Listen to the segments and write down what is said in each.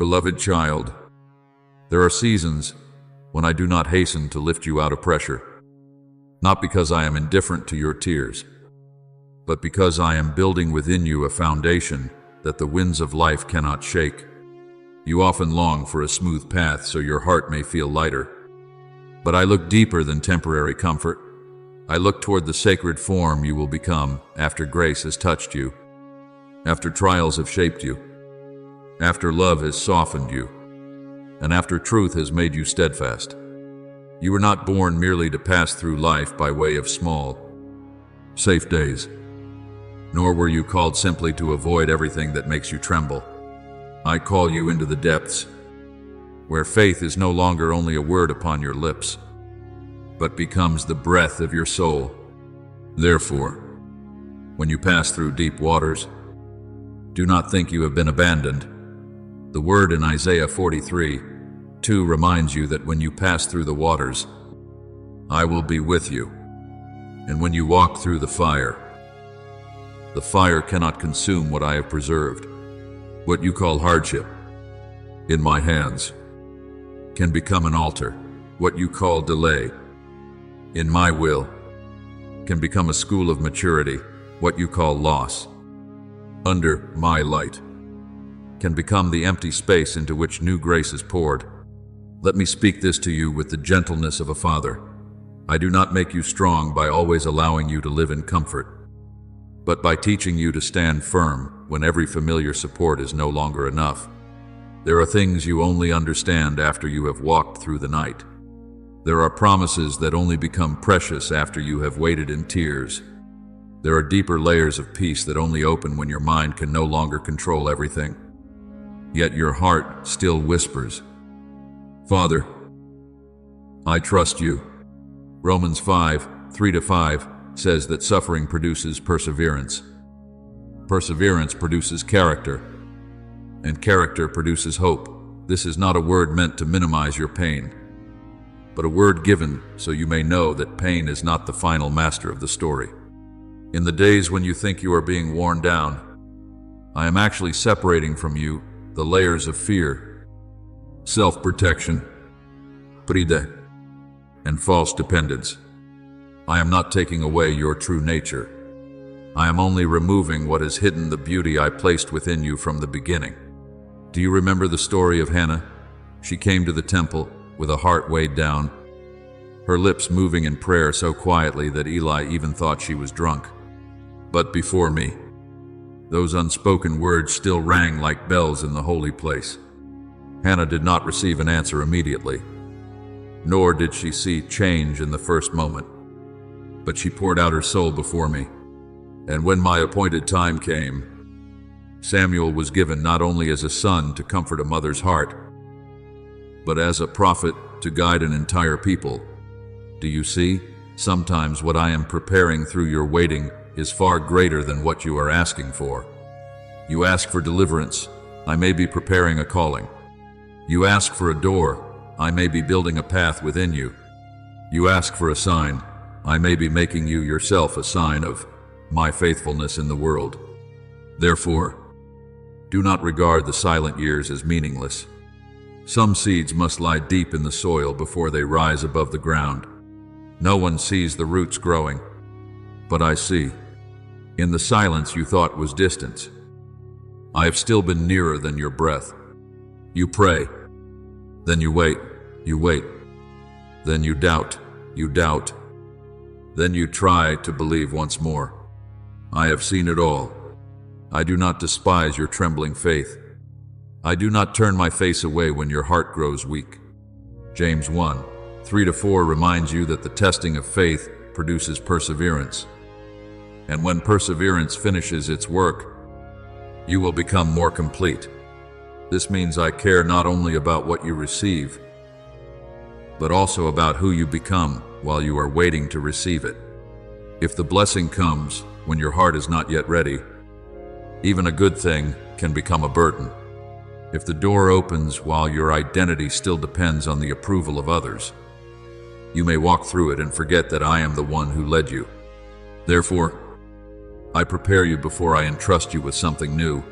Beloved child, there are seasons when I do not hasten to lift you out of pressure, not because I am indifferent to your tears, but because I am building within you a foundation that the winds of life cannot shake. You often long for a smooth path so your heart may feel lighter. But I look deeper than temporary comfort. I look toward the sacred form you will become after grace has touched you, after trials have shaped you, after love has softened you, and after truth has made you steadfast. You were not born merely to pass through life by way of small, safe days, nor were you called simply to avoid everything that makes you tremble. I call you into the depths, where faith is no longer only a word upon your lips, but becomes the breath of your soul. Therefore, when you pass through deep waters, do not think you have been abandoned. The word in Isaiah 43:2 reminds you that when you pass through the waters, I will be with you. And when you walk through the fire cannot consume what I have preserved. What you call hardship, in my hands, can become an altar. What you call delay, in my will, can become a school of maturity. What you call loss, under my light, can become the empty space into which new grace is poured. Let me speak this to you with the gentleness of a father. I do not make you strong by always allowing you to live in comfort, but by teaching you to stand firm when every familiar support is no longer enough. There are things you only understand after you have walked through the night. There are promises that only become precious after you have waited in tears. There are deeper layers of peace that only open when your mind can no longer control everything. Yet your heart still whispers, Father, I trust you. Romans 5:3-5 says that suffering produces perseverance. Perseverance produces character, and character produces hope. This is not a word meant to minimize your pain, but a word given so you may know that pain is not the final master of the story. In the days when you think you are being worn down, I am actually separating from you the layers of fear, self-protection, pride, and false dependence. I am not taking away your true nature. I am only removing what has hidden the beauty I placed within you from the beginning. Do you remember the story of Hannah? She came to the temple with a heart weighed down, her lips moving in prayer so quietly that Eli even thought she was drunk. But before me, those unspoken words still rang like bells in the holy place. Hannah did not receive an answer immediately, nor did she see change in the first moment. But she poured out her soul before me. And when my appointed time came, Samuel was given not only as a son to comfort a mother's heart, but as a prophet to guide an entire people. Do you see? Sometimes what I am preparing through your waiting is far greater than what you are asking for. You ask for deliverance, I may be preparing a calling. You ask for a door, I may be building a path within you. You ask for a sign, I may be making you yourself a sign of my faithfulness in the world. Therefore, do not regard the silent years as meaningless. Some seeds must lie deep in the soil before they rise above the ground. No one sees the roots growing, but I see. In the silence you thought was distance, I have still been nearer than your breath. You pray, then you wait, then you doubt, then you try to believe once more. I have seen it all. I do not despise your trembling faith. I do not turn my face away when your heart grows weak. James 1:3-4 reminds you that the testing of faith produces perseverance. And when perseverance finishes its work, you will become more complete. This means I care not only about what you receive, but also about who you become while you are waiting to receive it. If the blessing comes when your heart is not yet ready, even a good thing can become a burden. If the door opens while your identity still depends on the approval of others, you may walk through it and forget that I am the one who led you. Therefore, I prepare you before I entrust you with something new.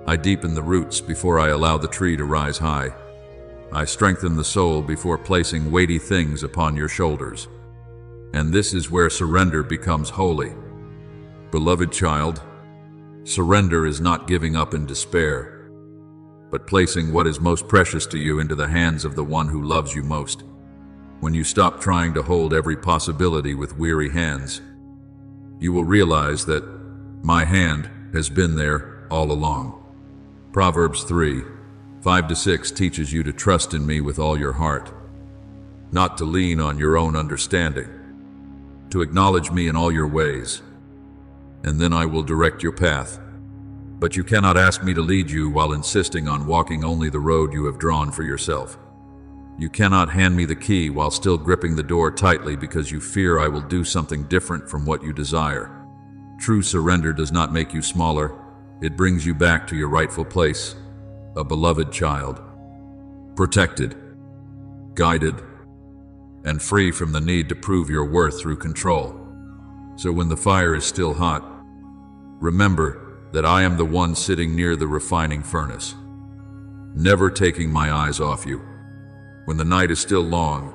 I deepen the roots before I allow the tree to rise high. I strengthen the soul before placing weighty things upon your shoulders. And this is where surrender becomes holy. Beloved child, surrender is not giving up in despair, but placing what is most precious to you into the hands of the one who loves you most. When you stop trying to hold every possibility with weary hands, you will realize that my hand has been there all along. Proverbs 3:5-6 teaches you to trust in me with all your heart, not to lean on your own understanding, to acknowledge me in all your ways, and then I will direct your path. But you cannot ask me to lead you while insisting on walking only the road you have drawn for yourself. You cannot hand me the key while still gripping the door tightly because you fear I will do something different from what you desire. True surrender does not make you smaller. It brings you back to your rightful place, a beloved child, protected, guided, and free from the need to prove your worth through control. So when the fire is still hot, remember that I am the one sitting near the refining furnace, never taking my eyes off you. When the night is still long,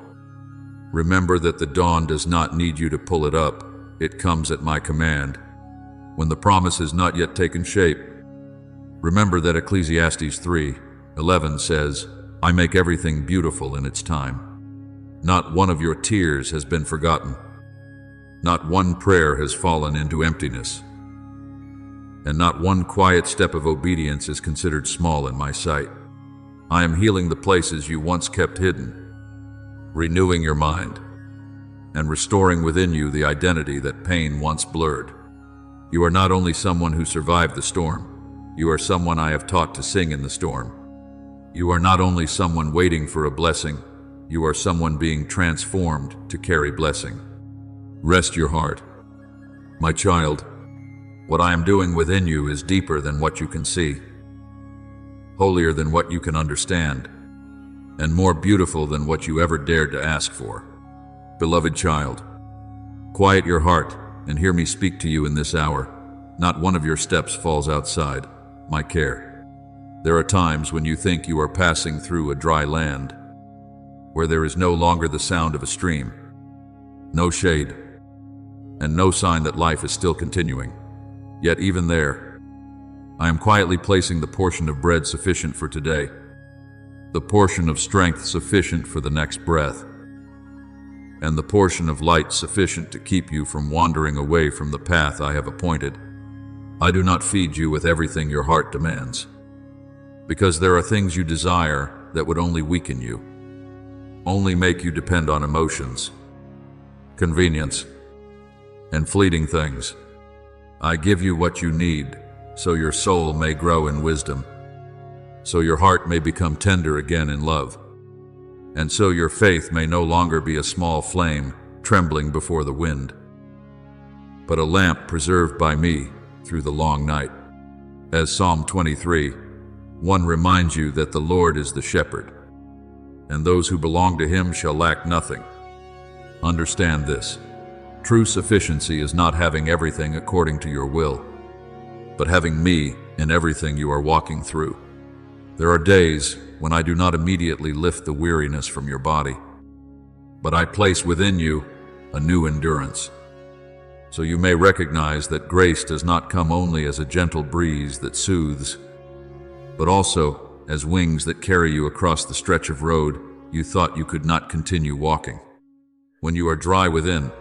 remember that the dawn does not need you to pull it up. It comes at my command. When the promise has not yet taken shape, remember that Ecclesiastes 3:11 says, I make everything beautiful in its time. Not one of your tears has been forgotten. Not one prayer has fallen into emptiness. And not one quiet step of obedience is considered small in my sight. I am healing the places you once kept hidden, renewing your mind, and restoring within you the identity that pain once blurred. You are not only someone who survived the storm, you are someone I have taught to sing in the storm. You are not only someone waiting for a blessing, you are someone being transformed to carry blessing. Rest your heart. My child, what I am doing within you is deeper than what you can see, holier than what you can understand, and more beautiful than what you ever dared to ask for. Beloved child, quiet your heart and hear me speak to you in this hour. Not one of your steps falls outside my care. There are times when you think you are passing through a dry land, where there is no longer the sound of a stream, no shade, and no sign that life is still continuing. Yet even there, I am quietly placing the portion of bread sufficient for today, the portion of strength sufficient for the next breath, and the portion of light sufficient to keep you from wandering away from the path I have appointed. I do not feed you with everything your heart demands, because there are things you desire that would only weaken you, only make you depend on emotions, convenience, and fleeting things. I give you what you need, so your soul may grow in wisdom, so your heart may become tender again in love, and so your faith may no longer be a small flame trembling before the wind, but a lamp preserved by me through the long night. As Psalm 23:1 reminds you that the Lord is the shepherd, and those who belong to him shall lack nothing. Understand this. True sufficiency is not having everything according to your will, but having me in everything you are walking through. There are days when I do not immediately lift the weariness from your body, but I place within you a new endurance. So you may recognize that grace does not come only as a gentle breeze that soothes, but also as wings that carry you across the stretch of road you thought you could not continue walking. When you are dry within,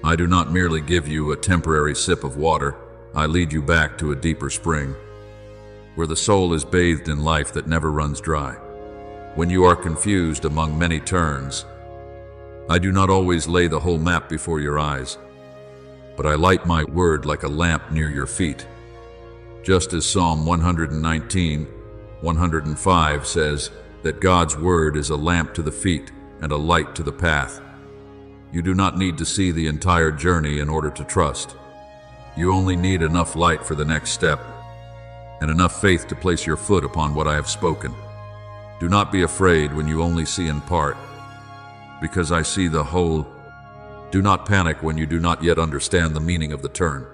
I do not merely give you a temporary sip of water, I lead you back to a deeper spring, where the soul is bathed in life that never runs dry. When you are confused among many turns, I do not always lay the whole map before your eyes, but I light my word like a lamp near your feet. Just as Psalm 119:105 says that God's word is a lamp to the feet and a light to the path. You do not need to see the entire journey in order to trust. You only need enough light for the next step, and enough faith to place your foot upon what I have spoken. Do not be afraid when you only see in part, because I see the whole. Do not panic when you do not yet understand the meaning of the turn,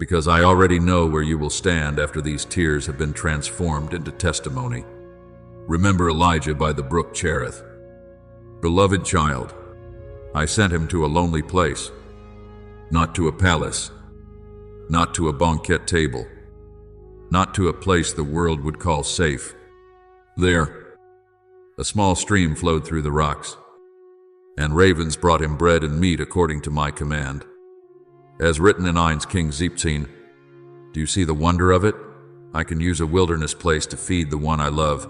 because I already know where you will stand after these tears have been transformed into testimony. Remember Elijah by the brook Cherith. Beloved child, I sent him to a lonely place, not to a palace, not to a banquet table, not to a place the world would call safe. There, a small stream flowed through the rocks, and ravens brought him bread and meat according to my command. As written in Ein's King Zeepzin, do you see the wonder of it? I can use a wilderness place to feed the one I love,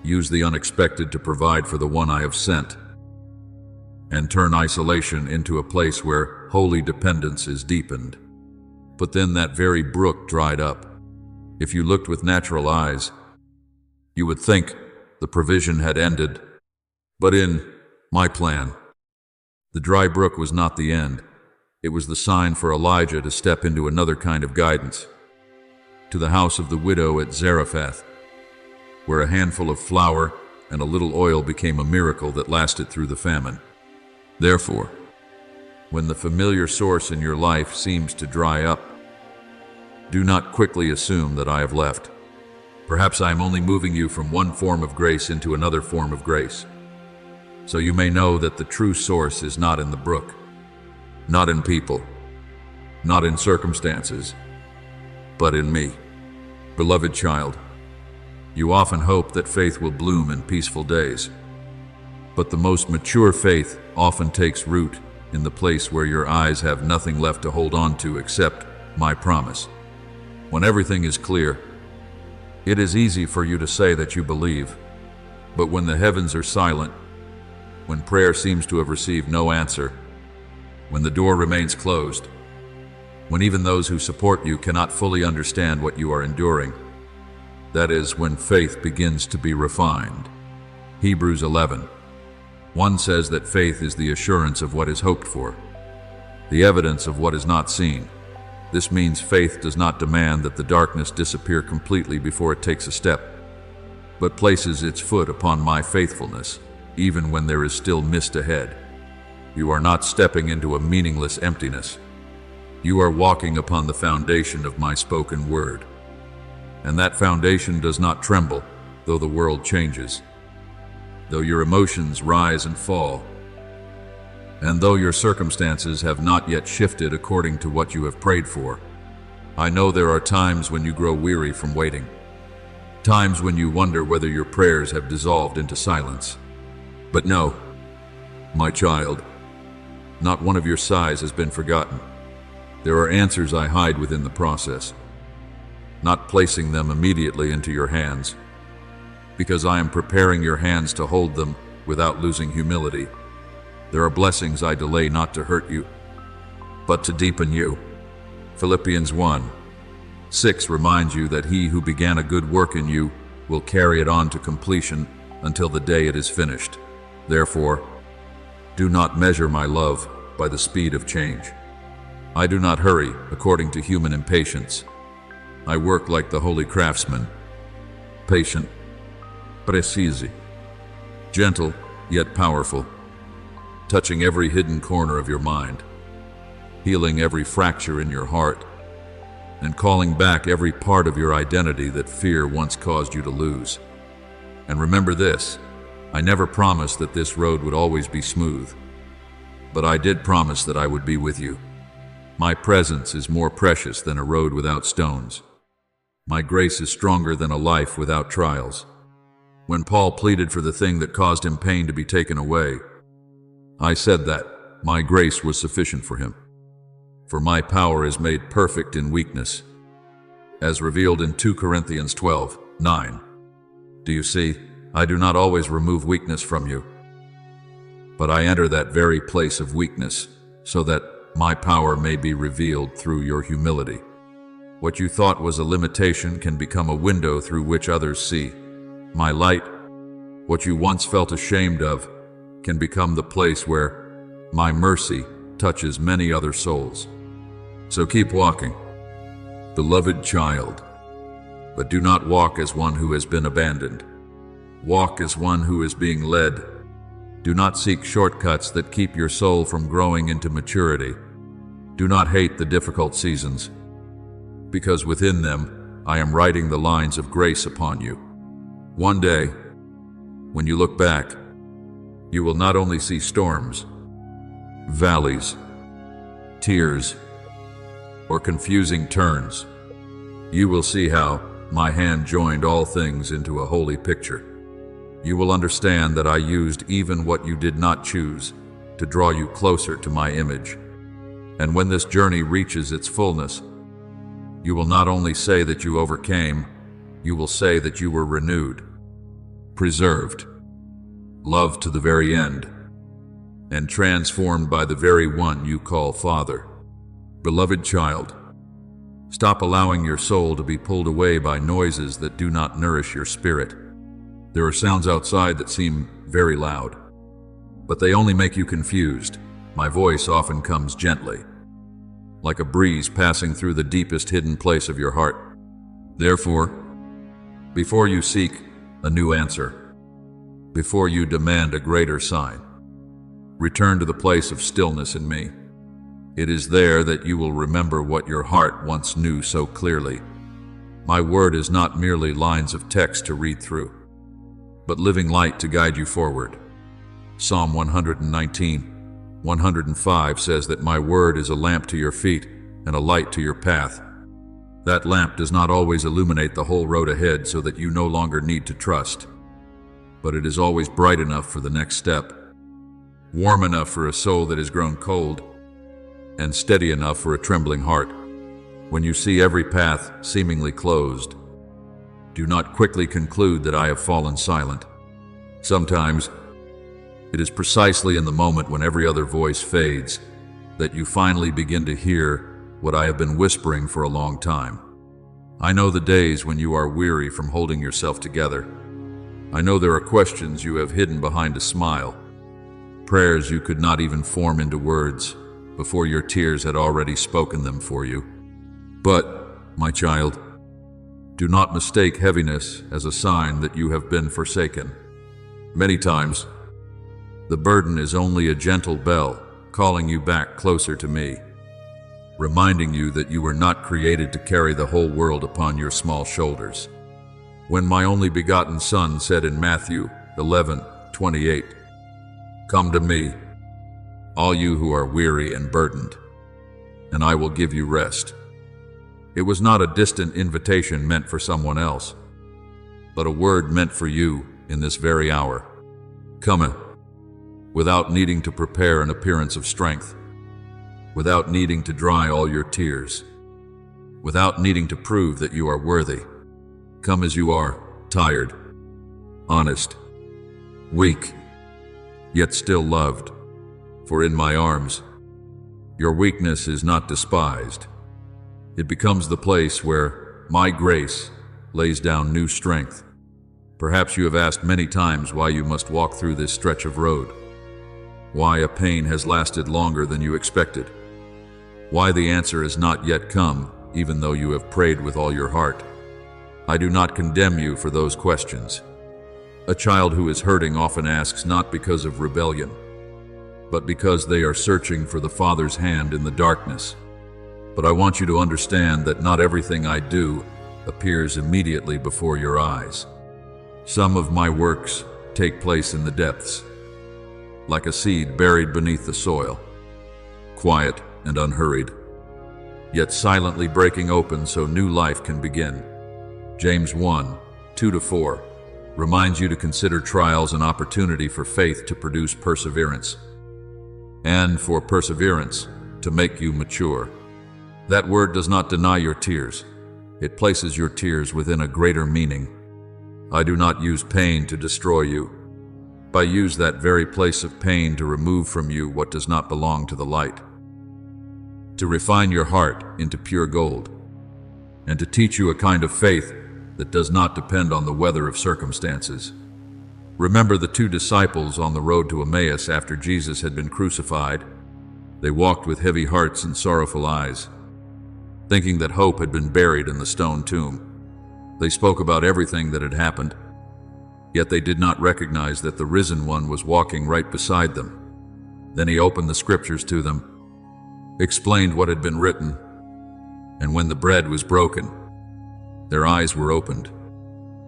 use the unexpected to provide for the one I have sent, and turn isolation into a place where holy dependence is deepened. But then that very brook dried up. If you looked with natural eyes, you would think the provision had ended. But in my plan, the dry brook was not the end. It was the sign for Elijah to step into another kind of guidance, to the house of the widow at Zarephath, where a handful of flour and a little oil became a miracle that lasted through the famine. Therefore, when the familiar source in your life seems to dry up, do not quickly assume that I have left. Perhaps I am only moving you from one form of grace into another form of grace, so you may know that the true source is not in the brook, not in people, not in circumstances, but in me. Beloved child, you often hope that faith will bloom in peaceful days, but the most mature faith often takes root in the place where your eyes have nothing left to hold on to except my promise. When everything is clear, it is easy for you to say that you believe, but when the heavens are silent, when prayer seems to have received no answer, when the door remains closed, when even those who support you cannot fully understand what you are enduring, that is when faith begins to be refined. Hebrews 11:1 says that faith is the assurance of what is hoped for, the evidence of what is not seen. This means faith does not demand that the darkness disappear completely before it takes a step, but places its foot upon my faithfulness, even when there is still mist ahead. You are not stepping into a meaningless emptiness. You are walking upon the foundation of my spoken word. And that foundation does not tremble, though the world changes, though your emotions rise and fall, and though your circumstances have not yet shifted according to what you have prayed for. I know there are times when you grow weary from waiting, times when you wonder whether your prayers have dissolved into silence. But no, my child, not one of your sighs has been forgotten. There are answers I hide within the process, not placing them immediately into your hands, because I am preparing your hands to hold them without losing humility. There are blessings I delay not to hurt you, but to deepen you. Philippians 1:6 reminds you that he who began a good work in you will carry it on to completion until the day it is finished. Therefore, do not measure my love by the speed of change. I do not hurry according to human impatience. I work like the holy craftsman, patient, precisi, gentle yet powerful, touching every hidden corner of your mind, healing every fracture in your heart, and calling back every part of your identity that fear once caused you to lose. And remember this, I never promised that this road would always be smooth, but I did promise that I would be with you. My presence is more precious than a road without stones. My grace is stronger than a life without trials. When Paul pleaded for the thing that caused him pain to be taken away, I said that my grace was sufficient for him. For my power is made perfect in weakness, as revealed in 2 Corinthians 12:9. Do you see? I do not always remove weakness from you, but I enter that very place of weakness so that my power may be revealed through your humility. What you thought was a limitation can become a window through which others see my light. What you once felt ashamed of can become the place where my mercy touches many other souls. So keep walking, beloved child, but do not walk as one who has been abandoned. Walk as one who is being led. Do not seek shortcuts that keep your soul from growing into maturity. Do not hate the difficult seasons. because within them I am writing the lines of grace upon you. One day, when you look back, you will not only see storms, valleys, tears, or confusing turns. You will see how my hand joined all things into a holy picture. You will understand that I used even what you did not choose to draw you closer to my image. And when this journey reaches its fullness, you will not only say that you overcame, you will say that you were renewed, preserved, loved to the very end, and transformed by the very one you call Father. Beloved child, stop allowing your soul to be pulled away by noises that do not nourish your spirit. There are sounds outside that seem very loud, but they only make you confused. My voice often comes gently, like a breeze passing through the deepest hidden place of your heart. Therefore, before you seek a new answer, before you demand a greater sign, return to the place of stillness in me. It is there that you will remember what your heart once knew so clearly. My word is not merely lines of text to read through, but living light to guide you forward. Psalm 119:105 says that my word is a lamp to your feet and a light to your path. That lamp does not always illuminate the whole road ahead so that you no longer need to trust, but it is always bright enough for the next step, warm enough for a soul that has grown cold, and steady enough for a trembling heart. When you see every path seemingly closed, do not quickly conclude that I have fallen silent. Sometimes it is precisely in the moment when every other voice fades that you finally begin to hear what I have been whispering for a long time. I know the days when you are weary from holding yourself together. I know there are questions you have hidden behind a smile, prayers you could not even form into words before your tears had already spoken them for you. But, my child, do not mistake heaviness as a sign that you have been forsaken. Many times, the burden is only a gentle bell calling you back closer to me, reminding you that you were not created to carry the whole world upon your small shoulders. When my only begotten Son said in Matthew 11:28, "Come to me, all you who are weary and burdened, and I will give you rest." It was not a distant invitation meant for someone else, but a word meant for you in this very hour. Come, without needing to prepare an appearance of strength, without needing to dry all your tears, without needing to prove that you are worthy. Come as you are, tired, honest, weak, yet still loved. For in my arms, your weakness is not despised. It becomes the place where my grace lays down new strength. Perhaps you have asked many times why you must walk through this stretch of road, why a pain has lasted longer than you expected, why the answer has not yet come, even though you have prayed with all your heart. I do not condemn you for those questions. A child who is hurting often asks not because of rebellion, but because they are searching for the Father's hand in the darkness. But I want you to understand that not everything I do appears immediately before your eyes. Some of my works take place in the depths, like a seed buried beneath the soil, quiet and unhurried, yet silently breaking open so new life can begin. James 1:2-4 reminds you to consider trials an opportunity for faith to produce perseverance, and for perseverance to make you mature. That word does not deny your tears. It places your tears within a greater meaning. I do not use pain to destroy you, but I use that very place of pain to remove from you what does not belong to the light, to refine your heart into pure gold, and to teach you a kind of faith that does not depend on the weather of circumstances. Remember the two disciples on the road to Emmaus after Jesus had been crucified. They walked with heavy hearts and sorrowful eyes, thinking that hope had been buried in the stone tomb. They spoke about everything that had happened, yet they did not recognize that the risen one was walking right beside them. Then he opened the scriptures to them, explained what had been written, And when the bread was broken, their eyes were opened.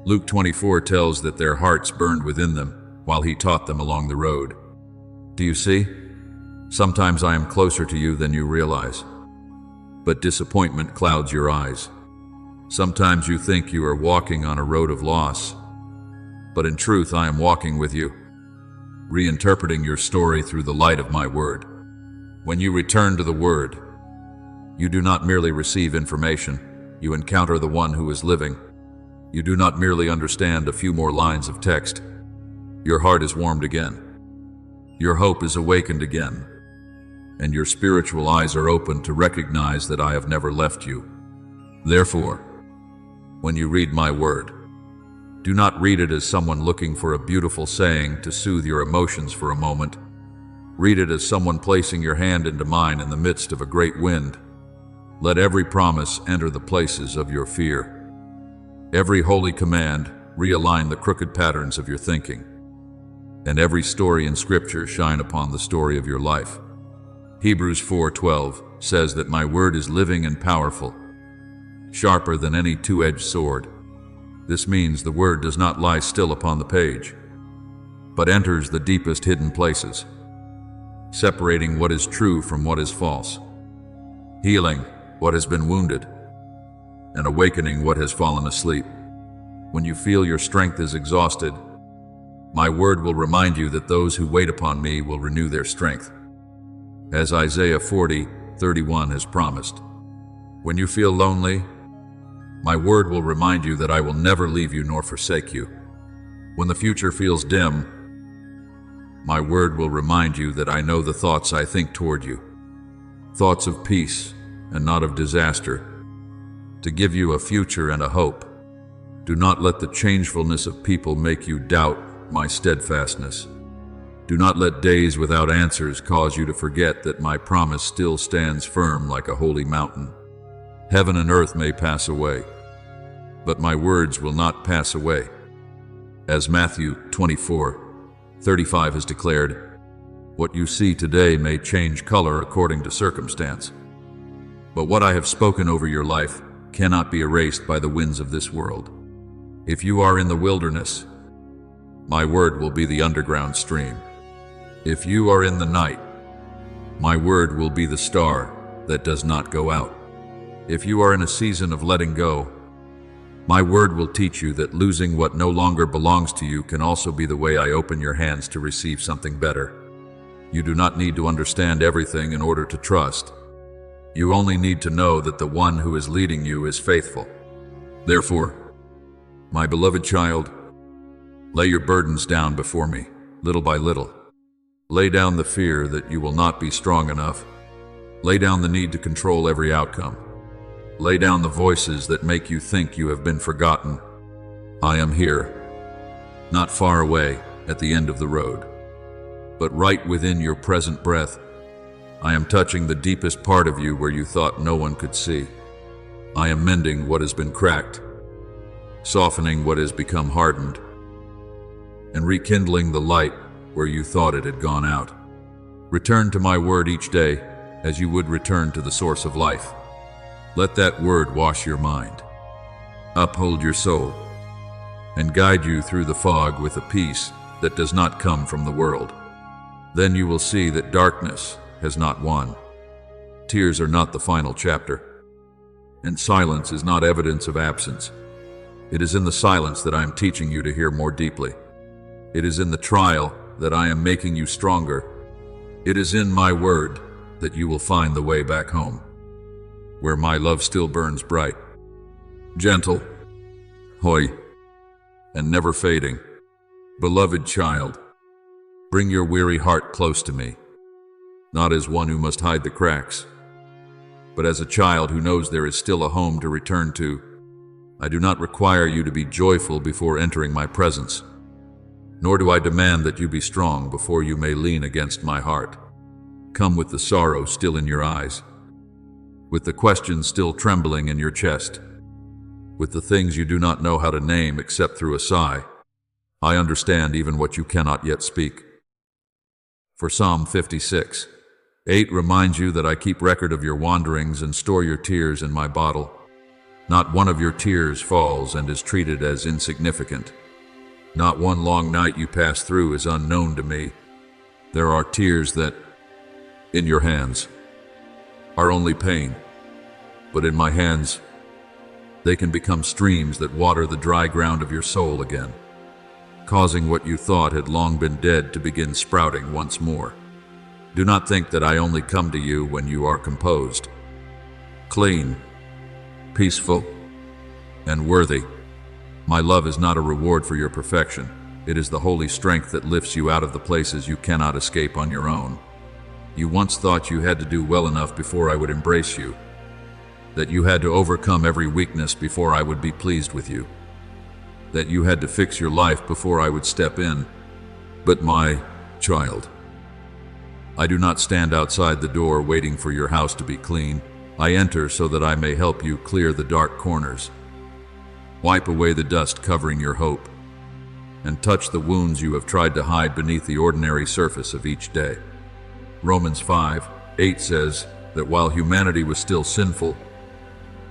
Luke 24 tells that their hearts burned within them while he taught them along the road. Do you see? Sometimes I am closer to you than you realize. But disappointment clouds your eyes. Sometimes you think you are walking on a road of loss, but in truth I am walking with you, reinterpreting your story through the light of my word. When you return to the word, you do not merely receive information, you encounter the one who is living. You do not merely understand a few more lines of text. Your heart is warmed again. Your hope is awakened again. And your spiritual eyes are open to recognize that I have never left you. Therefore, when you read my word, do not read it as someone looking for a beautiful saying to soothe your emotions for a moment. Read it as someone placing your hand into mine in the midst of a great wind. Let every promise enter the places of your fear. Every holy command realign the crooked patterns of your thinking. And every story in Scripture shine upon the story of your life. Hebrews 4:12 says that my word is living and powerful, sharper than any two-edged sword. This means the word does not lie still upon the page, but enters the deepest hidden places, separating what is true from what is false, healing what has been wounded, and awakening what has fallen asleep. When you feel your strength is exhausted, my word will remind you that those who wait upon me will renew their strength, as Isaiah 40:31 has promised. When you feel lonely, my word will remind you that I will never leave you nor forsake you. When the future feels dim, my word will remind you that I know the thoughts I think toward you, thoughts of peace and not of disaster, to give you a future and a hope. Do not let the changefulness of people make you doubt my steadfastness. Do not let days without answers cause you to forget that my promise still stands firm like a holy mountain. Heaven and earth may pass away, but my words will not pass away. As Matthew 24:35 has declared, what you see today may change color according to circumstance, but what I have spoken over your life cannot be erased by the winds of this world. If you are in the wilderness, my word will be the underground stream. If you are in the night, my word will be the star that does not go out. If you are in a season of letting go, my word will teach you that losing what no longer belongs to you can also be the way I open your hands to receive something better. You do not need to understand everything in order to trust. You only need to know that the one who is leading you is faithful. Therefore, my beloved child, lay your burdens down before me, little by little. Lay down the fear that you will not be strong enough. Lay down the need to control every outcome. Lay down the voices that make you think you have been forgotten. I am here, not far away at the end of the road, but right within your present breath. I am touching the deepest part of you where you thought no one could see. I am mending what has been cracked, softening what has become hardened, and rekindling the light where you thought it had gone out. Return to my word each day as you would return to the source of life. Let that word wash your mind, uphold your soul, and guide you through the fog with a peace that does not come from the world. Then you will see that darkness has not won. Tears are not the final chapter, and silence is not evidence of absence. It is in the silence that I am teaching you to hear more deeply. It is in the trial that I am making you stronger. It is in my word that you will find the way back home, where my love still burns bright, gentle, holy, and never fading. Beloved child, bring your weary heart close to me, not as one who must hide the cracks, but as a child who knows there is still a home to return to. I do not require you to be joyful before entering my presence, nor do I demand that you be strong before you may lean against my heart. Come with the sorrow still in your eyes, with the questions still trembling in your chest, with the things you do not know how to name except through a sigh. I understand even what you cannot yet speak. For Psalm 56, 8 reminds you that I keep record of your wanderings and store your tears in my bottle. Not one of your tears falls and is treated as insignificant. Not one long night you pass through is unknown to me. There are tears that, in your hands, are only pain, but in my hands, they can become streams that water the dry ground of your soul again, causing what you thought had long been dead to begin sprouting once more. Do not think that I only come to you when you are composed, clean, peaceful, and worthy. My love is not a reward for your perfection. It is the holy strength that lifts you out of the places you cannot escape on your own. You once thought you had to do well enough before I would embrace you, that you had to overcome every weakness before I would be pleased with you, that you had to fix your life before I would step in. But my child, I do not stand outside the door waiting for your house to be clean. I enter so that I may help you clear the dark corners, wipe away the dust covering your hope, and touch the wounds you have tried to hide beneath the ordinary surface of each day. Romans 5:8 says that while humanity was still sinful,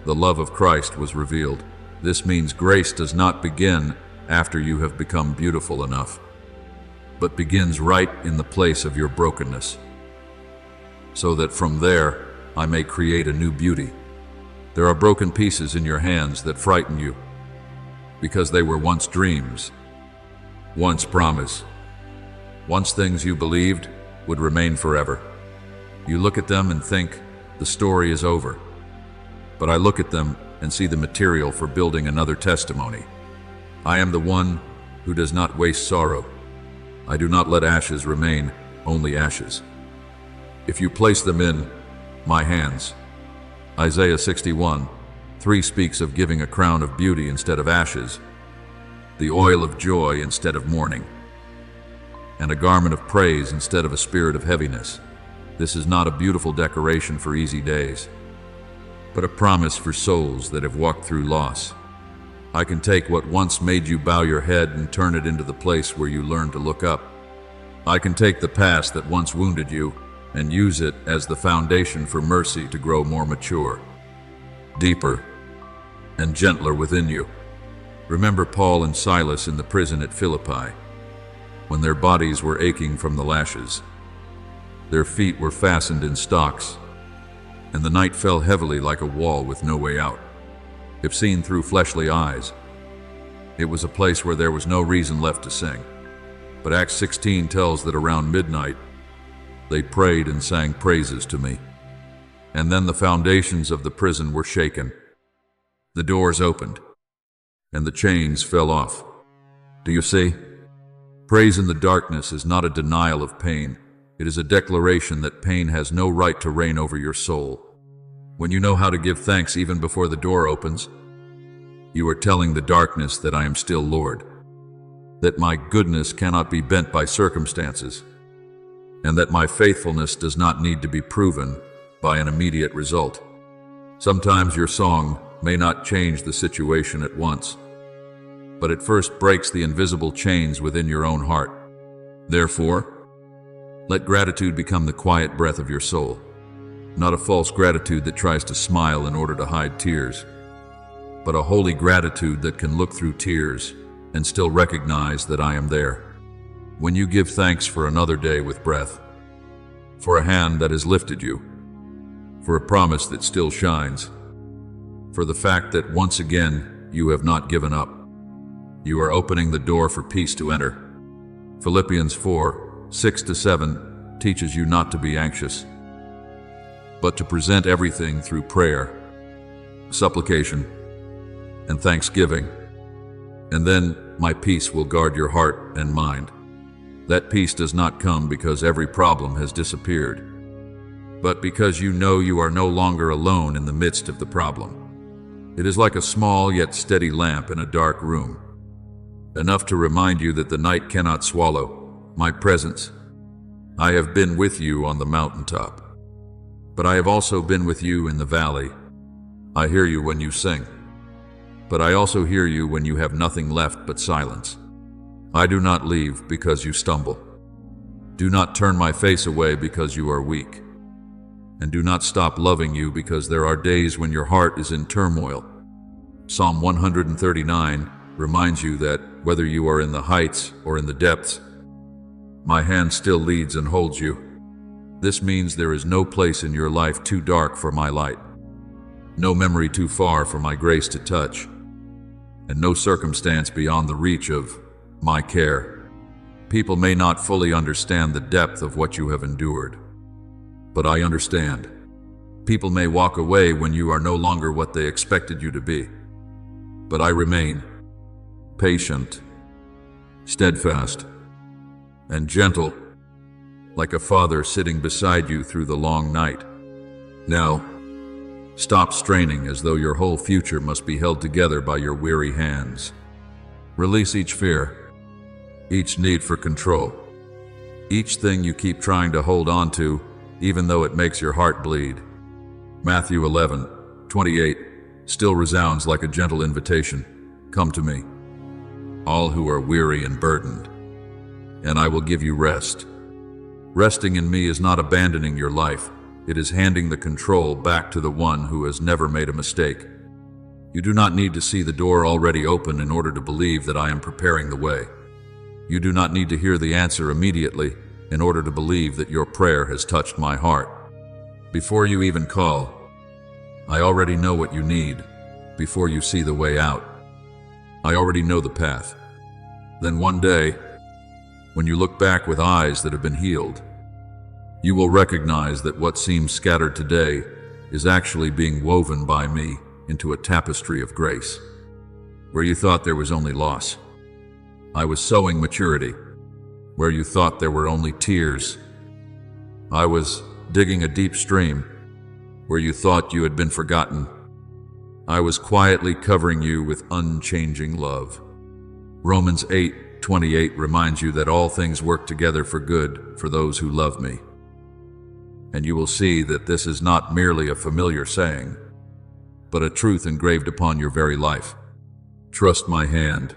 the love of Christ was revealed. This means grace does not begin after you have become beautiful enough, but begins right in the place of your brokenness, so that from there I may create a new beauty. There are broken pieces in your hands that frighten you, because they were once dreams, once promise, once things you believed would remain forever. You look at them and think, the story is over. But I look at them and see the material for building another testimony. I am the one who does not waste sorrow. I do not let ashes remain, only ashes. If you place them in my hands. Isaiah 61:3 speaks of giving a crown of beauty instead of ashes, the oil of joy instead of mourning, and a garment of praise instead of a spirit of heaviness. This is not a beautiful decoration for easy days, but a promise for souls that have walked through loss. I can take what once made you bow your head and turn it into the place where you learn to look up. I can take the past that once wounded you and use it as the foundation for mercy to grow more mature, deeper, and gentler within you. Remember Paul and Silas in the prison at Philippi, when their bodies were aching from the lashes. Their feet were fastened in stocks, and the night fell heavily like a wall with no way out. If seen through fleshly eyes, it was a place where there was no reason left to sing. But Acts 16 tells that around midnight, they prayed and sang praises to me. And then the foundations of the prison were shaken. The doors opened, and the chains fell off. Do you see? Praise in the darkness is not a denial of pain. It is a declaration that pain has no right to reign over your soul. When you know how to give thanks even before the door opens, you are telling the darkness that I am still Lord, that my goodness cannot be bent by circumstances, and that my faithfulness does not need to be proven by an immediate result. Sometimes your song may not change the situation at once, but it first breaks the invisible chains within your own heart. Therefore, let gratitude become the quiet breath of your soul, not a false gratitude that tries to smile in order to hide tears, but a holy gratitude that can look through tears and still recognize that I am there. When you give thanks for another day with breath, for a hand that has lifted you, for a promise that still shines, for the fact that once again you have not given up, you are opening the door for peace to enter. Philippians 4:6-7 teaches you not to be anxious, but to present everything through prayer, supplication, and thanksgiving. And then my peace will guard your heart and mind. That peace does not come because every problem has disappeared, but because you know you are no longer alone in the midst of the problem. It is like a small yet steady lamp in a dark room, enough to remind you that the night cannot swallow my presence. I have been with you on the mountaintop, but I have also been with you in the valley. I hear you when you sing, but I also hear you when you have nothing left but silence. I do not leave because you stumble. Do not turn my face away because you are weak. and do not stop loving you because there are days when your heart is in turmoil. Psalm 139 reminds you that whether you are in the heights or in the depths, my hand still leads and holds you. This means there is no place in your life too dark for my light, no memory too far for my grace to touch, and no circumstance beyond the reach of my care. People may not fully understand the depth of what you have endured, but I understand. People may walk away when you are no longer what they expected you to be, but I remain patient, steadfast, and gentle, like a father sitting beside you through the long night. Now, stop straining as though your whole future must be held together by your weary hands. Release each fear, each need for control, each thing you keep trying to hold on to, even though it makes your heart bleed. Matthew 11:28 still resounds like a gentle invitation. Come to me, all who are weary and burdened, and I will give you rest. Resting in me is not abandoning your life. It is handing the control back to the one who has never made a mistake. You do not need to see the door already open in order to believe that I am preparing the way. You do not need to hear the answer immediately in order to believe that your prayer has touched my heart. Before you even call, I already know what you need. Before you see the way out, I already know the path. Then one day, when you look back with eyes that have been healed, you will recognize that what seems scattered today is actually being woven by me into a tapestry of grace. Where you thought there was only loss, I was sowing maturity. Where you thought there were only tears, I was digging a deep stream. Where you thought you had been forgotten, I was quietly covering you with unchanging love. Romans 8:28 reminds you that all things work together for good for those who love me. And you will see that this is not merely a familiar saying, but a truth engraved upon your very life. Trust my hand,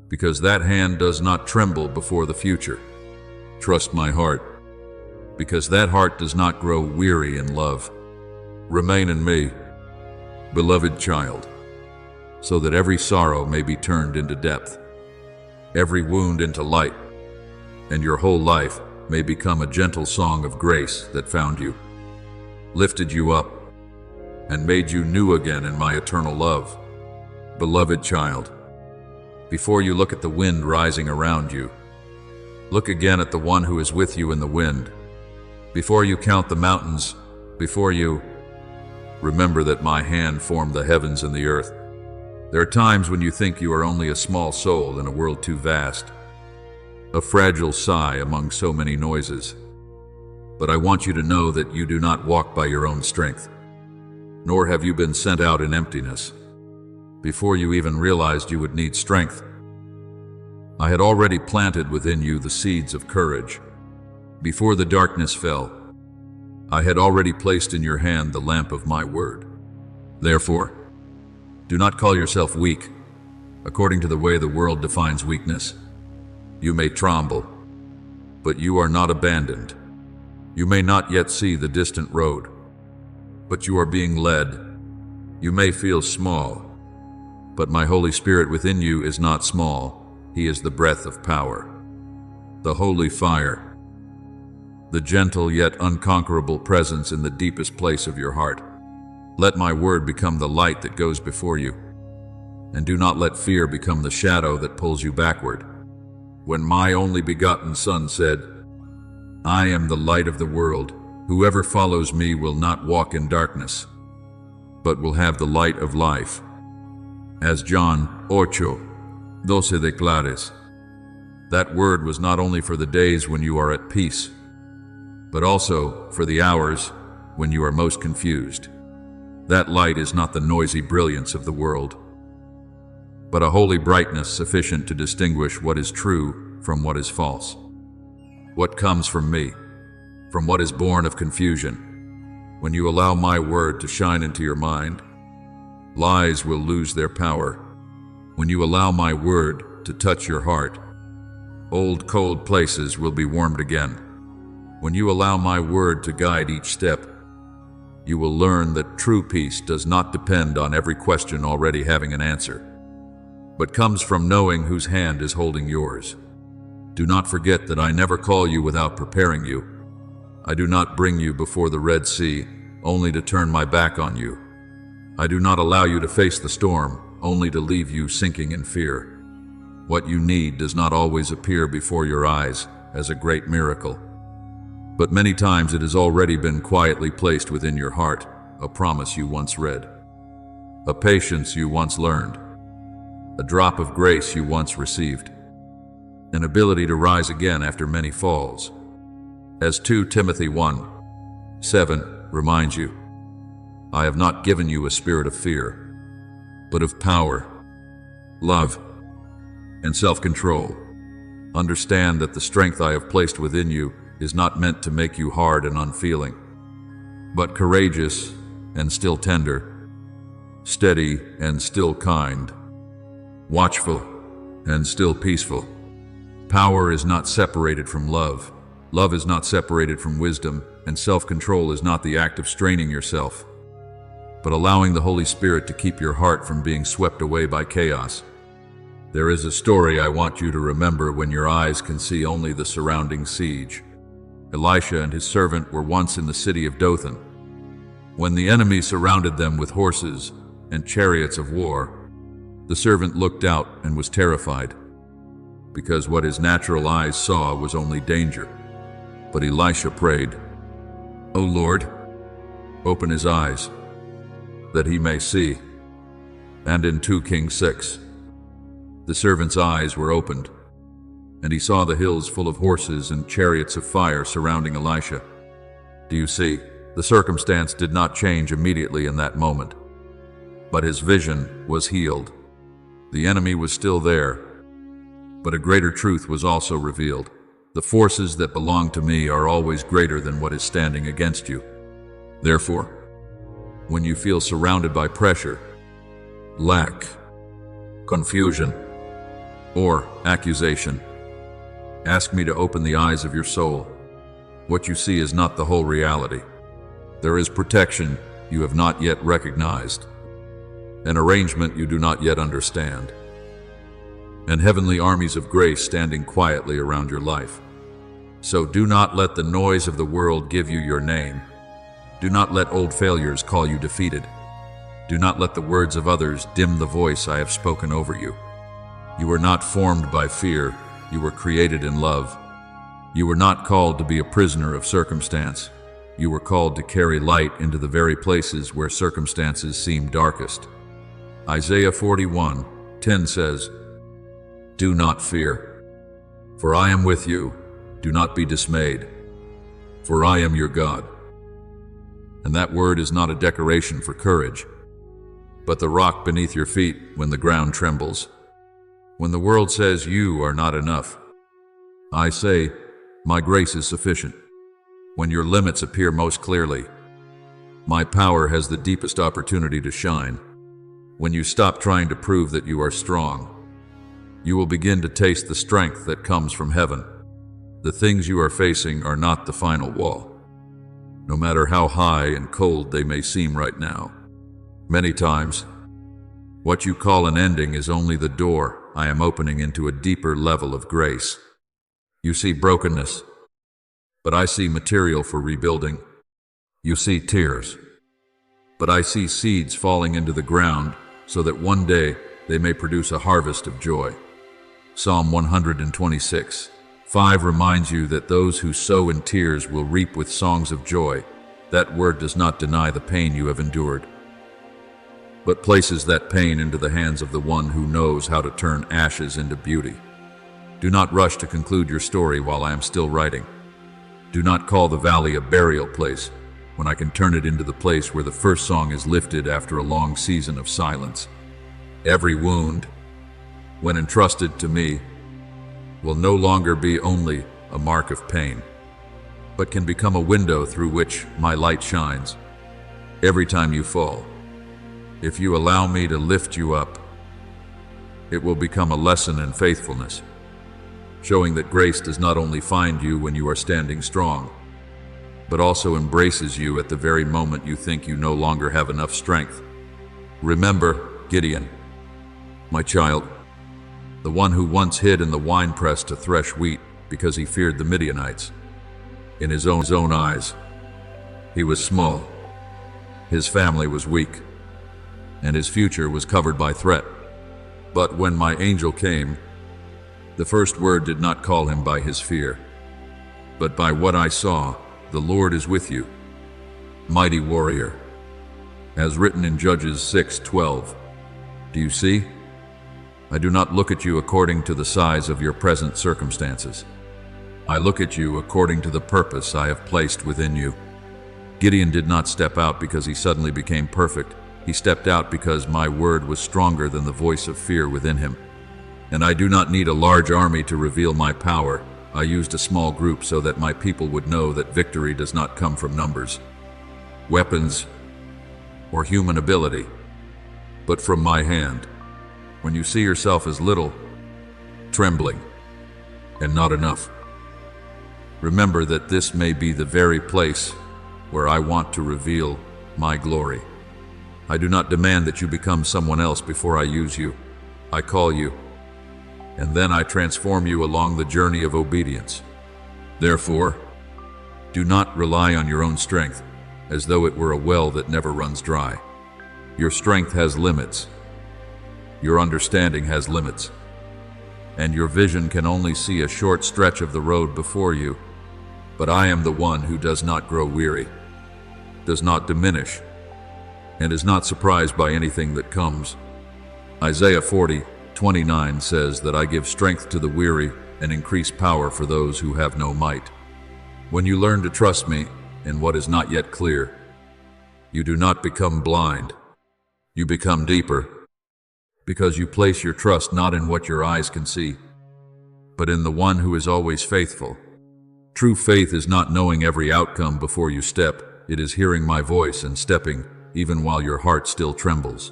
because that hand does not tremble before the future. Trust my heart, because that heart does not grow weary in love. Remain in me, beloved child, so that every sorrow may be turned into depth, every wound into light, and your whole life may become a gentle song of grace that found you, lifted you up, and made you new again in my eternal love. Beloved child, before you look at the wind rising around you, look again at the one who is with you in the wind. Before you count the mountains, before you remember that my hand formed the heavens and the earth. There are times when you think you are only a small soul in a world too vast, a fragile sigh among so many noises. But I want you to know that you do not walk by your own strength, nor have you been sent out in emptiness. Before you even realized you would need strength, I had already planted within you the seeds of courage. Before the darkness fell, I had already placed in your hand the lamp of my word. Therefore, do not call yourself weak, according to the way the world defines weakness. You may tremble, but you are not abandoned. You may not yet see the distant road, but you are being led. You may feel small, but my Holy Spirit within you is not small. He is the breath of power, the holy fire, the gentle yet unconquerable presence in the deepest place of your heart. Let my word become the light that goes before you, and do not let fear become the shadow that pulls you backward. When my only begotten Son said, I am the light of the world, whoever follows me will not walk in darkness, but will have the light of life. As John 8:12 declares, that word was not only for the days when you are at peace, but also for the hours when you are most confused. That light is not the noisy brilliance of the world, but a holy brightness sufficient to distinguish what is true from what is false, what comes from me, from what is born of confusion. When you allow my word to shine into your mind, lies will lose their power. When you allow my word to touch your heart, old cold places will be warmed again. When you allow my word to guide each step, You will learn that true peace does not depend on every question already having an answer, but comes from knowing whose hand is holding yours. Do not forget that I never call you without preparing you. I do not bring you before the Red Sea, only to turn my back on you. I do not allow you to face the storm, only to leave you sinking in fear. What you need does not always appear before your eyes as a great miracle, but many times it has already been quietly placed within your heart, a promise you once read, a patience you once learned, a drop of grace you once received, an ability to rise again after many falls. As 2 Timothy 1:7 reminds you, I have not given you a spirit of fear, but of power, love, and self-control. Understand that the strength I have placed within you is not meant to make you hard and unfeeling, but courageous and still tender, steady and still kind, watchful and still peaceful. Power is not separated from love. Love is not separated from wisdom, and self-control is not the act of straining yourself, but allowing the Holy Spirit to keep your heart from being swept away by chaos. There is a story I want you to remember when your eyes can see only the surrounding siege. Elisha and his servant were once in the city of Dothan. When the enemy surrounded them with horses and chariots of war, the servant looked out and was terrified, because what his natural eyes saw was only danger. But Elisha prayed, "O Lord, open his eyes, that he may see." And in 2 Kings 6, the servant's eyes were opened, and he saw the hills full of horses and chariots of fire surrounding Elisha. Do you see? The circumstance did not change immediately in that moment, but his vision was healed. The enemy was still there, but a greater truth was also revealed. The forces that belong to me are always greater than what is standing against you. Therefore, when you feel surrounded by pressure, lack, confusion, or accusation, ask me to open the eyes of your soul. What you see is not the whole reality. There is protection you have not yet recognized, an arrangement you do not yet understand, and heavenly armies of grace standing quietly around your life. So do not let the noise of the world give you your name. Do not let old failures call you defeated. Do not let the words of others dim the voice I have spoken over you. You were not formed by fear. You were created in love. You were not called to be a prisoner of circumstance. You were called to carry light into the very places where circumstances seem darkest. Isaiah 41:10 says, "Do not fear, for I am with you. Do not be dismayed, for I am your God." And that word is not a decoration for courage, but the rock beneath your feet when the ground trembles. When the world says you are not enough, I say, my grace is sufficient. When your limits appear most clearly, my power has the deepest opportunity to shine. When you stop trying to prove that you are strong, you will begin to taste the strength that comes from heaven. The things you are facing are not the final wall, no matter how high and cold they may seem right now. Many times, what you call an ending is only the door I am opening into a deeper level of grace. You see brokenness, but I see material for rebuilding. You see tears, but I see seeds falling into the ground so that one day they may produce a harvest of joy. Psalm 126:5 reminds you that those who sow in tears will reap with songs of joy. That word does not deny the pain you have endured, but places that pain into the hands of the one who knows how to turn ashes into beauty. Do not rush to conclude your story while I am still writing. Do not call the valley a burial place when I can turn it into the place where the first song is lifted after a long season of silence. Every wound, when entrusted to me, will no longer be only a mark of pain, but can become a window through which my light shines. Every time you fall, if you allow me to lift you up, it will become a lesson in faithfulness, showing that grace does not only find you when you are standing strong, but also embraces you at the very moment you think you no longer have enough strength. Remember Gideon, my child, the one who once hid in the winepress to thresh wheat because he feared the Midianites. In his own eyes, he was small, his family was weak, and his future was covered by threat. But when my angel came, the first word did not call him by his fear, but by what I saw. The Lord is with you, mighty warrior, as written in Judges 6:12. Do you see? I do not look at you according to the size of your present circumstances. I look at you according to the purpose I have placed within you. Gideon did not step out because he suddenly became perfect. He stepped out because my word was stronger than the voice of fear within him. And I do not need a large army to reveal my power. I used a small group so that my people would know that victory does not come from numbers, weapons, or human ability, but from my hand. When you see yourself as little, trembling, and not enough, remember that this may be the very place where I want to reveal my glory. I do not demand that you become someone else before I use you. I call you, and then I transform you along the journey of obedience. Therefore, do not rely on your own strength, as though it were a well that never runs dry. Your strength has limits. Your understanding has limits. And your vision can only see a short stretch of the road before you. But I am the one who does not grow weary, does not diminish, and is not surprised by anything that comes. Isaiah 40:29 says that I give strength to the weary and increase power for those who have no might. When you learn to trust me in what is not yet clear, you do not become blind. You become deeper, because you place your trust not in what your eyes can see, but in the one who is always faithful. True faith is not knowing every outcome before you step. It is hearing my voice and stepping, even while your heart still trembles.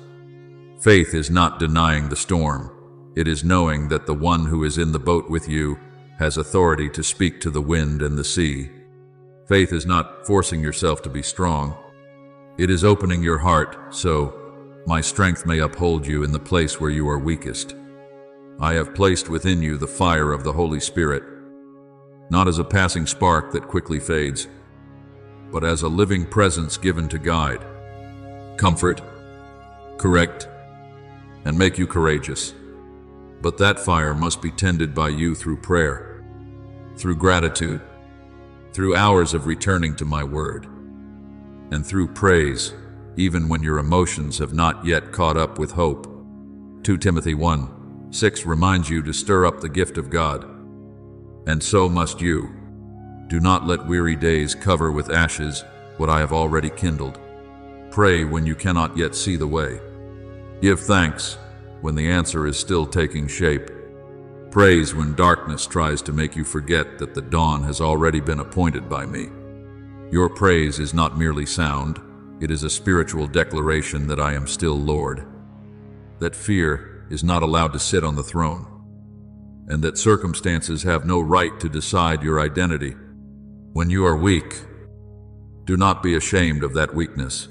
Faith is not denying the storm. It is knowing that the one who is in the boat with you has authority to speak to the wind and the sea. Faith is not forcing yourself to be strong. It is opening your heart so my strength may uphold you in the place where you are weakest. I have placed within you the fire of the Holy Spirit, not as a passing spark that quickly fades, but as a living presence given to guide, comfort, correct, and make you courageous. But that fire must be tended by you through prayer, through gratitude, through hours of returning to my word, and through praise, even when your emotions have not yet caught up with hope. 2 Timothy 1:6 reminds you to stir up the gift of God, and so must you. Do not let weary days cover with ashes what I have already kindled. Pray when you cannot yet see the way. Give thanks when the answer is still taking shape. Praise when darkness tries to make you forget that the dawn has already been appointed by me. Your praise is not merely sound, it is a spiritual declaration that I am still Lord, that fear is not allowed to sit on the throne, and that circumstances have no right to decide your identity. When you are weak, do not be ashamed of that weakness.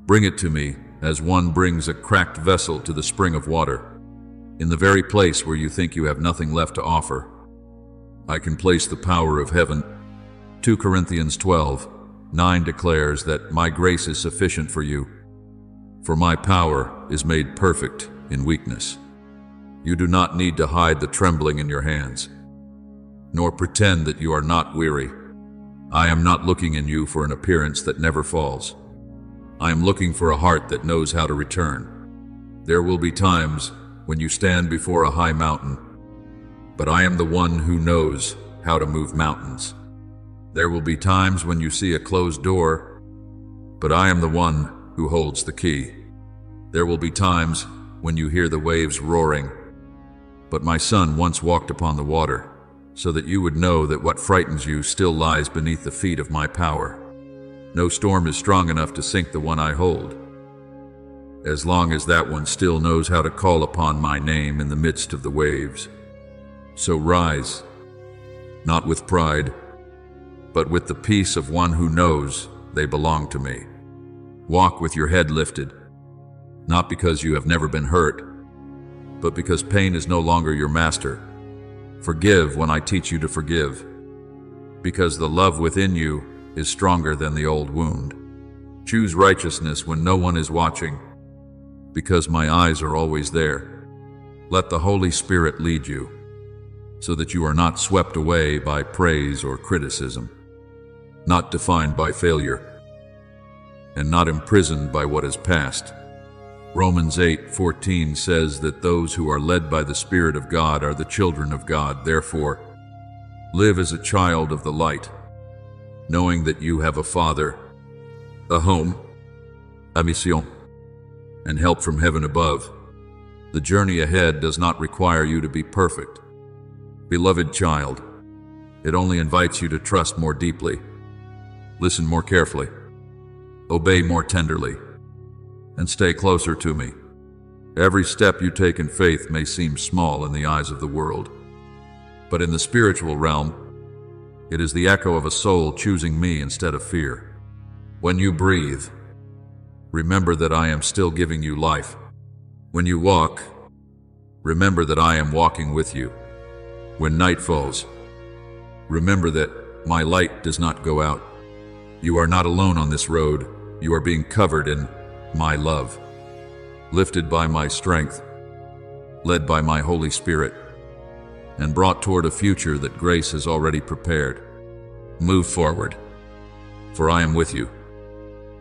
Bring it to me as one brings a cracked vessel to the spring of water. In the very place where you think you have nothing left to offer, I can place the power of heaven. 2 Corinthians 12:9 declares that my grace is sufficient for you, for my power is made perfect in weakness. You do not need to hide the trembling in your hands, nor pretend that you are not weary. I am not looking in you for an appearance that never falls. I am looking for a heart that knows how to return. There will be times when you stand before a high mountain, but I am the one who knows how to move mountains. There will be times when you see a closed door, but I am the one who holds the key. There will be times when you hear the waves roaring, but my son once walked upon the water, so that you would know that what frightens you still lies beneath the feet of my power. No storm is strong enough to sink the one I hold, as long as that one still knows how to call upon my name in the midst of the waves. So rise, not with pride, but with the peace of one who knows they belong to me. Walk with your head lifted, not because you have never been hurt, but because pain is no longer your master. Forgive when I teach you to forgive, because the love within you is stronger than the old wound. Choose righteousness when no one is watching, because my eyes are always there. Let the Holy Spirit lead you, so that you are not swept away by praise or criticism, not defined by failure, and not imprisoned by what is past. Romans 8:14 says that those who are led by the Spirit of God are the children of God. Therefore, live as a child of the light, knowing that you have a Father, a home, a mission, and help from heaven above. The journey ahead does not require you to be perfect. Beloved child, it only invites you to trust more deeply, listen more carefully, obey more tenderly, and stay closer to me. Every step you take in faith may seem small in the eyes of the world, but in the spiritual realm, it is the echo of a soul choosing me instead of fear. When you breathe, remember that I am still giving you life. When you walk, remember that I am walking with you. When night falls, remember that my light does not go out. You are not alone on this road. You are being covered in my love, lifted by my strength, led by my Holy Spirit, and brought toward a future that grace has already prepared. Move forward, for I am with you,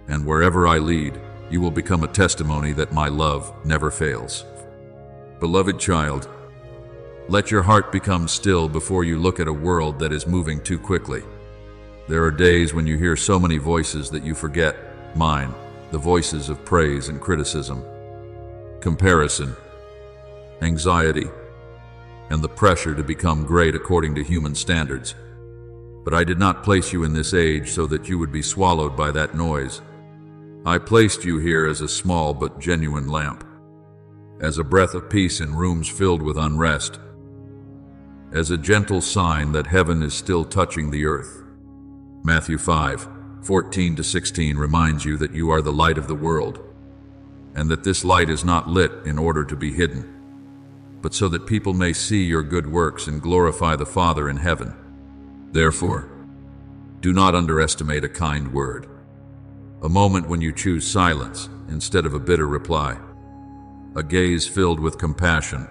and wherever I lead, you will become a testimony that my love never fails. Beloved child, let your heart become still before you look at a world that is moving too quickly. There are days when you hear so many voices that you forget mine, the voices of praise and criticism, comparison, anxiety, and the pressure to become great according to human standards. But I did not place you in this age so that you would be swallowed by that noise. I placed you here as a small but genuine lamp, as a breath of peace in rooms filled with unrest, as a gentle sign that heaven is still touching the earth. Matthew 5:14-16 reminds you that you are the light of the world, and that this light is not lit in order to be hidden, but so that people may see your good works and glorify the Father in heaven. Therefore, do not underestimate a kind word, a moment when you choose silence instead of a bitter reply, a gaze filled with compassion,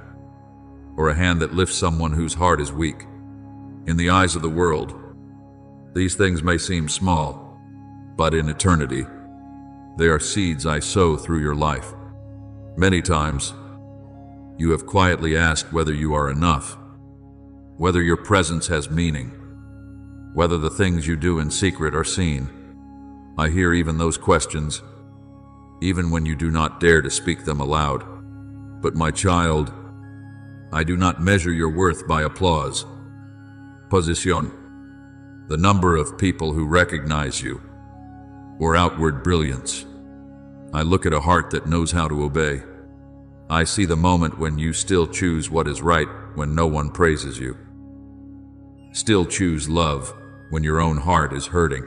or a hand that lifts someone whose heart is weak. In the eyes of the world, these things may seem small, but in eternity, they are seeds I sow through your life. Many times, you have quietly asked whether you are enough, whether your presence has meaning, whether the things you do in secret are seen. I hear even those questions, even when you do not dare to speak them aloud. But my child, I do not measure your worth by applause, position, the number of people who recognize you, or outward brilliance. I look at a heart that knows how to obey. I see the moment when you still choose what is right when no one praises you. Still choose love when your own heart is hurting.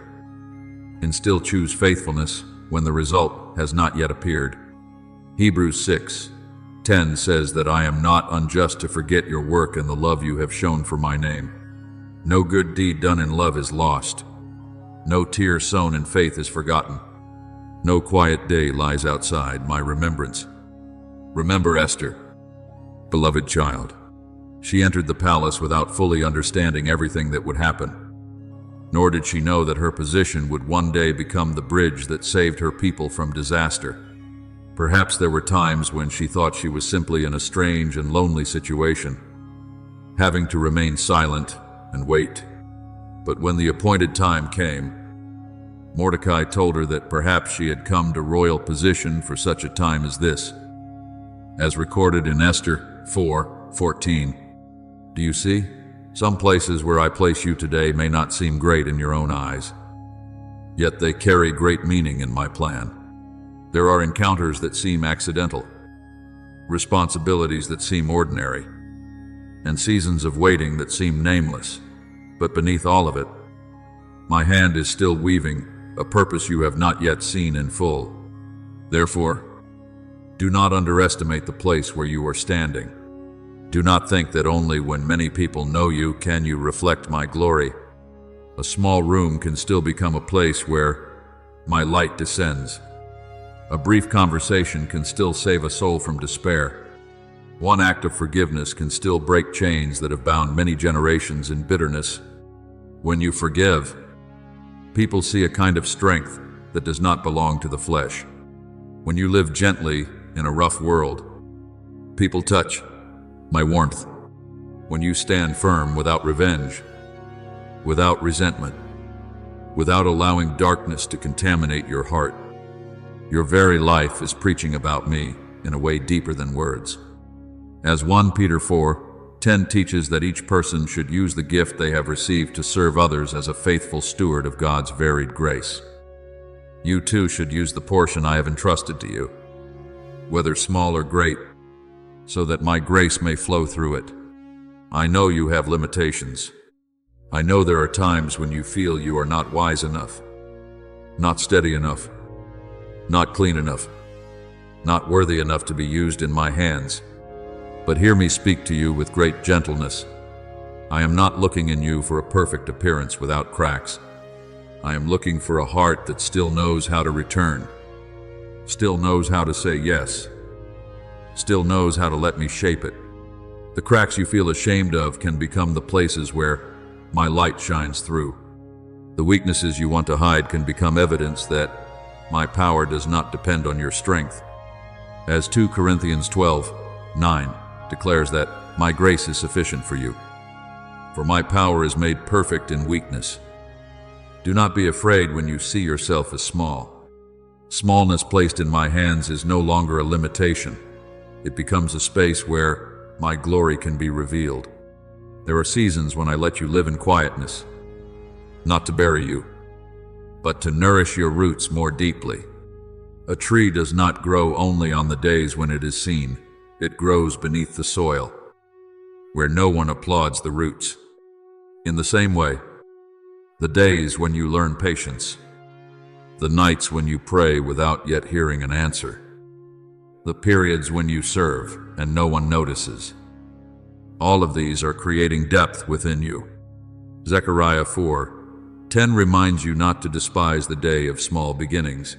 And still choose faithfulness when the result has not yet appeared. Hebrews 6:10 says that I am not unjust to forget your work and the love you have shown for my name. No good deed done in love is lost. No tear sown in faith is forgotten. No quiet day lies outside my remembrance. Remember Esther, beloved child. She entered the palace without fully understanding everything that would happen. Nor did she know that her position would one day become the bridge that saved her people from disaster. Perhaps there were times when she thought she was simply in a strange and lonely situation, having to remain silent and wait. But when the appointed time came, Mordecai told her that perhaps she had come to royal position for such a time as this. As recorded in Esther 4:14, do you see? Some places where I place you today may not seem great in your own eyes, yet they carry great meaning in my plan. There are encounters that seem accidental, responsibilities that seem ordinary, and seasons of waiting that seem nameless. But beneath all of it, My hand is still weaving a purpose you have not yet seen in full. Therefore, do not underestimate the place where you are standing. Do not think that only when many people know you can you reflect my glory. A small room can still become a place where my light descends. A brief conversation can still save a soul from despair. One act of forgiveness can still break chains that have bound many generations in bitterness. When you forgive, people see a kind of strength that does not belong to the flesh. When you live gently in a rough world, people touch my warmth. When you stand firm without revenge, without resentment, without allowing darkness to contaminate your heart, your very life is preaching about me in a way deeper than words. As 1 Peter 4:10 teaches that each person should use the gift they have received to serve others as a faithful steward of God's varied grace. You too should use the portion I have entrusted to you, whether small or great, so that my grace may flow through it. I know you have limitations. I know there are times when you feel you are not wise enough, not steady enough, not clean enough, not worthy enough to be used in my hands. But hear me speak to you with great gentleness. I am not looking in you for a perfect appearance without cracks. I am looking for a heart that still knows how to return, still knows how to say yes, still knows how to let me shape it. The cracks you feel ashamed of can become the places where my light shines through. The weaknesses you want to hide can become evidence that my power does not depend on your strength. As 2 Corinthians 12:9 declares that my grace is sufficient for you, for my power is made perfect in weakness. Do not be afraid when you see yourself as small. Smallness placed in my hands is no longer a limitation. It becomes a space where my glory can be revealed. There are seasons when I let you live in quietness, not to bury you, but to nourish your roots more deeply. A tree does not grow only on the days when it is seen. It grows beneath the soil, where no one applauds the roots. In the same way, the days when you learn patience, the nights when you pray without yet hearing an answer, the periods when you serve and no one notices, all of these are creating depth within you. Zechariah 4:10 reminds you not to despise the day of small beginnings,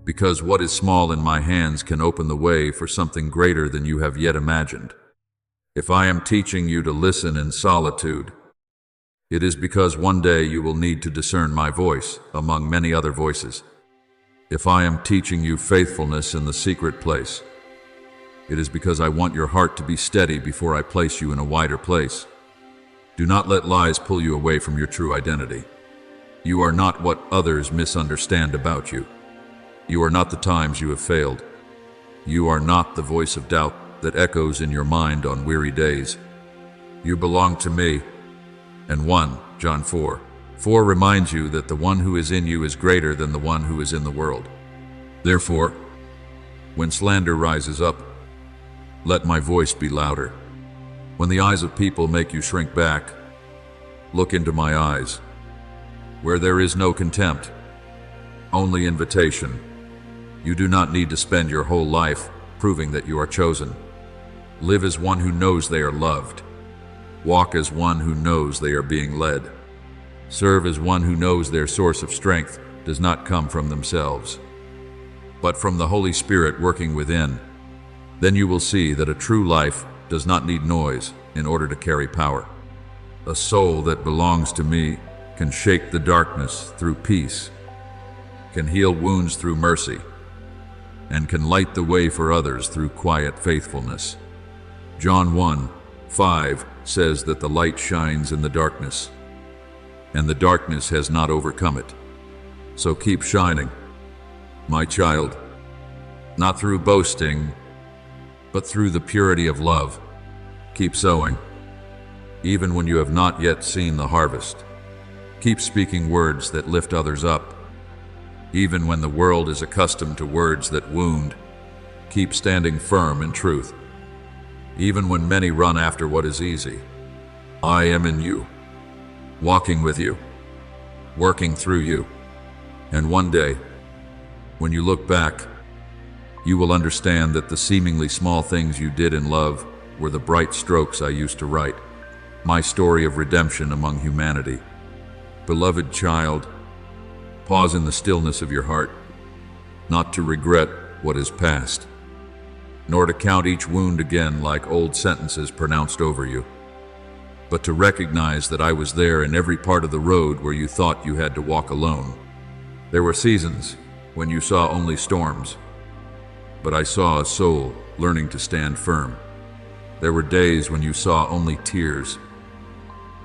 because what is small in my hands can open the way for something greater than you have yet imagined. If I am teaching you to listen in solitude, it is because one day you will need to discern my voice among many other voices. If I am teaching you faithfulness in the secret place, it is because I want your heart to be steady before I place you in a wider place. Do not let lies pull you away from your true identity. You are not what others misunderstand about you. You are not the times you have failed. You are not the voice of doubt that echoes in your mind on weary days. You belong to me. And 1 John 4:4 reminds you that the one who is in you is greater than the one who is in the world. Therefore, when slander rises up, let my voice be louder. When the eyes of people make you shrink back, look into my eyes, where there is no contempt, only invitation. You do not need to spend your whole life proving that you are chosen. Live as one who knows they are loved. Walk as one who knows they are being led. Serve as one who knows their source of strength does not come from themselves, but from the Holy Spirit working within. Then you will see that a true life does not need noise in order to carry power. A soul that belongs to me can shake the darkness through peace, can heal wounds through mercy, and can light the way for others through quiet faithfulness. John 1:5 says that the light shines in the darkness, and the darkness has not overcome it. So keep shining, my child, not through boasting, but through the purity of love. Keep sowing, even when you have not yet seen the harvest. Keep speaking words that lift others up, even when the world is accustomed to words that wound. Keep standing firm in truth, even when many run after what is easy. I am in you, walking with you, working through you. And one day, when you look back, you will understand that the seemingly small things you did in love were the bright strokes I used to write, my story of redemption among humanity. Beloved child, pause in the stillness of your heart, not to regret what is past, nor to count each wound again like old sentences pronounced over you, but to recognize that I was there in every part of the road where you thought you had to walk alone. There were seasons when you saw only storms, but I saw a soul learning to stand firm. There were days when you saw only tears,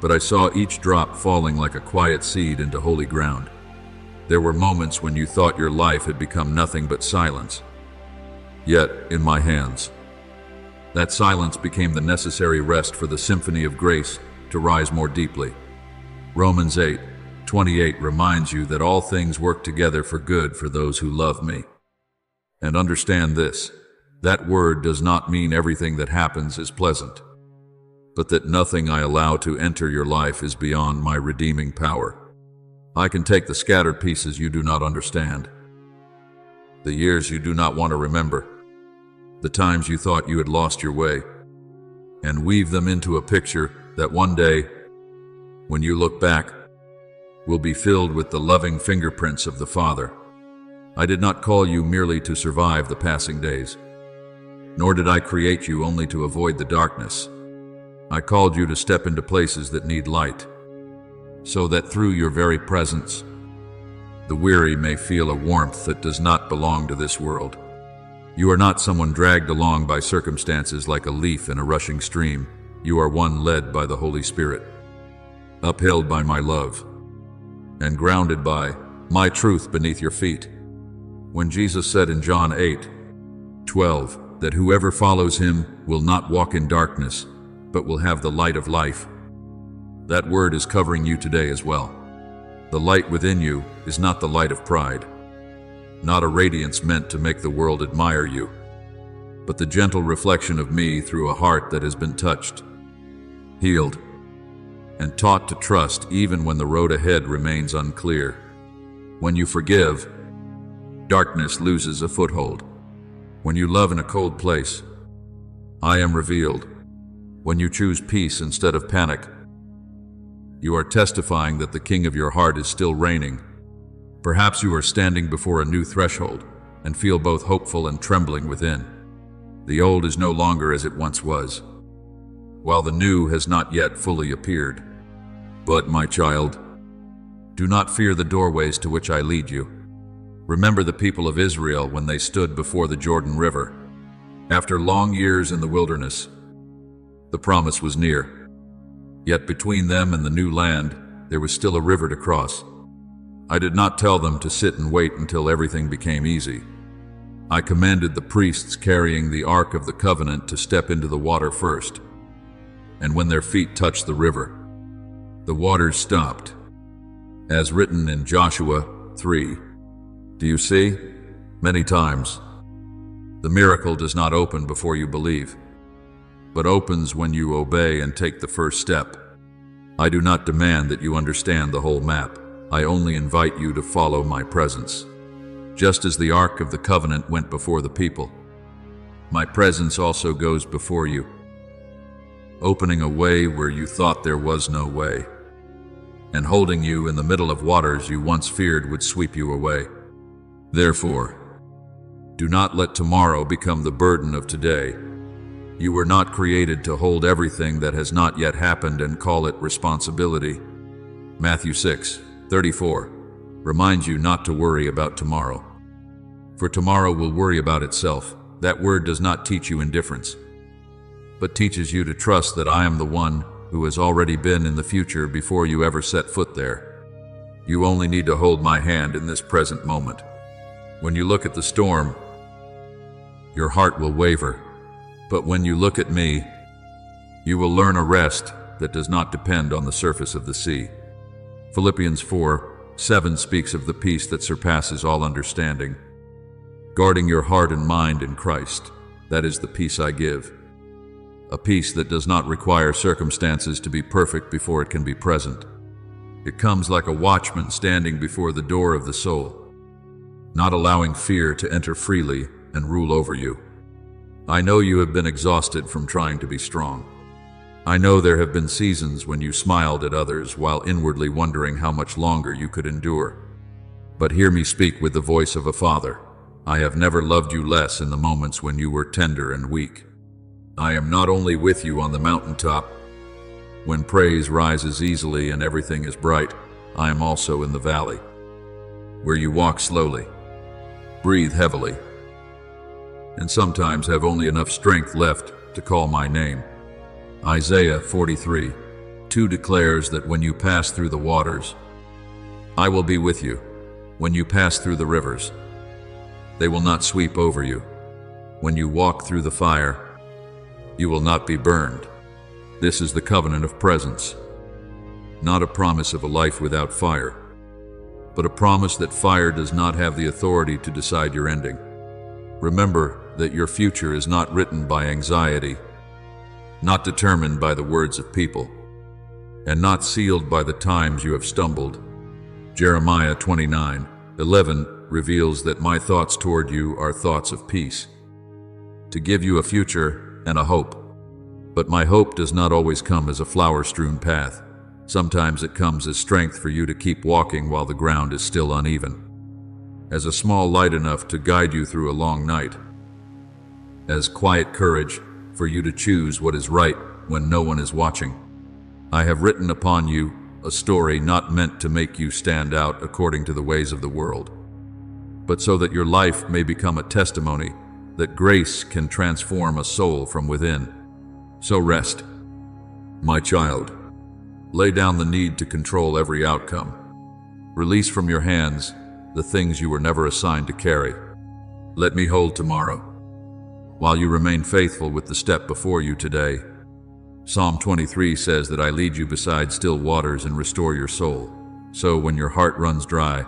but I saw each drop falling like a quiet seed into holy ground. There were moments when you thought your life had become nothing but silence. Yet, in my hands, that silence became the necessary rest for the symphony of grace to rise more deeply. Romans 8:28 reminds you that all things work together for good for those who love me. And understand this, that word does not mean everything that happens is pleasant, but that nothing I allow to enter your life is beyond my redeeming power. I can take the scattered pieces you do not understand, the years you do not want to remember, the times you thought you had lost your way, and weave them into a picture that one day, when you look back, will be filled with the loving fingerprints of the Father. I did not call you merely to survive the passing days, nor did I create you only to avoid the darkness. I called you to step into places that need light, so that through your very presence, the weary may feel a warmth that does not belong to this world. You are not someone dragged along by circumstances like a leaf in a rushing stream. You are one led by the Holy Spirit, upheld by my love, and grounded by my truth beneath your feet. When Jesus said in John 8:12 that whoever follows him will not walk in darkness, but will have the light of life, that word is covering you today as well. The light within you is not the light of pride, not a radiance meant to make the world admire you, but the gentle reflection of me through a heart that has been touched, healed, and taught to trust even when the road ahead remains unclear. When you forgive, darkness loses a foothold. When you love in a cold place, I am revealed. When you choose peace instead of panic, you are testifying that the King of your heart is still reigning. Perhaps you are standing before a new threshold and feel both hopeful and trembling within. The old is no longer as it once was, while the new has not yet fully appeared. But, my child, do not fear the doorways to which I lead you. Remember the people of Israel when they stood before the Jordan River. After long years in the wilderness, the promise was near. Yet between them and the new land, there was still a river to cross. I did not tell them to sit and wait until everything became easy. I commanded the priests carrying the Ark of the Covenant to step into the water first. And when their feet touched the river, the waters stopped, as written in Joshua 3. Do you see? Many times, the miracle does not open before you believe, but opens when you obey and take the first step. I do not demand that you understand the whole map. I only invite you to follow my presence. Just as the Ark of the Covenant went before the people, my presence also goes before you, opening a way where you thought there was no way, and holding you in the middle of waters you once feared would sweep you away. Therefore, do not let tomorrow become the burden of today. You were not created to hold everything that has not yet happened and call it responsibility. Matthew 6:34 reminds you not to worry about tomorrow, for tomorrow will worry about itself. That word does not teach you indifference, but teaches you to trust that I am the one who has already been in the future before you ever set foot there. You only need to hold my hand in this present moment. When you look at the storm, your heart will waver, but when you look at me, you will learn a rest that does not depend on the surface of the sea. Philippians 4:7 speaks of the peace that surpasses all understanding, guarding your heart and mind in Christ. That is the peace I give. A peace that does not require circumstances to be perfect before it can be present, It comes like a watchman standing before the door of the soul, not allowing fear to enter freely and rule over you. I know you have been exhausted from trying to be strong. I know there have been seasons when you smiled at others while inwardly wondering how much longer you could endure. But hear me speak with the voice of a father. I have never loved you less in the moments when you were tender and weak. I am not only with you on the mountaintop, when praise rises easily and everything is bright, I am also in the valley, where you walk slowly, breathe heavily, and sometimes have only enough strength left to call my name. Isaiah 43:2 declares that when you pass through the waters, I will be with you. When you pass through the rivers, they will not sweep over you. When you walk through the fire, you will not be burned. This is the covenant of presence, not a promise of a life without fire, but a promise that fire does not have the authority to decide your ending. Remember that your future is not written by anxiety, not determined by the words of people, and not sealed by the times you have stumbled. Jeremiah 29:11 reveals that my thoughts toward you are thoughts of peace, to give you a future and a hope. But my hope does not always come as a flower-strewn path. Sometimes it comes as strength for you to keep walking while the ground is still uneven, as a small light enough to guide you through a long night, as quiet courage for you to choose what is right when no one is watching. I have written upon you a story not meant to make you stand out according to the ways of the world, but so that your life may become a testimony that grace can transform a soul from within. So rest, my child. Lay down the need to control every outcome. Release from your hands the things you were never assigned to carry. Let me hold tomorrow, while you remain faithful with the step before you today. Psalm 23 says that I lead you beside still waters and restore your soul. So when your heart runs dry,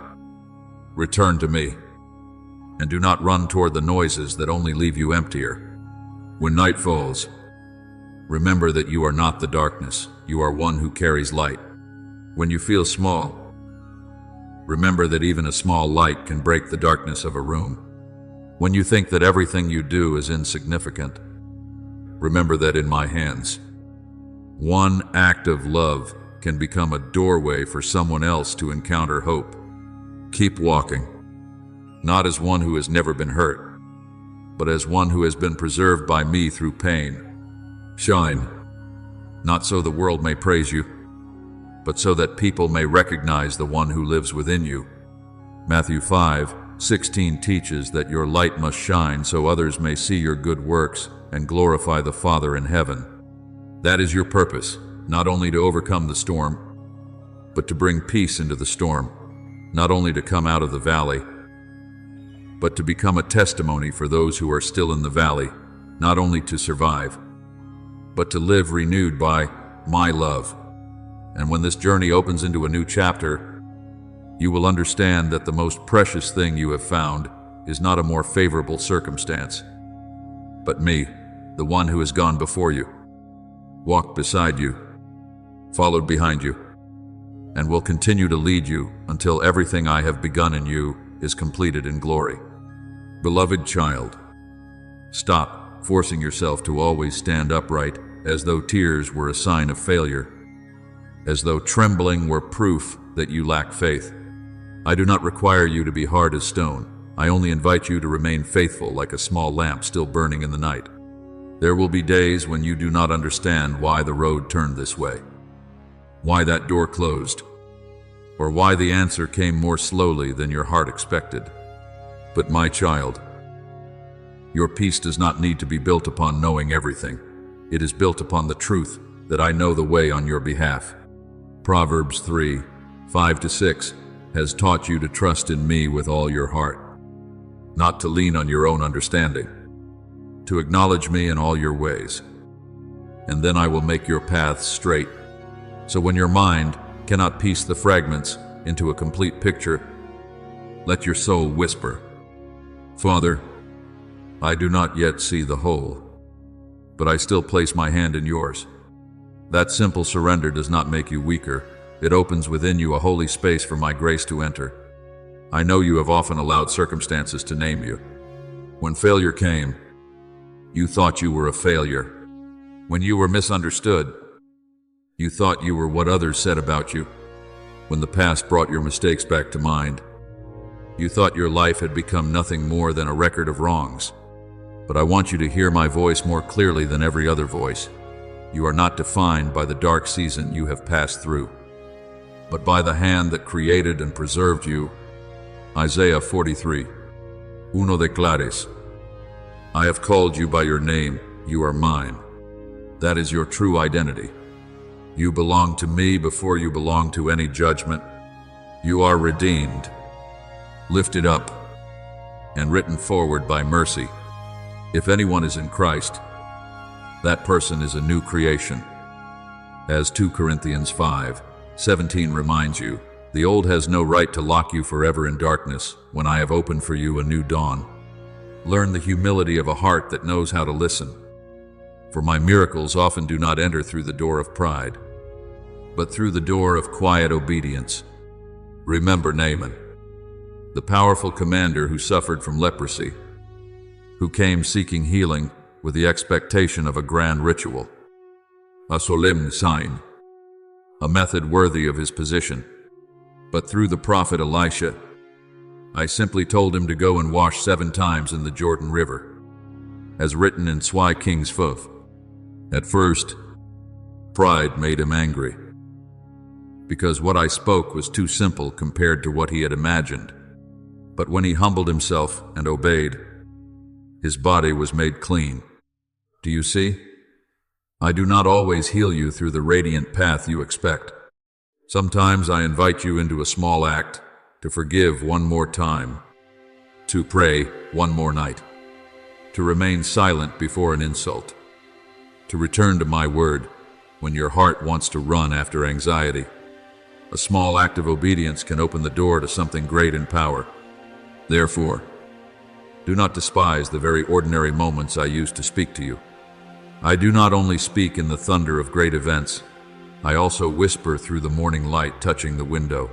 return to me, and do not run toward the noises that only leave you emptier. When night falls, remember that you are not the darkness, you are one who carries light. When you feel small, remember that even a small light can break the darkness of a room. When you think that everything you do is insignificant, remember that in my hands, one act of love can become a doorway for someone else to encounter hope. Keep walking, not as one who has never been hurt, but as one who has been preserved by me through pain. Shine, not so the world may praise you, but so that people may recognize the one who lives within you. Matthew 5:16 teaches that your light must shine so others may see your good works and glorify the Father in heaven. That is your purpose, not only to overcome the storm, but to bring peace into the storm, not only to come out of the valley, but to become a testimony for those who are still in the valley, not only to survive, but to live renewed by my love. And when this journey opens into a new chapter, you will understand that the most precious thing you have found is not a more favorable circumstance, but me, the one who has gone before you, walked beside you, followed behind you, and will continue to lead you until everything I have begun in you is completed in glory. Beloved child, stop forcing yourself to always stand upright as though tears were a sign of failure, as though trembling were proof that you lack faith. I do not require you to be hard as stone. I only invite you to remain faithful like a small lamp still burning in the night. There will be days when you do not understand why the road turned this way, why that door closed, or why the answer came more slowly than your heart expected. But my child, your peace does not need to be built upon knowing everything. It is built upon the truth that I know the way on your behalf. Proverbs 3:5-6 has taught you to trust in me with all your heart, not to lean on your own understanding, to acknowledge me in all your ways, and then I will make your paths straight. So when your mind cannot piece the fragments into a complete picture, let your soul whisper, Father, I do not yet see the whole, but I still place my hand in yours. That simple surrender does not make you weaker. It opens within you a holy space for my grace to enter. I know you have often allowed circumstances to name you. When failure came, you thought you were a failure. When you were misunderstood, you thought you were what others said about you. When the past brought your mistakes back to mind, you thought your life had become nothing more than a record of wrongs. But I want you to hear my voice more clearly than every other voice. You are not defined by the dark season you have passed through, but by the hand that created and preserved you. Isaiah 43, Uno declares, I have called you by your name, you are mine. That is your true identity. You belong to me before you belong to any judgment. You are redeemed, lifted up, and written forward by mercy. If anyone is in Christ, that person is a new creation. As 2 Corinthians 5:17 reminds you, the old has no right to lock you forever in darkness when I have opened for you a new dawn. Learn the humility of a heart that knows how to listen. For my miracles often do not enter through the door of pride, but through the door of quiet obedience. Remember Naaman, the powerful commander who suffered from leprosy, who came seeking healing with the expectation of a grand ritual, a solemn sign, a method worthy of his position. But through the prophet Elisha, I simply told him to go and wash 7 times in the Jordan River, as written in 2 Kings 5. At first, pride made him angry, because what I spoke was too simple compared to what he had imagined. But when he humbled himself and obeyed, his body was made clean. Do you see? I do not always heal you through the radiant path you expect. Sometimes I invite you into a small act, to forgive one more time, to pray one more night, to remain silent before an insult, to return to my word when your heart wants to run after anxiety. A small act of obedience can open the door to something great in power. Therefore, do not despise the very ordinary moments I use to speak to you. I do not only speak in the thunder of great events, I also whisper through the morning light touching the window,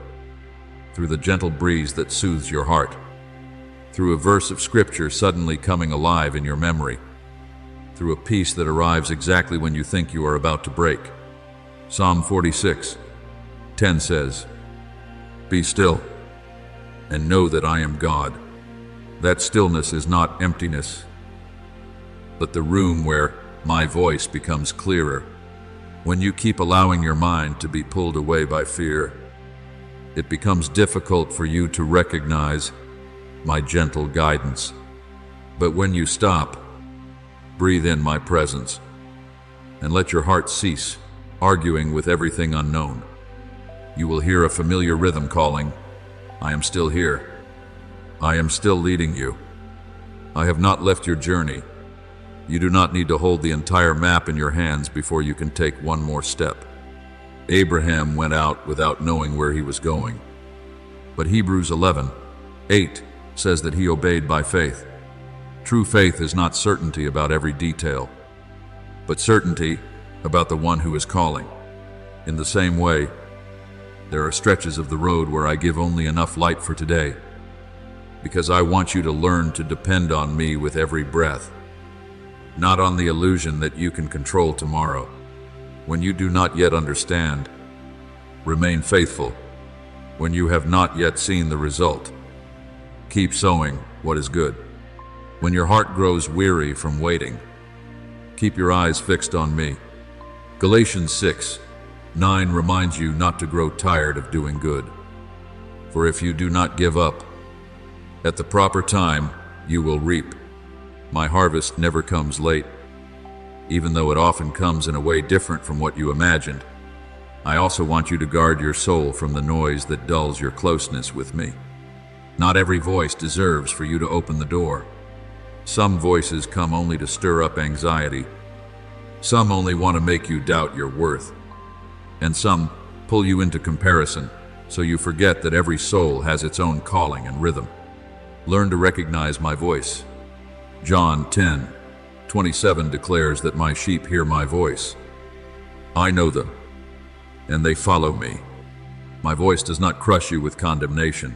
through the gentle breeze that soothes your heart, through a verse of scripture suddenly coming alive in your memory, through a peace that arrives exactly when you think you are about to break. Psalm 46:10 says, Be still, and know that I am God. That stillness is not emptiness, but the room where my voice becomes clearer. When you keep allowing your mind to be pulled away by fear, it becomes difficult for you to recognize my gentle guidance. But when you stop, breathe in my presence, and let your heart cease arguing with everything unknown, you will hear a familiar rhythm calling, I am still here. I am still leading you. I have not left your journey. You do not need to hold the entire map in your hands before you can take one more step. Abraham went out without knowing where he was going. But Hebrews 11:8 says that he obeyed by faith. True faith is not certainty about every detail, but certainty about the one who is calling. In the same way, there are stretches of the road where I give only enough light for today, because I want you to learn to depend on me with every breath, not on the illusion that you can control tomorrow. When you do not yet understand, remain faithful. When you have not yet seen the result, keep sowing what is good. When your heart grows weary from waiting, keep your eyes fixed on me. Galatians 6:9 reminds you not to grow tired of doing good. For if you do not give up, at the proper time you will reap. My harvest never comes late, even though it often comes in a way different from what you imagined. I also want you to guard your soul from the noise that dulls your closeness with me. Not every voice deserves for you to open the door. Some voices come only to stir up anxiety. Some only want to make you doubt your worth. And some pull you into comparison, so you forget that every soul has its own calling and rhythm. Learn to recognize my voice. John 10:27 declares that my sheep hear my voice. I know them, and they follow me. My voice does not crush you with condemnation.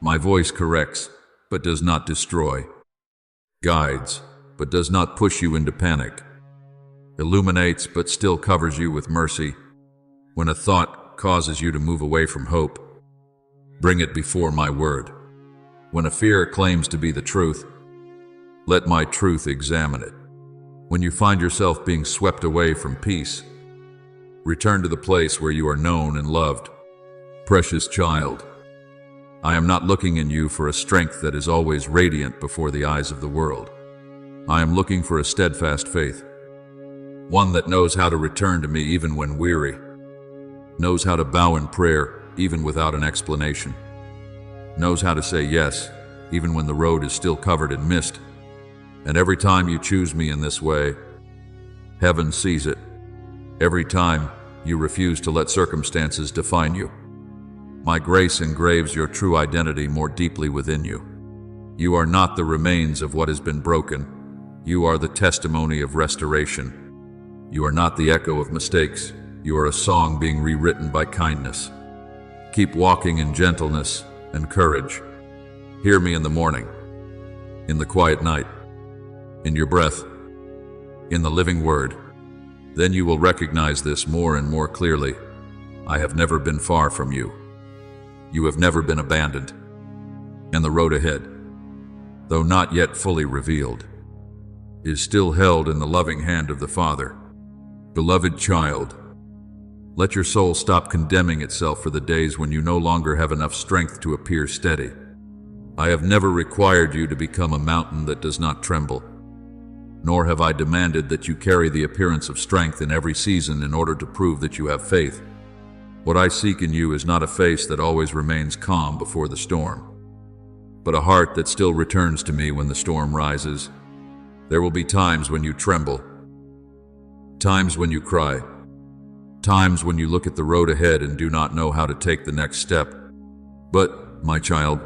My voice corrects, but does not destroy. Guides, but does not push you into panic. Illuminates, but still covers you with mercy. When a thought causes you to move away from hope, bring it before my word. When a fear claims to be the truth, let my truth examine it. When you find yourself being swept away from peace, return to the place where you are known and loved. Precious child, I am not looking in you for a strength that is always radiant before the eyes of the world. I am looking for a steadfast faith, one that knows how to return to me even when weary, knows how to bow in prayer even without an explanation, knows how to say yes even when the road is still covered in mist. And every time you choose me in this way, heaven sees it. Every time you refuse to let circumstances define you, my grace engraves your true identity more deeply within you. You are not the remains of what has been broken. You are the testimony of restoration. You are not the echo of mistakes. You are a song being rewritten by kindness. Keep walking in gentleness and courage. Hear me in the morning, in the quiet night, in your breath, in the living word. Then you will recognize this more and more clearly. I have never been far from you. You have never been abandoned. And the road ahead, though not yet fully revealed, is still held in the loving hand of the Father. Beloved child, let your soul stop condemning itself for the days when you no longer have enough strength to appear steady. I have never required you to become a mountain that does not tremble, nor have I demanded that you carry the appearance of strength in every season in order to prove that you have faith. What I seek in you is not a face that always remains calm before the storm, but a heart that still returns to me when the storm rises. There will be times when you tremble, times when you cry, times when you look at the road ahead and do not know how to take the next step. But, my child,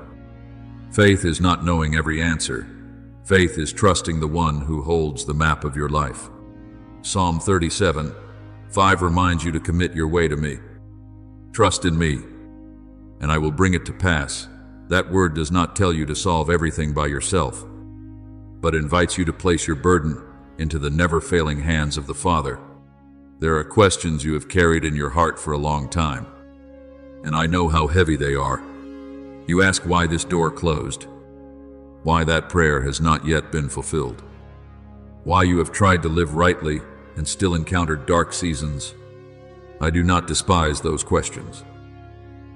faith is not knowing every answer. Faith is trusting the one who holds the map of your life. Psalm 37:5 reminds you to commit your way to me. Trust in me, and I will bring it to pass. That word does not tell you to solve everything by yourself, but invites you to place your burden into the never-failing hands of the Father. There are questions you have carried in your heart for a long time, and I know how heavy they are. You ask why this door closed, why that prayer has not yet been fulfilled, why you have tried to live rightly and still encountered dark seasons. I do not despise those questions,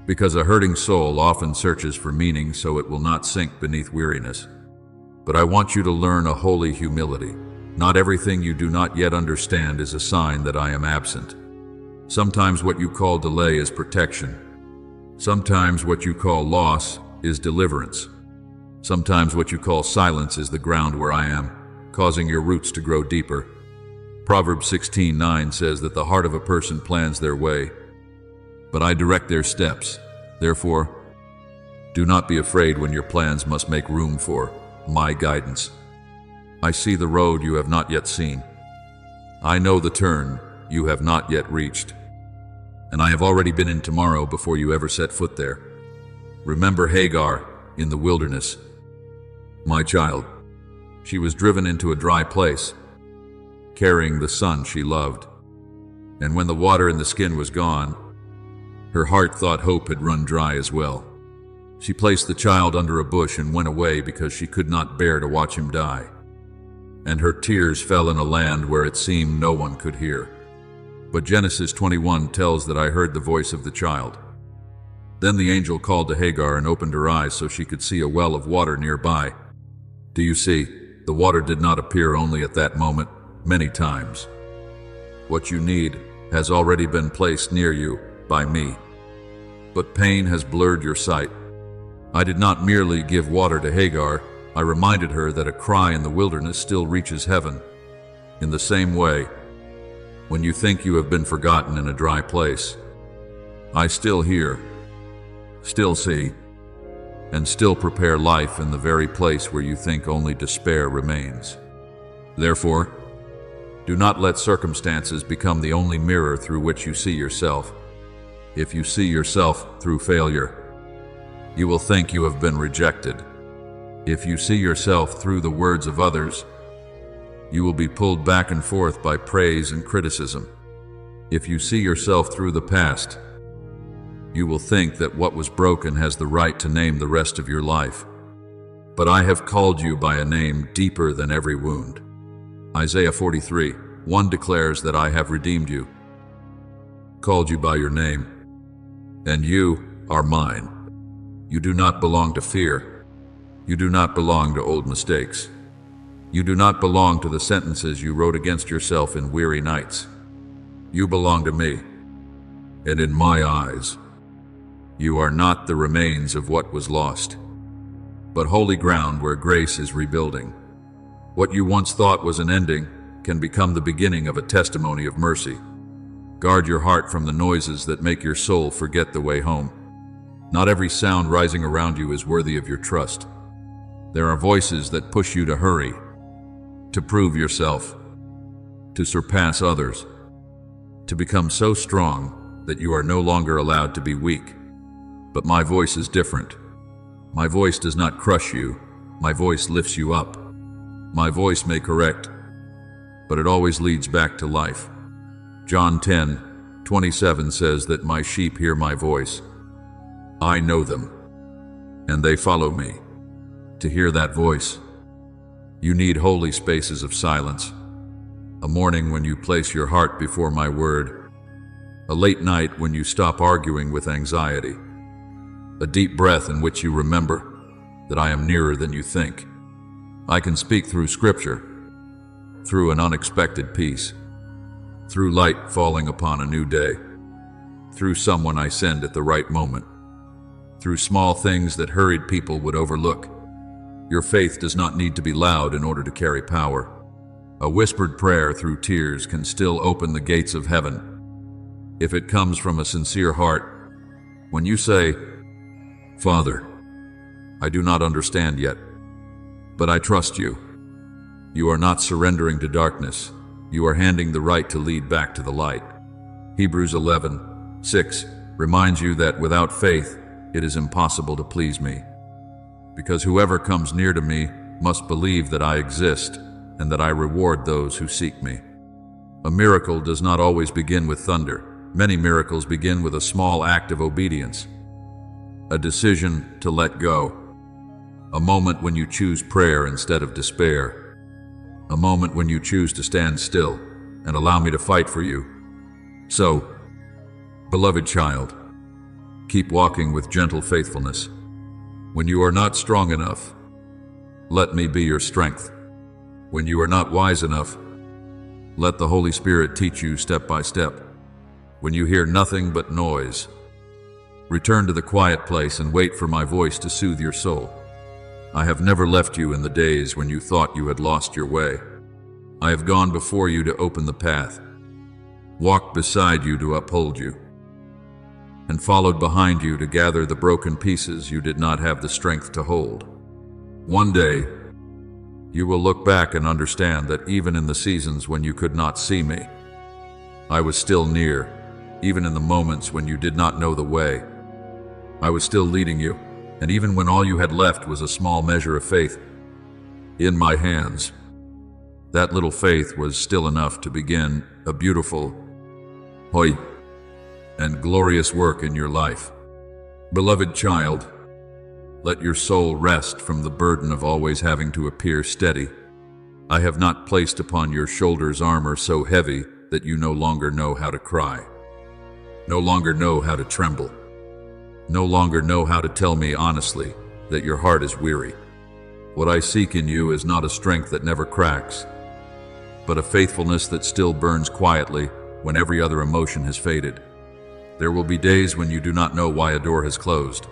because a hurting soul often searches for meaning so it will not sink beneath weariness. But I want you to learn a holy humility. Not everything you do not yet understand is a sign that I am absent. Sometimes what you call delay is protection. Sometimes what you call loss is deliverance. Sometimes what you call silence is the ground where I am, causing your roots to grow deeper. Proverbs 16:9 says that the heart of a person plans their way, but I direct their steps. Therefore, do not be afraid when your plans must make room for my guidance. I see the road you have not yet seen. I know the turn you have not yet reached, and I have already been in tomorrow before you ever set foot there. Remember Hagar in the wilderness. My child, she was driven into a dry place, carrying the son she loved. And when the water in the skin was gone, her heart thought hope had run dry as well. She placed the child under a bush and went away because she could not bear to watch him die. And her tears fell in a land where it seemed no one could hear. But Genesis 21 tells that I heard the voice of the child. Then the angel called to Hagar and opened her eyes so she could see a well of water nearby. Do you see? The water did not appear only at that moment, many times. What you need has already been placed near you by me. But pain has blurred your sight. I did not merely give water to Hagar, I reminded her that a cry in the wilderness still reaches heaven. In the same way, when you think you have been forgotten in a dry place, I still hear, still see, and still prepare life in the very place where you think only despair remains. Therefore, do not let circumstances become the only mirror through which you see yourself. If you see yourself through failure, you will think you have been rejected. If you see yourself through the words of others, you will be pulled back and forth by praise and criticism. If you see yourself through the past, you will think that what was broken has the right to name the rest of your life. But I have called you by a name deeper than every wound. Isaiah 43:1 declares that I have redeemed you, called you by your name, and you are mine. You do not belong to fear. You do not belong to old mistakes. You do not belong to the sentences you wrote against yourself in weary nights. You belong to me, and in my eyes, you are not the remains of what was lost, but holy ground where grace is rebuilding. What you once thought was an ending can become the beginning of a testimony of mercy. Guard your heart from the noises that make your soul forget the way home. Not every sound rising around you is worthy of your trust. There are voices that push you to hurry, to prove yourself, to surpass others, to become so strong that you are no longer allowed to be weak. But my voice is different. My voice does not crush you. My voice lifts you up. My voice may correct, but it always leads back to life. John 10:27 says that my sheep hear my voice. I know them, and they follow me. To hear that voice, you need holy spaces of silence. A morning when you place your heart before my word. A late night when you stop arguing with anxiety. A deep breath in which you remember that I am nearer than you think. I can speak through scripture, through an unexpected peace, through light falling upon a new day, through someone I send at the right moment, through small things that hurried people would overlook. Your faith does not need to be loud in order to carry power. A whispered prayer through tears can still open the gates of heaven. If it comes from a sincere heart, when you say, Father, I do not understand yet, but I trust you. You are not surrendering to darkness. You are handing the right to lead back to the light. Hebrews 11:6 reminds you that without faith, it is impossible to please me. Because whoever comes near to me must believe that I exist and that I reward those who seek me. A miracle does not always begin with thunder. Many miracles begin with a small act of obedience. A decision to let go. A moment when you choose prayer instead of despair. A moment when you choose to stand still and allow me to fight for you. So, beloved child, keep walking with gentle faithfulness. When you are not strong enough, let me be your strength. When you are not wise enough, let the Holy Spirit teach you step by step. When you hear nothing but noise, return to the quiet place and wait for my voice to soothe your soul. I have never left you in the days when you thought you had lost your way. I have gone before you to open the path, walked beside you to uphold you, and followed behind you to gather the broken pieces you did not have the strength to hold. One day, you will look back and understand that even in the seasons when you could not see me, I was still near. Even in the moments when you did not know the way, I was still leading you. And even when all you had left was a small measure of faith in my hands, that little faith was still enough to begin a beautiful, and glorious work in your life. Beloved child, let your soul rest from the burden of always having to appear steady. I have not placed upon your shoulders armor so heavy that you no longer know how to cry, no longer know how to tremble, no longer know how to tell me honestly that your heart is weary. What I seek in you is not a strength that never cracks, but a faithfulness that still burns quietly when every other emotion has faded. There will be days when you do not know why a door has closed,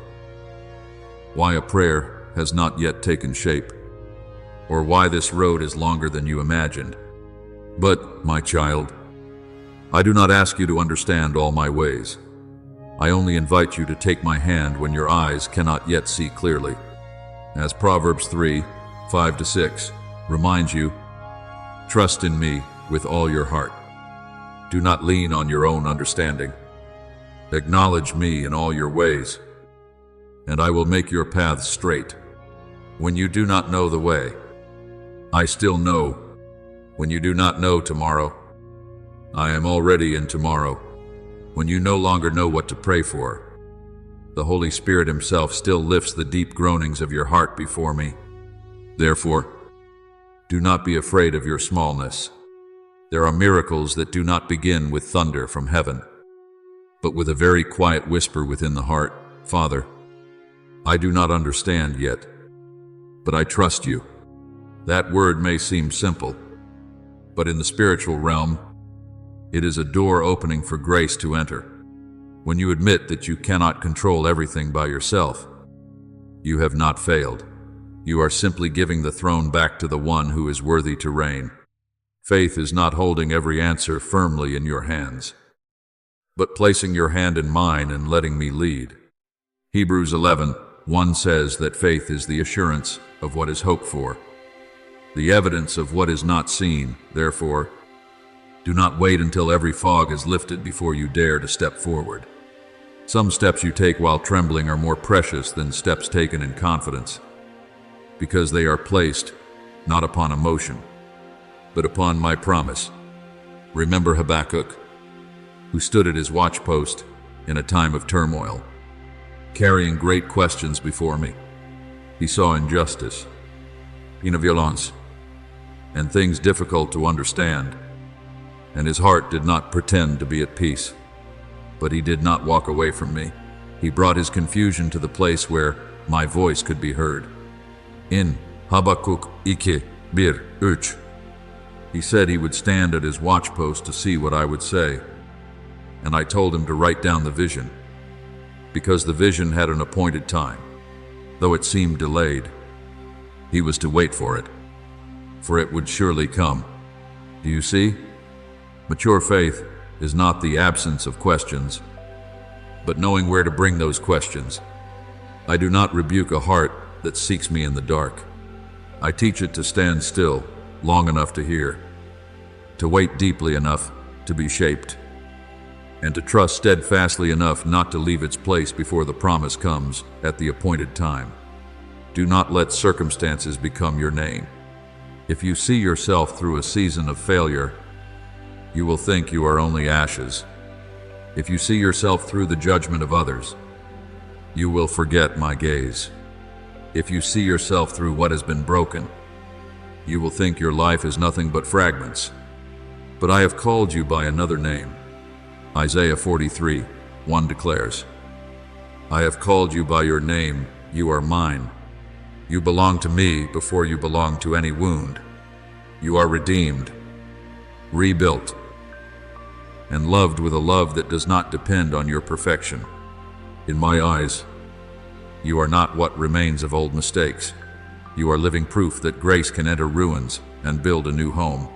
why a prayer has not yet taken shape, or why this road is longer than you imagined. But, my child, I do not ask you to understand all my ways. I only invite you to take my hand when your eyes cannot yet see clearly. As Proverbs 3:5-6 reminds you, trust in me with all your heart. Do not lean on your own understanding. Acknowledge me in all your ways, and I will make your paths straight. When you do not know the way, I still know. When you do not know tomorrow, I am already in tomorrow. When you no longer know what to pray for, the Holy Spirit Himself still lifts the deep groanings of your heart before me. Therefore, do not be afraid of your smallness. There are miracles that do not begin with thunder from heaven, but with a very quiet whisper within the heart. Father, I do not understand yet, but I trust you. That word may seem simple, but in the spiritual realm, it is a door opening for grace to enter. When you admit that you cannot control everything by yourself, you have not failed. You are simply giving the throne back to the one who is worthy to reign. Faith is not holding every answer firmly in your hands, but placing your hand in mine and letting me lead. Hebrews 11:1 says that faith is the assurance of what is hoped for, the evidence of what is not seen. Therefore, do not wait until every fog is lifted before you dare to step forward. Some steps you take while trembling are more precious than steps taken in confidence, because they are placed not upon emotion, but upon my promise. Remember Habakkuk, who stood at his watchpost in a time of turmoil, carrying great questions before me. He saw injustice, violence, and things difficult to understand, and his heart did not pretend to be at peace. But he did not walk away from me. He brought his confusion to the place where my voice could be heard. In Habakkuk 2:1, he said he would stand at his watchpost to see what I would say, and I told him to write down the vision, because the vision had an appointed time. Though it seemed delayed, he was to wait for it would surely come. Do you see? Mature faith is not the absence of questions, but knowing where to bring those questions. I do not rebuke a heart that seeks me in the dark. I teach it to stand still long enough to hear, to wait deeply enough to be shaped, and to trust steadfastly enough not to leave its place before the promise comes at the appointed time. Do not let circumstances become your name. If you see yourself through a season of failure, you will think you are only ashes. If you see yourself through the judgment of others, you will forget my gaze. If you see yourself through what has been broken, you will think your life is nothing but fragments. But I have called you by another name. Isaiah 43:1 declares, I have called you by your name, you are mine. You belong to me before you belong to any wound. You are redeemed, rebuilt, and loved with a love that does not depend on your perfection. In my eyes, you are not what remains of old mistakes. You are living proof that grace can enter ruins and build a new home.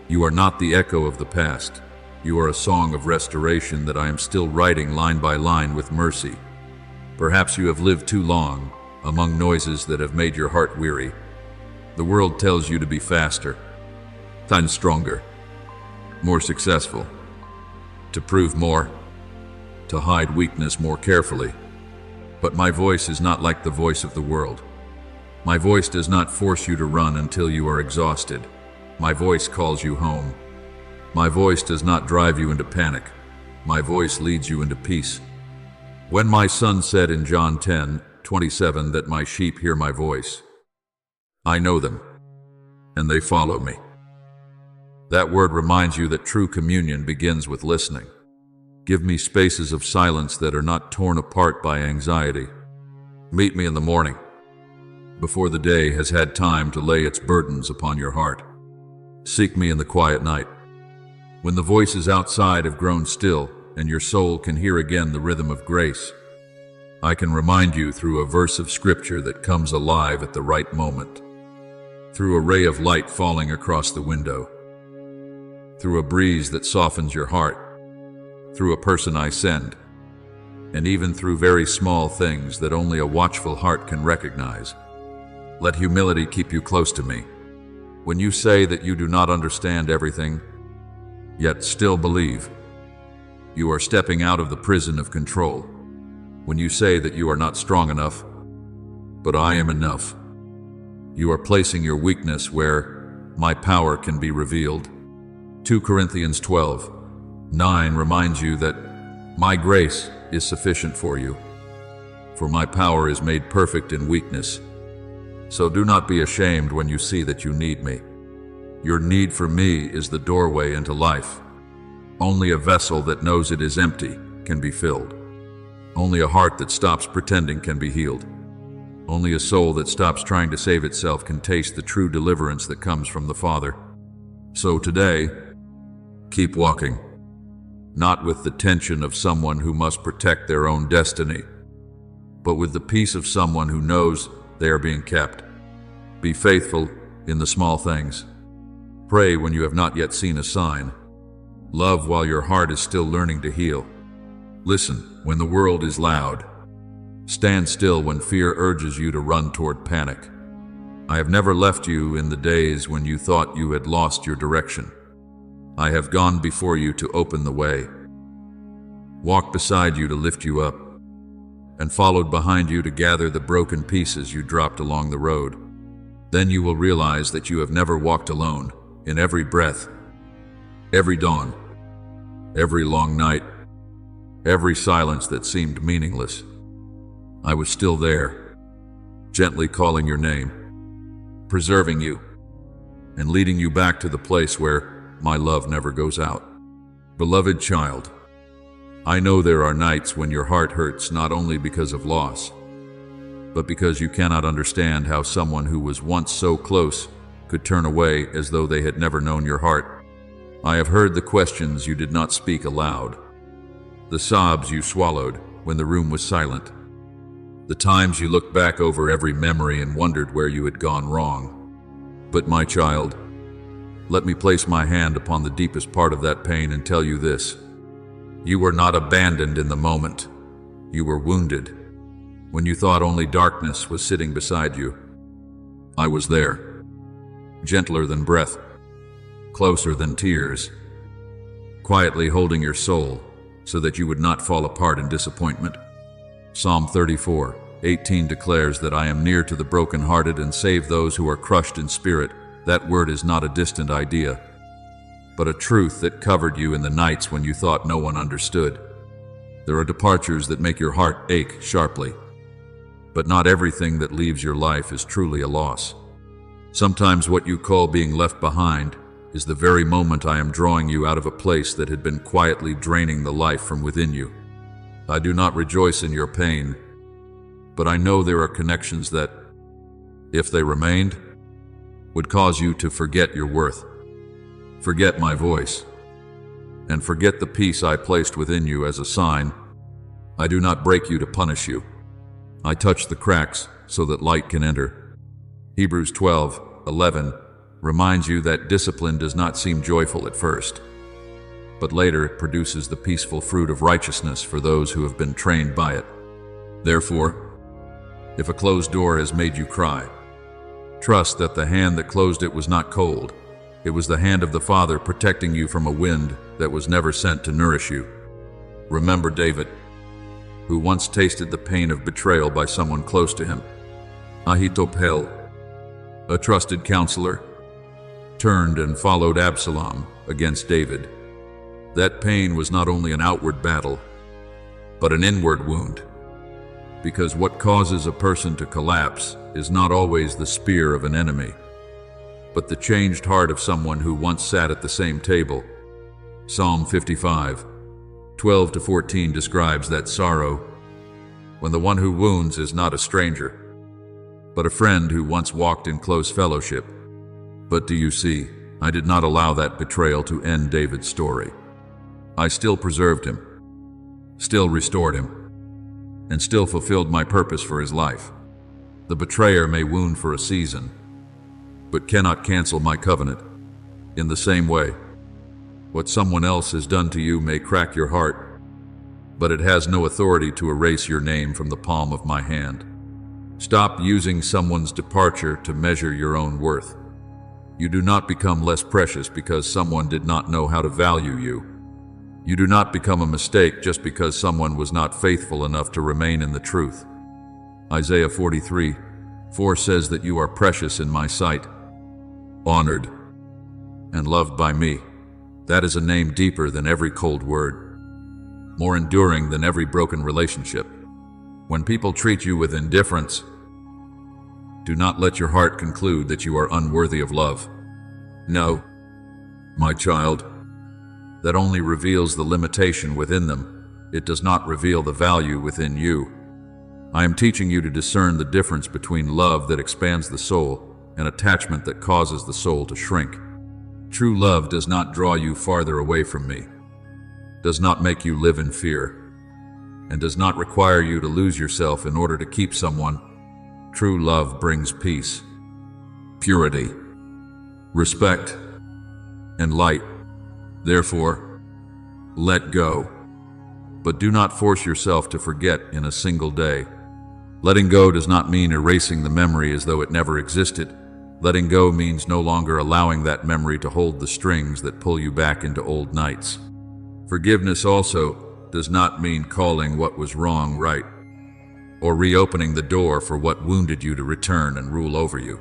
You are not the echo of the past. You are a song of restoration that I am still writing line by line with mercy. Perhaps you have lived too long among noises that have made your heart weary. The world tells you to be faster, stronger, more successful, to prove more, to hide weakness more carefully. But my voice is not like the voice of the world. My voice does not force you to run until you are exhausted. My voice calls you home. My voice does not drive you into panic. My voice leads you into peace. When my son said in John 10:27 that my sheep hear my voice, I know them, and they follow me. That word reminds you that true communion begins with listening. Give me spaces of silence that are not torn apart by anxiety. Meet me in the morning, before the day has had time to lay its burdens upon your heart. Seek me in the quiet night, when the voices outside have grown still and your soul can hear again the rhythm of grace. I can remind you through a verse of scripture that comes alive at the right moment, through a ray of light falling across the window, through a breeze that softens your heart, through a person I send, and even through very small things that only a watchful heart can recognize. Let humility keep you close to me. When you say that you do not understand everything, yet still believe, You are stepping out of the prison of control. When you say that you are not strong enough, but I am enough, you are placing your weakness where my power can be revealed. 2 Corinthians 12:9 reminds you that my grace is sufficient for you, for my power is made perfect in weakness. So do not be ashamed when you see that you need me. Your need for me is the doorway into life. Only a vessel that knows it is empty can be filled. Only a heart that stops pretending can be healed. Only a soul that stops trying to save itself can taste the true deliverance that comes from the Father. So today, keep walking, not with the tension of someone who must protect their own destiny, but with the peace of someone who knows they are being kept. Be faithful in the small things. Pray when you have not yet seen a sign. Love while your heart is still learning to heal. Listen when the world is loud. Stand still when fear urges you to run toward panic. I have never left you in the days when you thought you had lost your direction. I have gone before you to open the way, walked beside you to lift you up, and followed behind you to gather the broken pieces you dropped along the road. Then you will realize that you have never walked alone. In every breath, every dawn, every long night, every silence that seemed meaningless, I was still there, gently calling your name, preserving you, and leading you back to the place where my love never goes out. Beloved child, I know there are nights when your heart hurts not only because of loss, but because you cannot understand how someone who was once so close could turn away as though they had never known your heart. I have heard the questions you did not speak aloud, the sobs you swallowed when the room was silent, the times you looked back over every memory and wondered where you had gone wrong. But my child, let me place my hand upon the deepest part of that pain and tell you this. You were not abandoned in the moment. You were wounded. When you thought only darkness was sitting beside you, I was there. Gentler than breath, closer than tears, quietly holding your soul so that you would not fall apart in disappointment. Psalm 34:18 declares that I am near to the brokenhearted and save those who are crushed in spirit. That word is not a distant idea, but a truth that covered you in the nights when you thought no one understood. There are departures that make your heart ache sharply, but not everything that leaves your life is truly a loss. Sometimes what you call being left behind is the very moment I am drawing you out of a place that had been quietly draining the life from within you. I do not rejoice in your pain, but I know there are connections that, if they remained, would cause you to forget your worth, forget my voice, and forget the peace I placed within you as a sign. I do not break you to punish you. I touch the cracks so that light can enter. Hebrews 12:11 reminds you that discipline does not seem joyful at first, but later it produces the peaceful fruit of righteousness for those who have been trained by it. Therefore, if a closed door has made you cry, trust that the hand that closed it was not cold. It was the hand of the Father protecting you from a wind that was never sent to nourish you. Remember David, who once tasted the pain of betrayal by someone close to him. Ahithophel, a trusted counselor, turned and followed Absalom against David. That pain was not only an outward battle, but an inward wound, because what causes a person to collapse is not always the spear of an enemy, but the changed heart of someone who once sat at the same table. Psalm 55:12-14 describes that sorrow, when the one who wounds is not a stranger, but a friend who once walked in close fellowship. But do you see, I did not allow that betrayal to end David's story. I still preserved him, still restored him, and still fulfilled my purpose for his life. The betrayer may wound for a season, but cannot cancel my covenant. In the same way, what someone else has done to you may crack your heart, but it has no authority to erase your name from the palm of my hand. Stop using someone's departure to measure your own worth. You do not become less precious because someone did not know how to value you. You do not become a mistake just because someone was not faithful enough to remain in the truth. Isaiah 43:4 says that you are precious in my sight, honored and loved by me. That is a name deeper than every cold word, more enduring than every broken relationship. When people treat you with indifference, do not let your heart conclude that you are unworthy of love. No, my child, that only reveals the limitation within them. It does not reveal the value within you. I am teaching you to discern the difference between love that expands the soul and attachment that causes the soul to shrink. True love does not draw you farther away from me, does not make you live in fear, and does not require you to lose yourself in order to keep someone. True love brings peace, purity, respect, and light. Therefore, let go. But do not force yourself to forget in a single day. Letting go does not mean erasing the memory as though it never existed. Letting go means no longer allowing that memory to hold the strings that pull you back into old nights. Forgiveness also does not mean calling what was wrong right, or reopening the door for what wounded you to return and rule over you.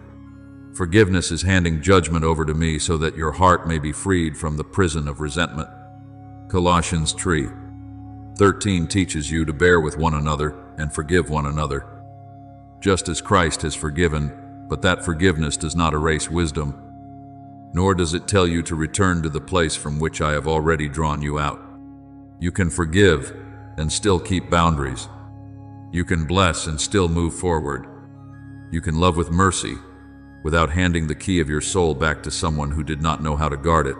Forgiveness is handing judgment over to me so that your heart may be freed from the prison of resentment. Colossians 3:13 teaches you to bear with one another and forgive one another, just as Christ has forgiven, but that forgiveness does not erase wisdom, nor does it tell you to return to the place from which I have already drawn you out. You can forgive and still keep boundaries. You can bless and still move forward. You can love with mercy without handing the key of your soul back to someone who did not know how to guard it.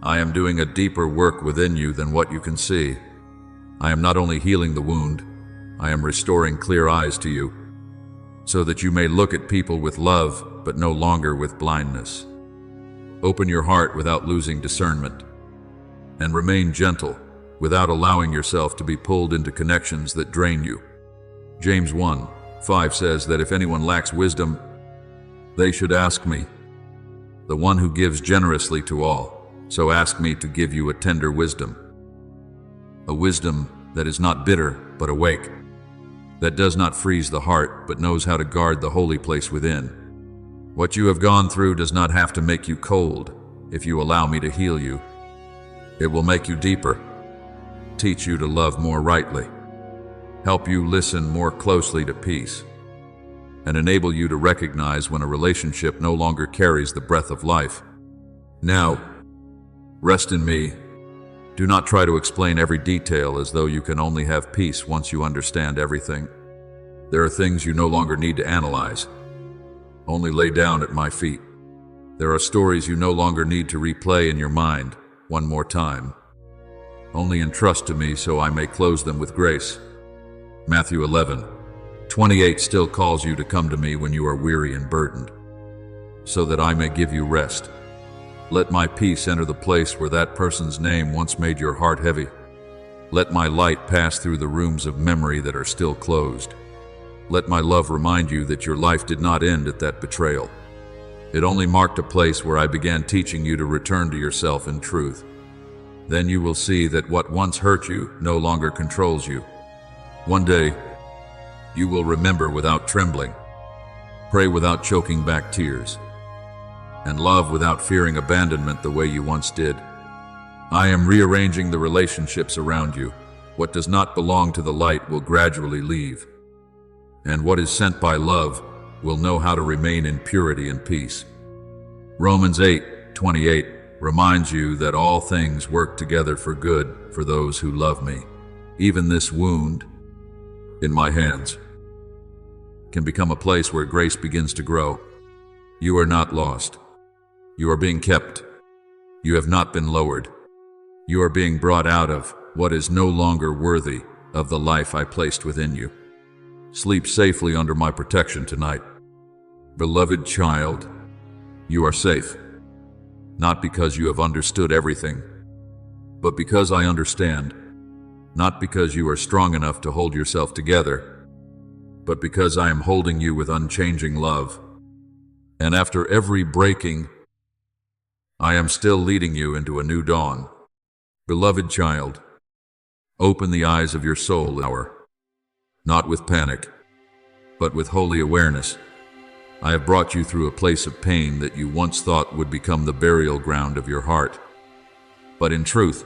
I am doing a deeper work within you than what you can see. I am not only healing the wound, I am restoring clear eyes to you, so that you may look at people with love, but no longer with blindness. Open your heart without losing discernment, and remain gentle without allowing yourself to be pulled into connections that drain you. James 1:5 says that if anyone lacks wisdom, they should ask me, the one who gives generously to all. So ask me to give you a tender wisdom, a wisdom that is not bitter but awake, that does not freeze the heart but knows how to guard the holy place within. What you have gone through does not have to make you cold if you allow me to heal you. It will make you deeper, teach you to love more rightly, help you listen more closely to peace, and enable you to recognize when a relationship no longer carries the breath of life. Now, rest in me. Do not try to explain every detail as though you can only have peace once you understand everything. There are things you no longer need to analyze. Only lay down at my feet. There are stories you no longer need to replay in your mind one more time. Only entrust to me so I may close them with grace. Matthew 11:28 still calls you to come to me when you are weary and burdened, so that I may give you rest. Let my peace enter the place where that person's name once made your heart heavy. Let my light pass through the rooms of memory that are still closed. Let my love remind you that your life did not end at that betrayal. It only marked a place where I began teaching you to return to yourself in truth. Then you will see that what once hurt you no longer controls you. One day, you will remember without trembling, pray without choking back tears, and love without fearing abandonment the way you once did. I am rearranging the relationships around you. What does not belong to the light will gradually leave, and what is sent by love will know how to remain in purity and peace. Romans 8:28 reminds you that all things work together for good for those who love me. Even this wound in my hands can become a place where grace begins to grow. You are not lost. You are being kept. You have not been lowered. You are being brought out of what is no longer worthy of the life I placed within you. Sleep safely under my protection tonight. Beloved child, you are safe, not because you have understood everything, but because I understand, not because you are strong enough to hold yourself together, but because I am holding you with unchanging love. And after every breaking, I am still leading you into a new dawn. Beloved child, open the eyes of your soul not with panic, but with holy awareness. I have brought you through a place of pain that you once thought would become the burial ground of your heart. But in truth,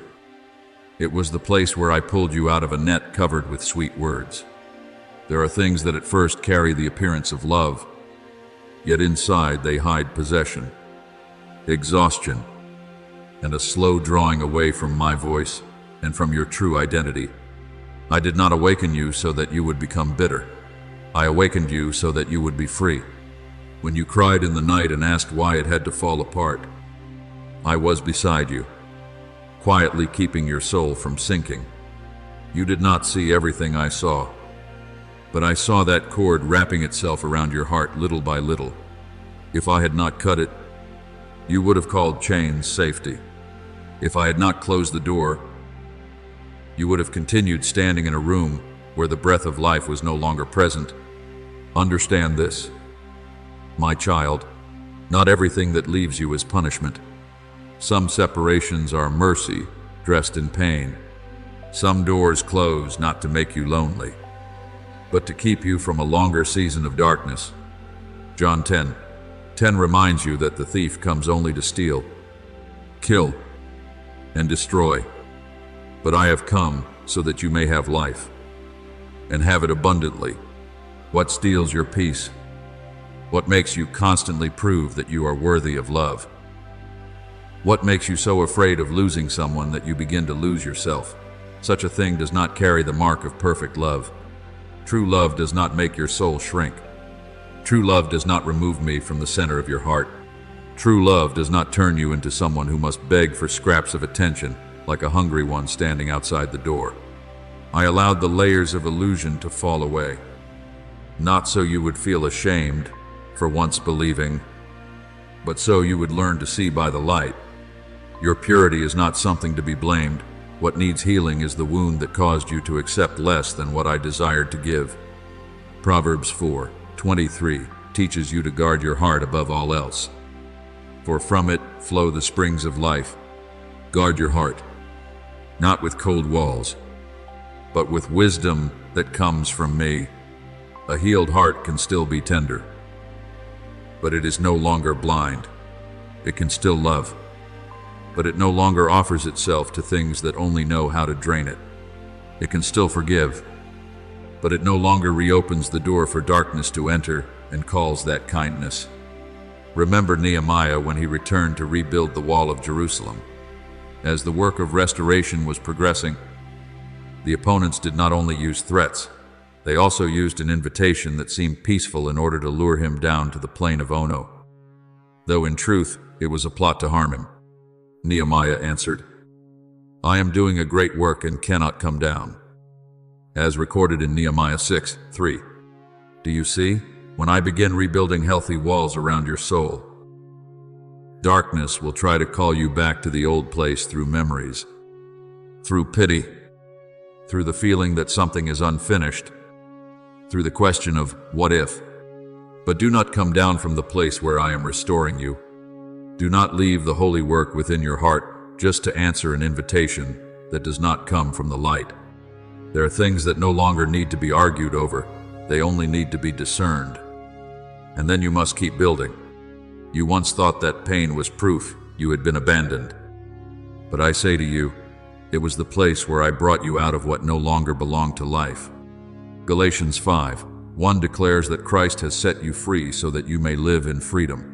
it was the place where I pulled you out of a net covered with sweet words. There are things that at first carry the appearance of love, yet inside they hide possession, exhaustion, and a slow drawing away from my voice and from your true identity. I did not awaken you so that you would become bitter. I awakened you so that you would be free. When you cried in the night and asked why it had to fall apart, I was beside you, quietly keeping your soul from sinking. You did not see everything I saw, but I saw that cord wrapping itself around your heart little by little. If I had not cut it, you would have called chains safety. If I had not closed the door, you would have continued standing in a room where the breath of life was no longer present. Understand this, my child, not everything that leaves you is punishment. Some separations are mercy dressed in pain. Some doors close not to make you lonely, but to keep you from a longer season of darkness. John 10:10 reminds you that the thief comes only to steal, kill, and destroy. But I have come so that you may have life, and have it abundantly. What steals your peace? What makes you constantly prove that you are worthy of love? What makes you so afraid of losing someone that you begin to lose yourself? Such a thing does not carry the mark of perfect love. True love does not make your soul shrink. True love does not remove me from the center of your heart. True love does not turn you into someone who must beg for scraps of attention like a hungry one standing outside the door. I allowed the layers of illusion to fall away, not so you would feel ashamed for once believing, but so you would learn to see by the light. Your purity is not something to be blamed. What needs healing is the wound that caused you to accept less than what I desired to give. Proverbs 4:23 teaches you to guard your heart above all else, for from it flow the springs of life. Guard your heart, not with cold walls, but with wisdom that comes from me. A healed heart can still be tender, but it is no longer blind. It can still love, but it no longer offers itself to things that only know how to drain it. It can still forgive, but it no longer reopens the door for darkness to enter and calls that kindness. Remember Nehemiah when he returned to rebuild the wall of Jerusalem. As the work of restoration was progressing, the opponents did not only use threats, they also used an invitation that seemed peaceful in order to lure him down to the plain of Ono, though in truth it was a plot to harm him. Nehemiah answered, I am doing a great work and cannot come down, as recorded in Nehemiah 6:3. Do you see? When I begin rebuilding healthy walls around your soul, darkness will try to call you back to the old place through memories, through pity, through the feeling that something is unfinished, through the question of what if. But do not come down from the place where I am restoring you. Do not leave the holy work within your heart just to answer an invitation that does not come from the light. There are things that no longer need to be argued over. They only need to be discerned. And then you must keep building. You once thought that pain was proof you had been abandoned. But I say to you, it was the place where I brought you out of what no longer belonged to life. Galatians 5:1 declares that Christ has set you free so that you may live in freedom.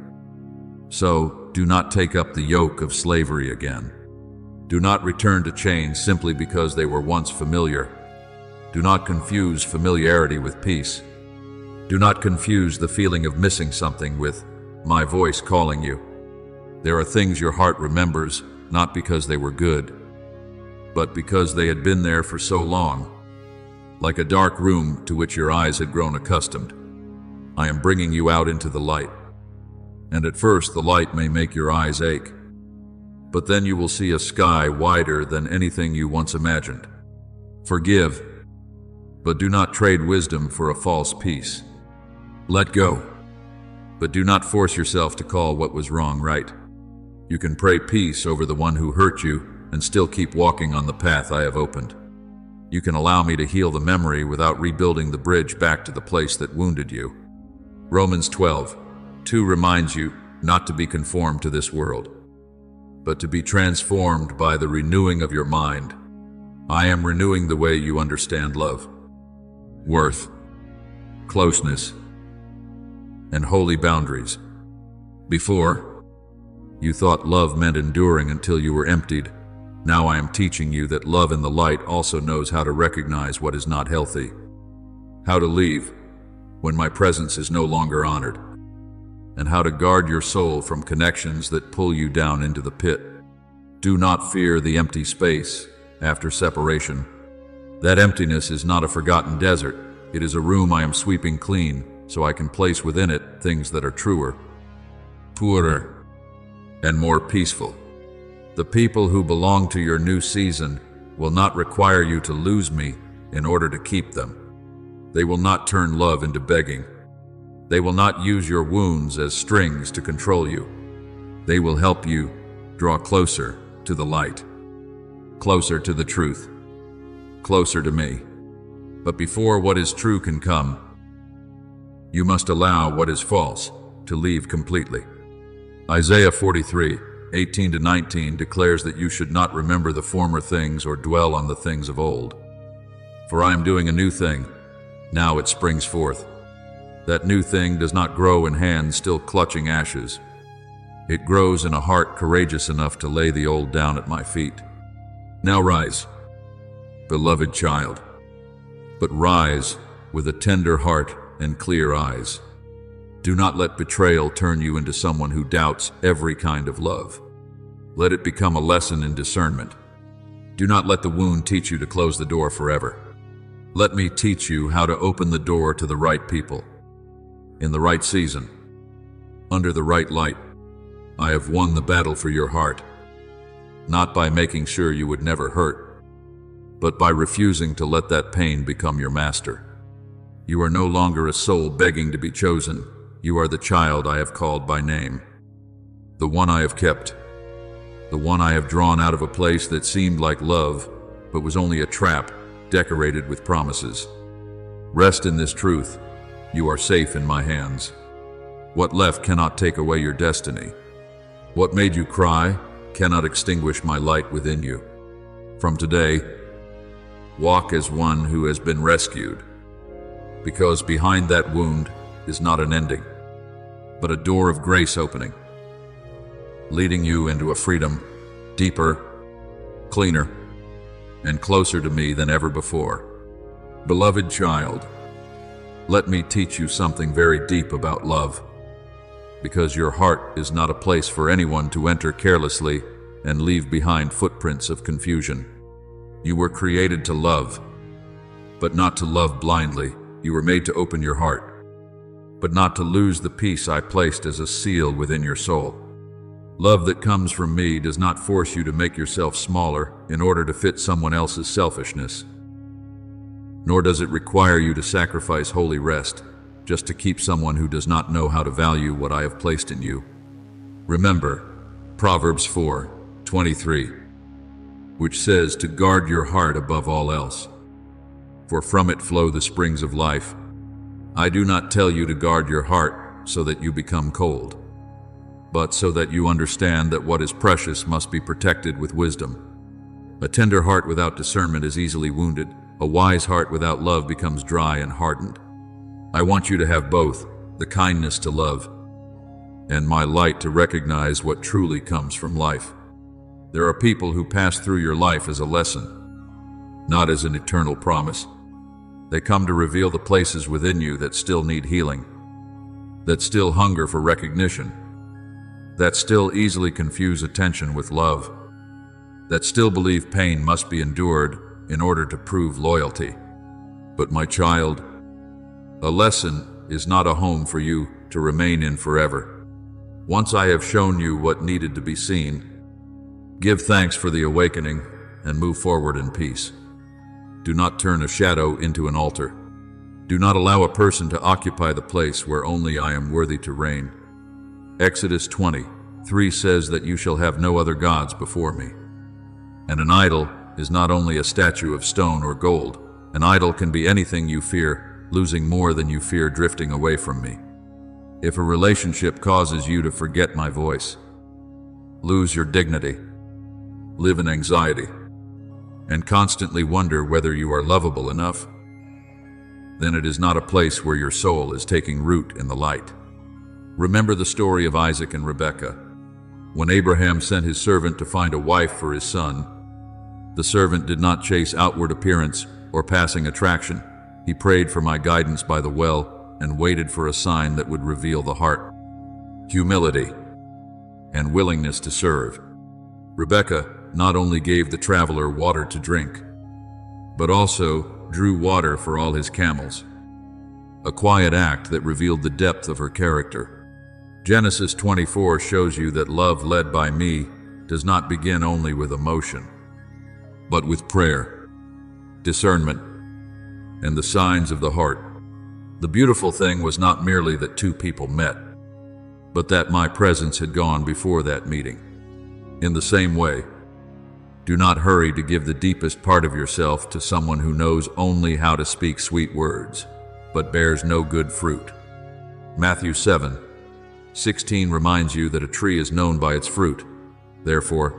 So, do not take up the yoke of slavery again. Do not return to chains simply because they were once familiar. Do not confuse familiarity with peace. Do not confuse the feeling of missing something with my voice calling you. There are things your heart remembers, not because they were good, but because they had been there for so long, like a dark room to which your eyes had grown accustomed. I am bringing you out into the light. And at first the light may make your eyes ache, but then you will see a sky wider than anything you once imagined. Forgive, but do not trade wisdom for a false peace. Let go, but do not force yourself to call what was wrong right. You can pray peace over the one who hurt you and still keep walking on the path I have opened. You can allow me to heal the memory without rebuilding the bridge back to the place that wounded you. Romans 12:2 reminds you not to be conformed to this world, but to be transformed by the renewing of your mind. I am renewing the way you understand love, worth, closeness, and holy boundaries. Before, you thought love meant enduring until you were emptied. Now I am teaching you that love in the light also knows how to recognize what is not healthy, how to leave when my presence is no longer honored, and how to guard your soul from connections that pull you down into the pit. Do not fear the empty space after separation. That emptiness is not a forgotten desert. It is a room I am sweeping clean so I can place within it things that are truer, purer, and more peaceful. The people who belong to your new season will not require you to lose me in order to keep them. They will not turn love into begging. They will not use your wounds as strings to control you. They will help you draw closer to the light, closer to the truth, closer to me. But before what is true can come, you must allow what is false to leave completely. Isaiah 43:18-19 declares that you should not remember the former things or dwell on the things of old. For I am doing a new thing. Now it springs forth. That new thing does not grow in hands still clutching ashes. It grows in a heart courageous enough to lay the old down at my feet. Now rise, beloved child, but rise with a tender heart and clear eyes. Do not let betrayal turn you into someone who doubts every kind of love. Let it become a lesson in discernment. Do not let the wound teach you to close the door forever. Let me teach you how to open the door to the right people, in the right season, under the right light. I have won the battle for your heart, not by making sure you would never hurt, but by refusing to let that pain become your master. You are no longer a soul begging to be chosen. You are the child I have called by name, the one I have kept, the one I have drawn out of a place that seemed like love, but was only a trap decorated with promises. Rest in this truth. You are safe in my hands. What left cannot take away your destiny. What made you cry cannot extinguish my light within you. From today, walk as one who has been rescued, because behind that wound is not an ending, but a door of grace opening, leading you into a freedom deeper, cleaner, and closer to me than ever before. Beloved child, let me teach you something very deep about love, because your heart is not a place for anyone to enter carelessly and leave behind footprints of confusion. You were created to love, but not to love blindly. You were made to open your heart, but not to lose the peace I placed as a seal within your soul. Love that comes from me does not force you to make yourself smaller in order to fit someone else's selfishness, nor does it require you to sacrifice holy rest just to keep someone who does not know how to value what I have placed in you. Remember Proverbs 4:23, which says to guard your heart above all else, for from it flow the springs of life. I do not tell you to guard your heart so that you become cold, but so that you understand that what is precious must be protected with wisdom. A tender heart without discernment is easily wounded. A wise heart without love becomes dry and hardened. I want you to have both, the kindness to love and my light to recognize what truly comes from life. There are people who pass through your life as a lesson, not as an eternal promise. They come to reveal the places within you that still need healing, that still hunger for recognition, that still easily confuse attention with love, that still believe pain must be endured in order to prove loyalty. But my child, a lesson is not a home for you to remain in forever. Once I have shown you what needed to be seen, give thanks for the awakening and move forward in peace. Do not turn a shadow into an altar. Do not allow a person to occupy the place where only I am worthy to reign. Exodus 20:3 says that you shall have no other gods before me. And an idol is not only a statue of stone or gold. An idol can be anything you fear, losing more than you fear drifting away from me. If a relationship causes you to forget my voice, lose your dignity, live in anxiety, and constantly wonder whether you are lovable enough, then it is not a place where your soul is taking root in the light. Remember the story of Isaac and Rebekah. When Abraham sent his servant to find a wife for his son, the servant did not chase outward appearance or passing attraction. He prayed for my guidance by the well and waited for a sign that would reveal the heart, humility, and willingness to serve. Rebekah not only gave the traveler water to drink, but also drew water for all his camels, a quiet act that revealed the depth of her character. Genesis 24 shows you that love led by me does not begin only with emotion, but with prayer, discernment, and the signs of the heart. The beautiful thing was not merely that two people met, but that my presence had gone before that meeting. In the same way, do not hurry to give the deepest part of yourself to someone who knows only how to speak sweet words, but bears no good fruit. Matthew 7:16 reminds you that a tree is known by its fruit. Therefore,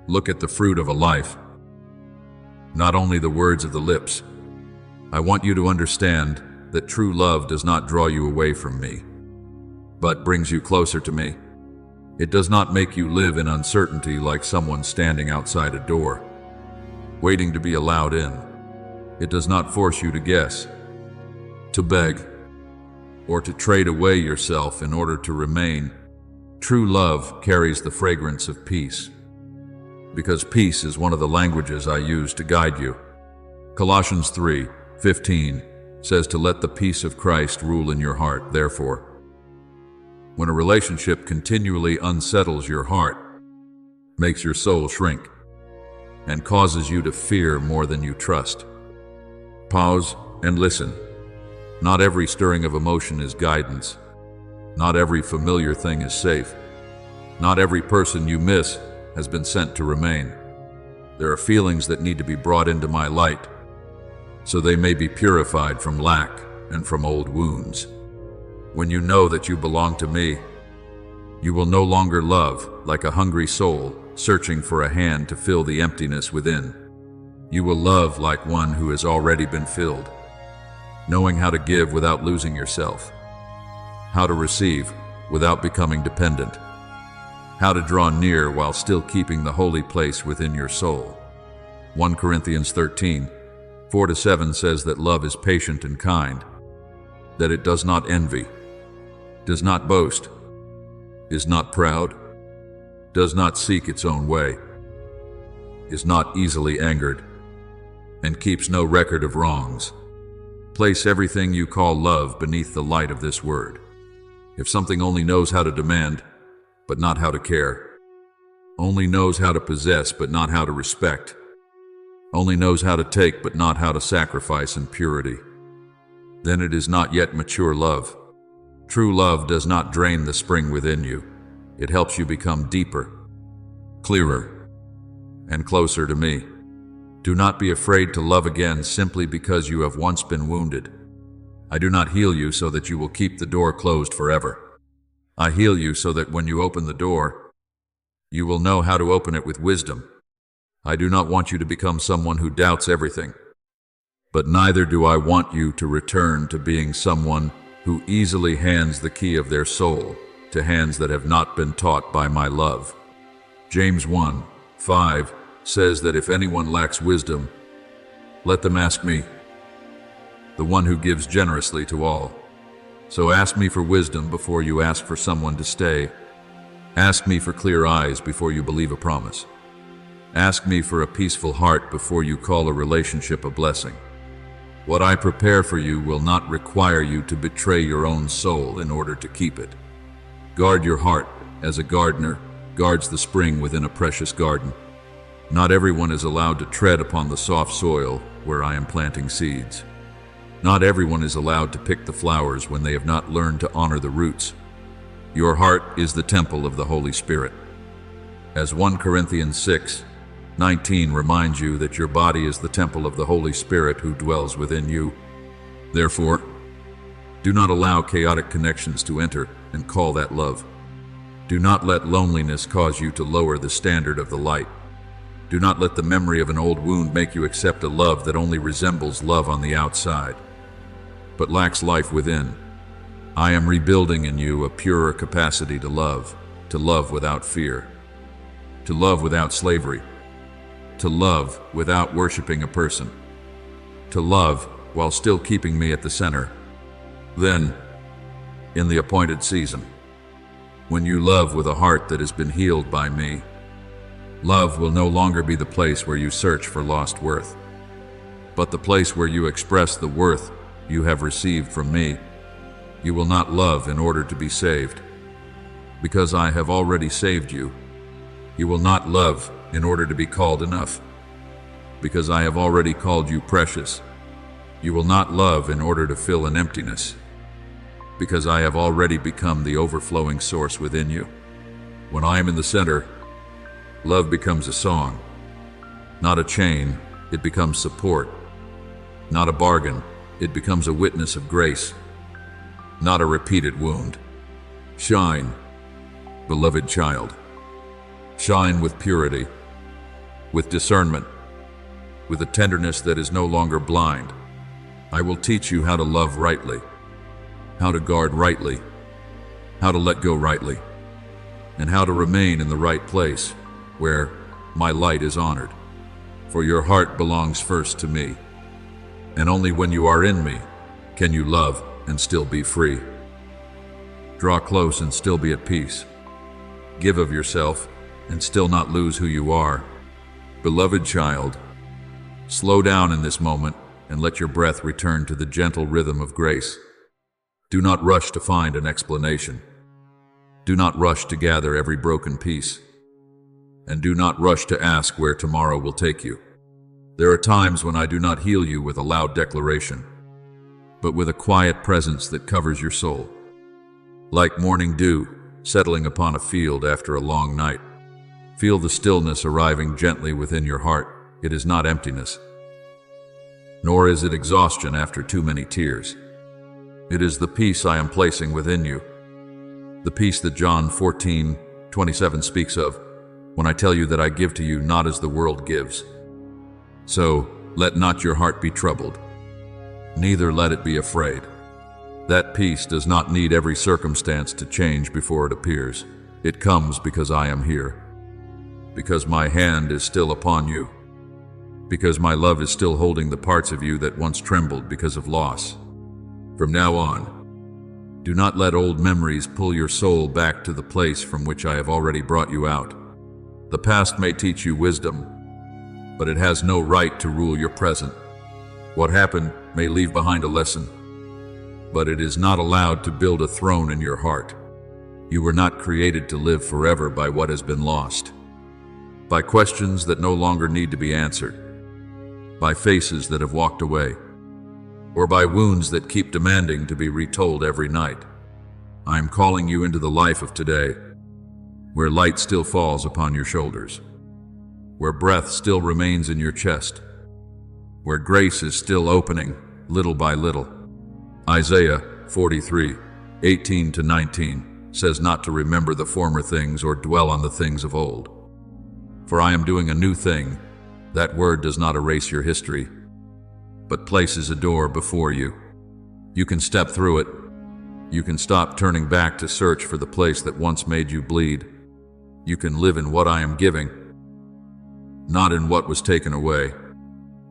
look at the fruit of a life, not only the words of the lips. I want you to understand that true love does not draw you away from me, but brings you closer to me. It does not make you live in uncertainty like someone standing outside a door, waiting to be allowed in. It does not force you to guess, to beg, or to trade away yourself in order to remain. True love carries the fragrance of peace, because peace is one of the languages I use to guide you. Colossians 3:15 says to let the peace of Christ rule in your heart. Therefore, when a relationship continually unsettles your heart, makes your soul shrink, and causes you to fear more than you trust, pause and listen. Not every stirring of emotion is guidance. Not every familiar thing is safe. Not every person you miss has been sent to remain. There are feelings that need to be brought into my light, so they may be purified from lack and from old wounds. When you know that you belong to me, you will no longer love like a hungry soul searching for a hand to fill the emptiness within. You will love like one who has already been filled, knowing how to give without losing yourself, how to receive without becoming dependent, how to draw near while still keeping the holy place within your soul. 1 Corinthians 13:4-7 says that love is patient and kind, that it does not envy, does not boast, is not proud, does not seek its own way, is not easily angered, and keeps no record of wrongs. Place everything you call love beneath the light of this word. If something only knows how to demand, but not how to care, only knows how to possess, but not how to respect, only knows how to take, but not how to sacrifice in purity, then it is not yet mature love. True love does not drain the spring within you. It helps you become deeper, clearer, and closer to me. Do not be afraid to love again simply because you have once been wounded. I do not heal you so that you will keep the door closed forever. I heal you so that when you open the door, you will know how to open it with wisdom. I do not want you to become someone who doubts everything, but neither do I want you to return to being someone who easily hands the key of their soul to hands that have not been taught by my love. James 1:5 says that if anyone lacks wisdom, let them ask me, the one who gives generously to all. So ask me for wisdom before you ask for someone to stay. Ask me for clear eyes before you believe a promise. Ask me for a peaceful heart before you call a relationship a blessing. What I prepare for you will not require you to betray your own soul in order to keep it. Guard your heart as a gardener guards the spring within a precious garden. Not everyone is allowed to tread upon the soft soil where I am planting seeds. Not everyone is allowed to pick the flowers when they have not learned to honor the roots. Your heart is the temple of the Holy Spirit. As 1 Corinthians 19 reminds you that your body is the temple of the Holy Spirit who dwells within you. Therefore, do not allow chaotic connections to enter and call that love. Do not let loneliness cause you to lower the standard of the light. Do not let the memory of an old wound make you accept a love that only resembles love on the outside, but lacks life within. I am rebuilding in you a purer capacity to love without fear, to love without slavery, to love without worshiping a person, to love while still keeping me at the center. Then, in the appointed season, when you love with a heart that has been healed by me, love will no longer be the place where you search for lost worth, but the place where you express the worth you have received from me. You will not love in order to be saved, because I have already saved you. You will not love in order to be called enough, because I have already called you precious. You will not love in order to fill an emptiness, because I have already become the overflowing source within you. When I am in the center, love becomes a song. Not a chain, it becomes support. Not a bargain, it becomes a witness of grace. Not a repeated wound. Shine, beloved child. Shine with purity, with discernment, with a tenderness that is no longer blind. I will teach you how to love rightly, how to guard rightly, how to let go rightly, and how to remain in the right place where my light is honored. For your heart belongs first to me, and only when you are in me can you love and still be free. Draw close and still be at peace. Give of yourself and still not lose who you are. Beloved child, slow down in this moment and let your breath return to the gentle rhythm of grace. Do not rush to find an explanation. Do not rush to gather every broken piece. And do not rush to ask where tomorrow will take you. There are times when I do not heal you with a loud declaration, but with a quiet presence that covers your soul. Like morning dew settling upon a field after a long night. Feel the stillness arriving gently within your heart. It is not emptiness, nor is it exhaustion after too many tears. It is the peace I am placing within you, the peace that John 14:27 speaks of, when I tell you that I give to you not as the world gives. So let not your heart be troubled, neither let it be afraid. That peace does not need every circumstance to change before it appears. It comes because I am here, because my hand is still upon you, because my love is still holding the parts of you that once trembled because of loss. From now on, do not let old memories pull your soul back to the place from which I have already brought you out. The past may teach you wisdom, but it has no right to rule your present. What happened may leave behind a lesson, but it is not allowed to build a throne in your heart. You were not created to live forever by what has been lost, by questions that no longer need to be answered, by faces that have walked away, or by wounds that keep demanding to be retold every night. I am calling you into the life of today, where light still falls upon your shoulders, where breath still remains in your chest, where grace is still opening little by little. Isaiah 43:18-19 says not to remember the former things or dwell on the things of old. For I am doing a new thing. That word does not erase your history, but places a door before you. You can step through it. You can stop turning back to search for the place that once made you bleed. You can live in what I am giving, not in what was taken away.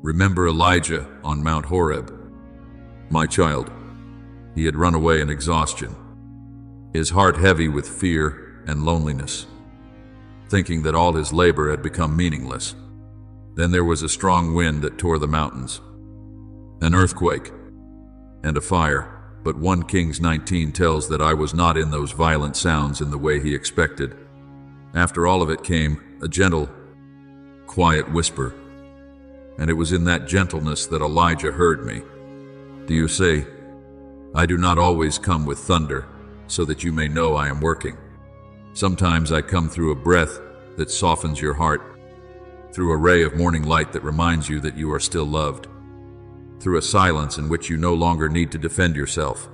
Remember Elijah on Mount Horeb. My child, he had run away in exhaustion, his heart heavy with fear and loneliness, thinking that all his labor had become meaningless. Then there was a strong wind that tore the mountains, an earthquake, and a fire. But 1 Kings 19 tells that I was not in those violent sounds in the way he expected. After all of it came a gentle, quiet whisper, and it was in that gentleness that Elijah heard me. Do you say, I do not always come with thunder, so that you may know I am working. Sometimes I come through a breath that softens your heart, through a ray of morning light that reminds you that you are still loved, through a silence in which you no longer need to defend yourself.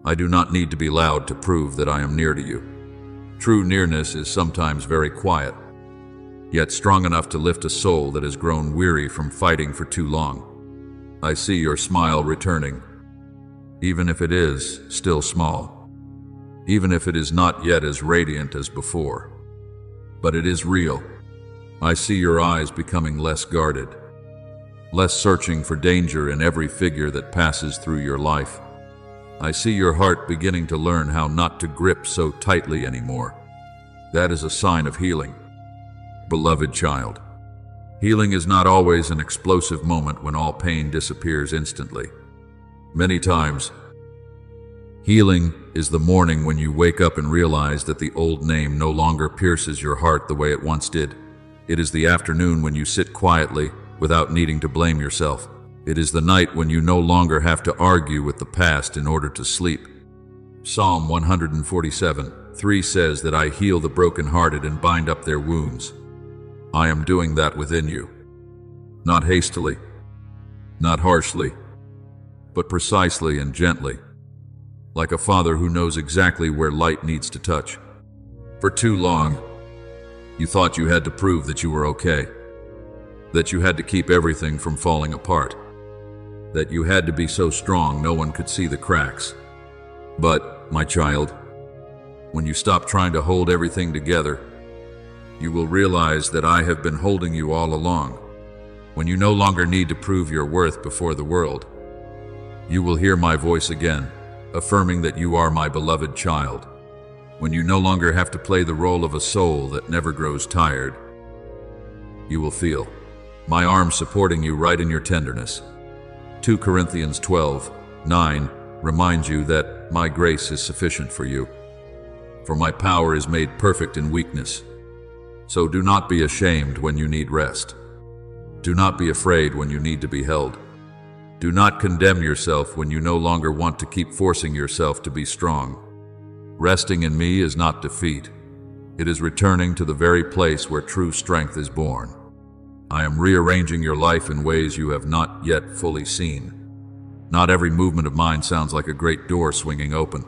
I do not need to be loud to prove that I am near to you. True nearness is sometimes very quiet, yet strong enough to lift a soul that has grown weary from fighting for too long. I see your smile returning, even if it is still small, even if it is not yet as radiant as before. But it is real. I see your eyes becoming less guarded, less searching for danger in every figure that passes through your life. I see your heart beginning to learn how not to grip so tightly anymore. That is a sign of healing. Beloved child, healing is not always an explosive moment when all pain disappears instantly. Many times, healing is the morning when you wake up and realize that the old name no longer pierces your heart the way it once did. It is the afternoon when you sit quietly without needing to blame yourself. It is the night when you no longer have to argue with the past in order to sleep. Psalm 147:3 says that I heal the brokenhearted and bind up their wounds. I am doing that within you. Not hastily, not harshly, but precisely and gently, like a father who knows exactly where light needs to touch. For too long, you thought you had to prove that you were okay, that you had to keep everything from falling apart, that you had to be so strong no one could see the cracks. But, my child, when you stop trying to hold everything together, you will realize that I have been holding you all along. When you no longer need to prove your worth before the world, you will hear my voice again, affirming that you are my beloved child. When you no longer have to play the role of a soul that never grows tired, you will feel my arms supporting you right in your tenderness. 2 Corinthians 12:9 reminds you that my grace is sufficient for you, for my power is made perfect in weakness. So do not be ashamed when you need rest. Do not be afraid when you need to be held. Do not condemn yourself when you no longer want to keep forcing yourself to be strong. Resting in me is not defeat. It is returning to the very place where true strength is born. I am rearranging your life in ways you have not yet fully seen. Not every movement of mine sounds like a great door swinging open.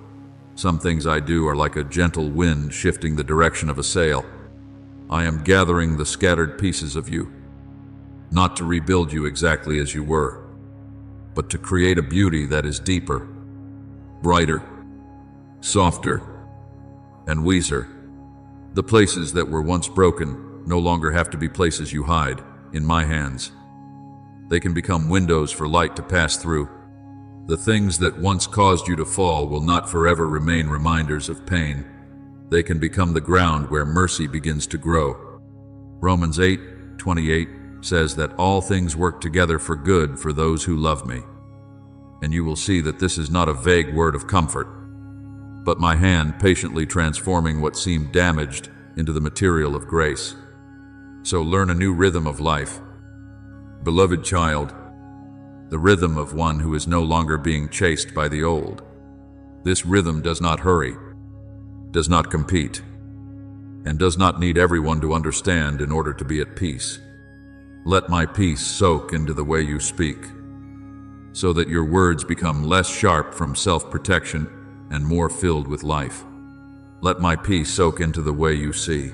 Some things I do are like a gentle wind shifting the direction of a sail. I am gathering the scattered pieces of you, not to rebuild you exactly as you were, but to create a beauty that is deeper, brighter, softer, and wiser. The places that were once broken no longer have to be places you hide in my hands. They can become windows for light to pass through. The things that once caused you to fall will not forever remain reminders of pain. They can become the ground where mercy begins to grow. Romans 8:28 says that all things work together for good for those who love me. And you will see that this is not a vague word of comfort, but my hand patiently transforming what seemed damaged into the material of grace. So learn a new rhythm of life. Beloved child, the rhythm of one who is no longer being chased by the old. This rhythm does not hurry, does not compete, and does not need everyone to understand in order to be at peace. Let my peace soak into the way you speak, so that your words become less sharp from self-protection and more filled with life. Let my peace soak into the way you see,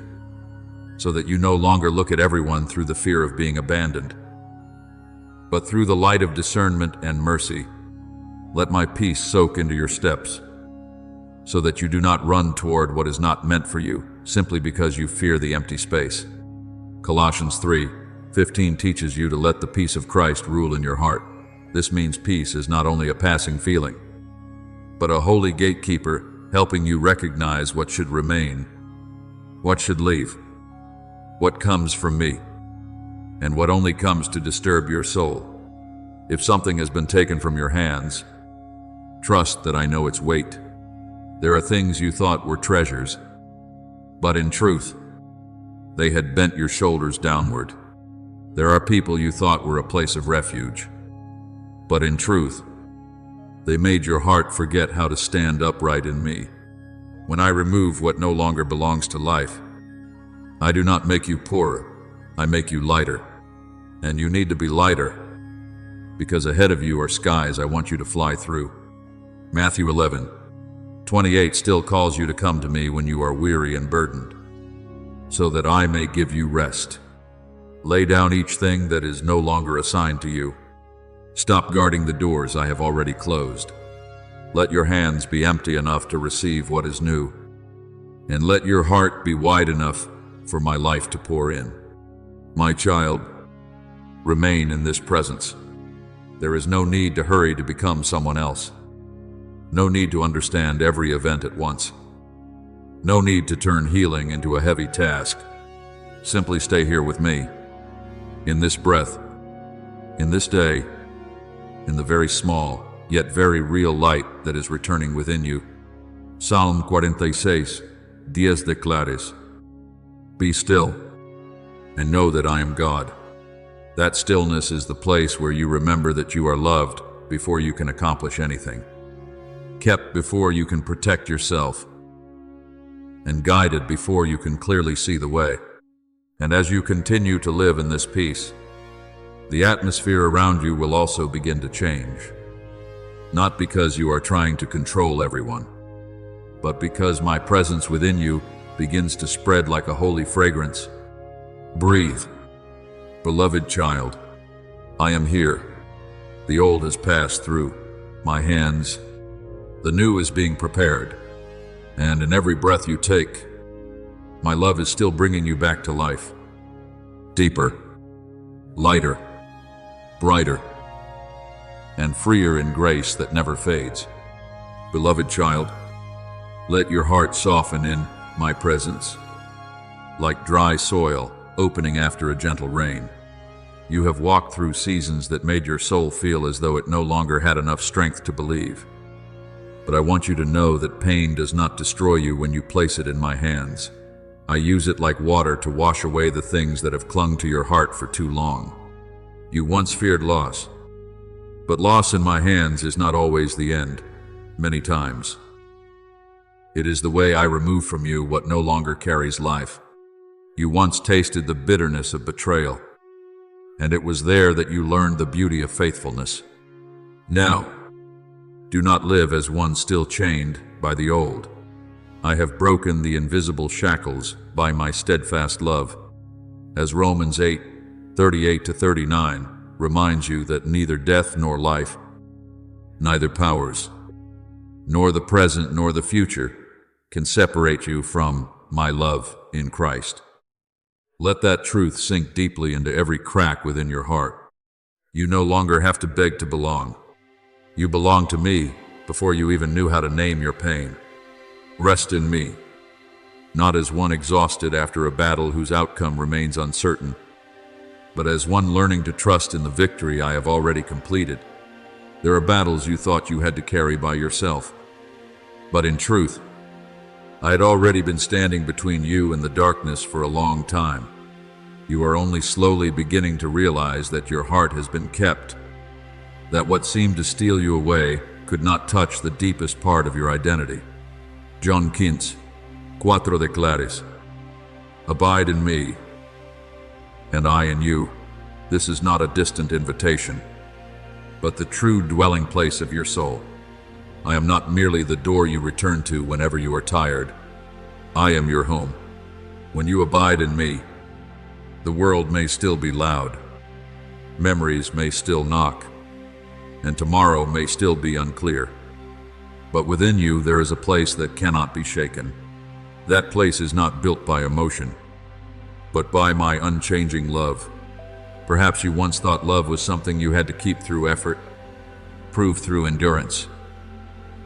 so that you no longer look at everyone through the fear of being abandoned, but through the light of discernment and mercy. Let my peace soak into your steps, so that you do not run toward what is not meant for you, simply because you fear the empty space. Colossians 3:15 teaches you to let the peace of Christ rule in your heart. This means peace is not only a passing feeling, but a holy gatekeeper helping you recognize what should remain, what should leave, what comes from me, and what only comes to disturb your soul. If something has been taken from your hands, trust that I know its weight. There are things you thought were treasures, but in truth, they had bent your shoulders downward. There are people you thought were a place of refuge, but in truth, they made your heart forget how to stand upright in me. When I remove what no longer belongs to life, I do not make you poorer. I make you lighter. And you need to be lighter, because ahead of you are skies I want you to fly through. Matthew 11:28 still calls you to come to me when you are weary and burdened, so that I may give you rest. Lay down each thing that is no longer assigned to you. Stop guarding the doors I have already closed. Let your hands be empty enough to receive what is new, and let your heart be wide enough for my life to pour in. My child, remain in this presence. There is no need to hurry to become someone else. No need to understand every event at once. No need to turn healing into a heavy task. Simply stay here with me, in this breath, in this day, in the very small, yet very real light that is returning within you. Psalm 46, 10 declares, "Be still, and know that I am God." That stillness is the place where you remember that you are loved before you can accomplish anything, kept before you can protect yourself, and guided before you can clearly see the way. And as you continue to live in this peace, the atmosphere around you will also begin to change. Not because you are trying to control everyone, but because my presence within you begins to spread like a holy fragrance. Breathe. Beloved child, I am here. The old has passed through my hands. The new is being prepared. And in every breath you take, my love is still bringing you back to life. Deeper, lighter, brighter, and freer in grace that never fades. Beloved child, let your heart soften in my presence, like dry soil opening after a gentle rain. You have walked through seasons that made your soul feel as though it no longer had enough strength to believe. But I want you to know that pain does not destroy you when you place it in my hands. I use it like water to wash away the things that have clung to your heart for too long. You once feared loss, but loss in my hands is not always the end. Many times, it is the way I remove from you what no longer carries life. You once tasted the bitterness of betrayal, and it was there that you learned the beauty of faithfulness. Now, do not live as one still chained by the old. I have broken the invisible shackles by my steadfast love. As Romans 8:38-39 reminds you that neither death nor life, neither powers, nor the present nor the future can separate you from my love in Christ. Let that truth sink deeply into every crack within your heart. You no longer have to beg to belong. You belong to me before you even knew how to name your pain. Rest in me, not as one exhausted after a battle whose outcome remains uncertain, but as one learning to trust in the victory I have already completed. There are battles you thought you had to carry by yourself, but in truth, I had already been standing between you and the darkness for a long time. You are only slowly beginning to realize that your heart has been kept, that what seemed to steal you away could not touch the deepest part of your identity. John 15:4 declares, "Abide in me, and I in you." This is not a distant invitation, but the true dwelling place of your soul. I am not merely the door you return to whenever you are tired. I am your home. When you abide in me, the world may still be loud, memories may still knock, and tomorrow may still be unclear. But within you there is a place that cannot be shaken. That place is not built by emotion, but by my unchanging love. Perhaps you once thought love was something you had to keep through effort, prove through endurance,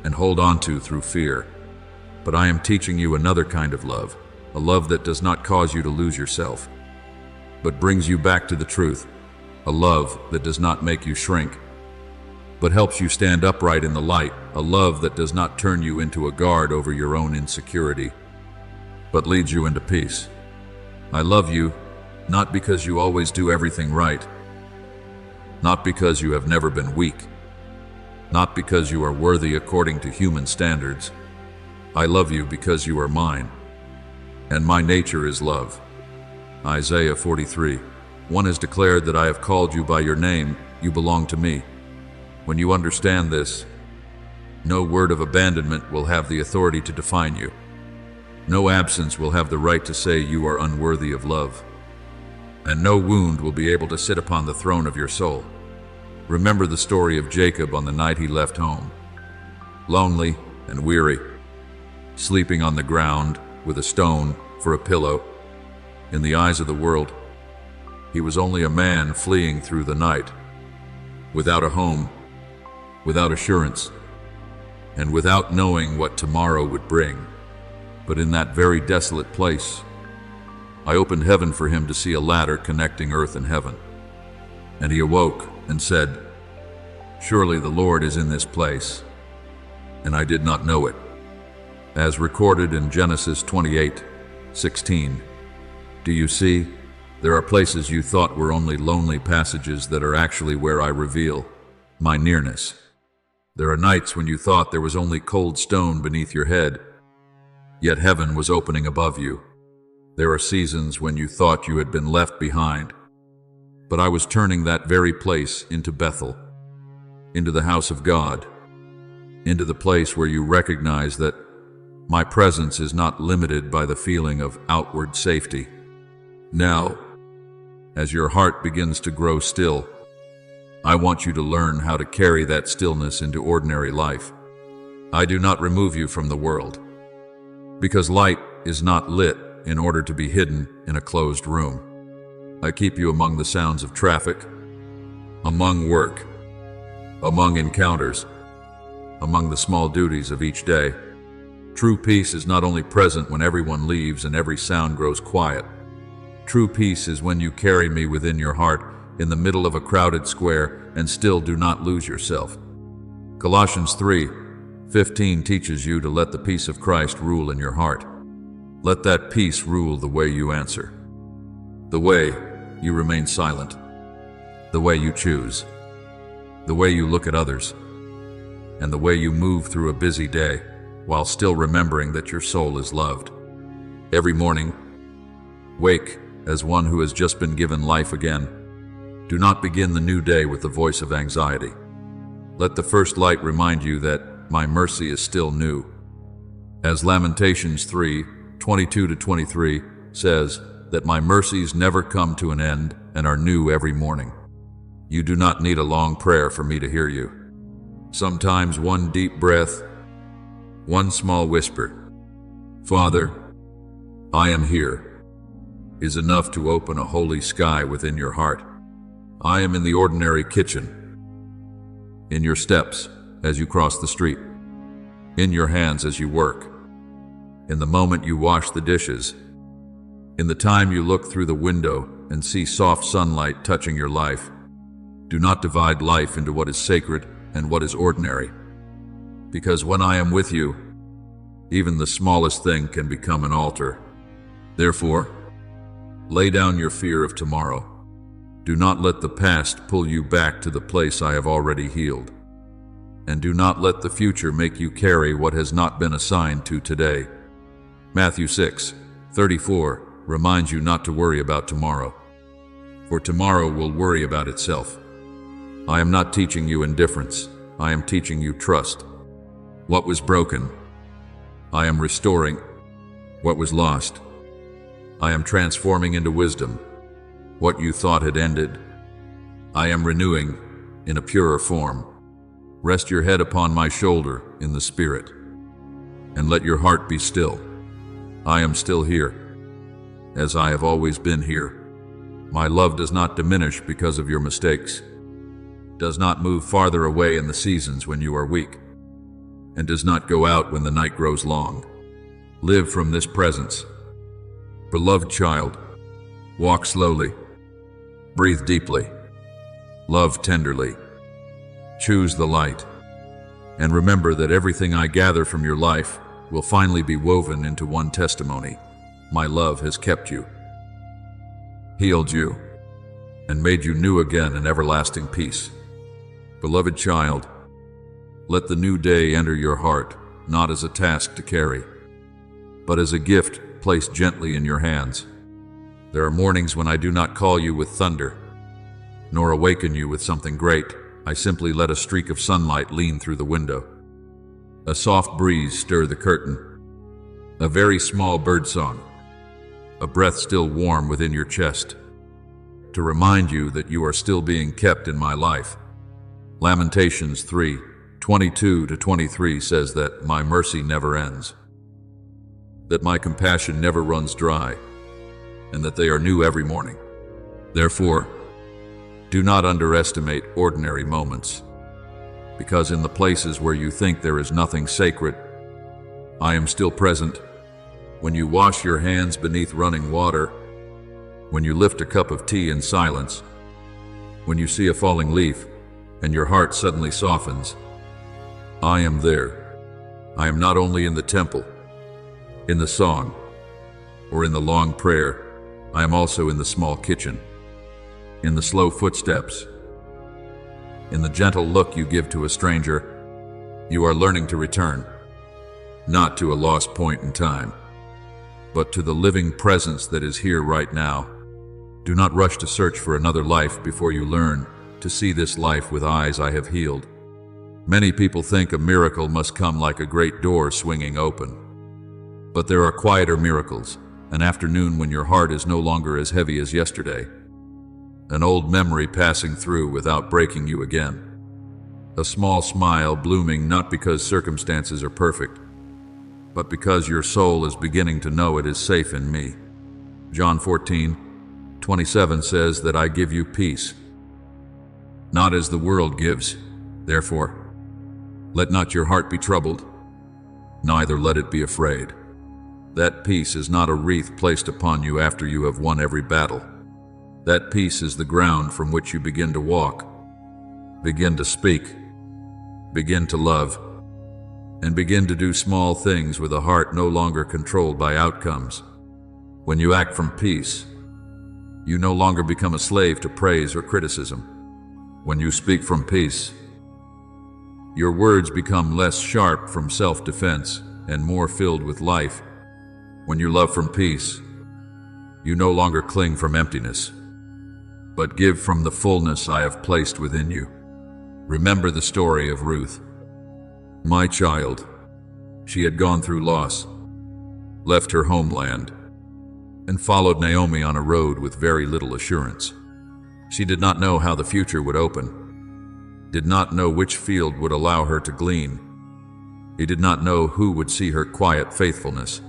and hold on to through fear. But I am teaching you another kind of love, a love that does not cause you to lose yourself, but brings you back to the truth, a love that does not make you shrink, but helps you stand upright in the light, a love that does not turn you into a guard over your own insecurity, but leads you into peace. I love you, not because you always do everything right, not because you have never been weak, not because you are worthy according to human standards. I love you because you are mine, and my nature is love. Isaiah 43. One has declared that I have called you by your name, you belong to me. When you understand this, no word of abandonment will have the authority to define you. No absence will have the right to say you are unworthy of love. And no wound will be able to sit upon the throne of your soul. Remember the story of Jacob on the night he left home. Lonely and weary, sleeping on the ground with a stone for a pillow. In the eyes of the world, he was only a man fleeing through the night, without a home, without assurance, and without knowing what tomorrow would bring. But in that very desolate place, I opened heaven for him to see a ladder connecting earth and heaven. And he awoke and said, "Surely the Lord is in this place." And I did not know it. As recorded in Genesis 28:16. Do you see? There are places you thought were only lonely passages that are actually where I reveal my nearness. There are nights when you thought there was only cold stone beneath your head, yet heaven was opening above you. There are seasons when you thought you had been left behind, but I was turning that very place into Bethel, into the house of God, into the place where you recognize that my presence is not limited by the feeling of outward safety. Now, as your heart begins to grow still, I want you to learn how to carry that stillness into ordinary life. I do not remove you from the world, because light is not lit in order to be hidden in a closed room. I keep you among the sounds of traffic, among work, among encounters, among the small duties of each day. True peace is not only present when everyone leaves and every sound grows quiet. True peace is when you carry me within your heart in the middle of a crowded square and still do not lose yourself. Colossians 3:15 teaches you to let the peace of Christ rule in your heart. Let that peace rule the way you answer, the way you remain silent, the way you choose, the way you look at others, and the way you move through a busy day while still remembering that your soul is loved. Every morning, wake as one who has just been given life again. Do not begin the new day with the voice of anxiety. Let the first light remind you that my mercy is still new. As Lamentations 3:22-23 says, that my mercies never come to an end and are new every morning. You do not need a long prayer for me to hear you. Sometimes one deep breath, one small whisper, "Father, I am here," is enough to open a holy sky within your heart. I am in the ordinary kitchen, in your steps as you cross the street, in your hands as you work, in the moment you wash the dishes, in the time you look through the window and see soft sunlight touching your life. Do not divide life into what is sacred and what is ordinary, because when I am with you, even the smallest thing can become an altar. Therefore, lay down your fear of tomorrow. Do not let the past pull you back to the place I have already healed. And do not let the future make you carry what has not been assigned to today. Matthew 6:34 reminds you not to worry about tomorrow, for tomorrow will worry about itself. I am not teaching you indifference. I am teaching you trust. What was broken, I am restoring. What was lost, I am transforming into wisdom. What you thought had ended, I am renewing in a purer form. Rest your head upon my shoulder in the Spirit, and let your heart be still. I am still here, as I have always been here. My love does not diminish because of your mistakes, does not move farther away in the seasons when you are weak, and does not go out when the night grows long. Live from this presence. Beloved child, walk slowly, breathe deeply, love tenderly, choose the light, and remember that everything I gather from your life will finally be woven into one testimony. My love has kept you, healed you, and made you new again in everlasting peace. Beloved child, let the new day enter your heart, not as a task to carry, but as a gift placed gently in your hands. There are mornings when I do not call you with thunder, nor awaken you with something great. I simply let a streak of sunlight lean through the window, a soft breeze stir the curtain, a very small birdsong, a breath still warm within your chest, to remind you that you are still being kept in my life. Lamentations 3:22-23 says that my mercy never ends, that my compassion never runs dry, and that they are new every morning. Therefore, do not underestimate ordinary moments, because in the places where you think there is nothing sacred, I am still present. When you wash your hands beneath running water, when you lift a cup of tea in silence, when you see a falling leaf and your heart suddenly softens, I am there. I am not only in the temple, in the song, or in the long prayer, I am also in the small kitchen, in the slow footsteps, in the gentle look you give to a stranger. You are learning to return, not to a lost point in time, but to the living presence that is here right now. Do not rush to search for another life before you learn to see this life with eyes I have healed. Many people think a miracle must come like a great door swinging open. But there are quieter miracles, an afternoon when your heart is no longer as heavy as yesterday, an old memory passing through without breaking you again, a small smile blooming not because circumstances are perfect, but because your soul is beginning to know it is safe in me. John 14:27 says that I give you peace, not as the world gives. Therefore, let not your heart be troubled, neither let it be afraid. That peace is not a wreath placed upon you after you have won every battle. That peace is the ground from which you begin to walk, begin to speak, begin to love, and begin to do small things with a heart no longer controlled by outcomes. When you act from peace, you no longer become a slave to praise or criticism. When you speak from peace, your words become less sharp from self-defense and more filled with life. When you love from peace, you no longer cling from emptiness, but give from the fullness I have placed within you. Remember the story of Ruth, my child. She had gone through loss, left her homeland, and followed Naomi on a road with very little assurance. She did not know how the future would open, did not know which field would allow her to glean. He did not know who would see her quiet faithfulness.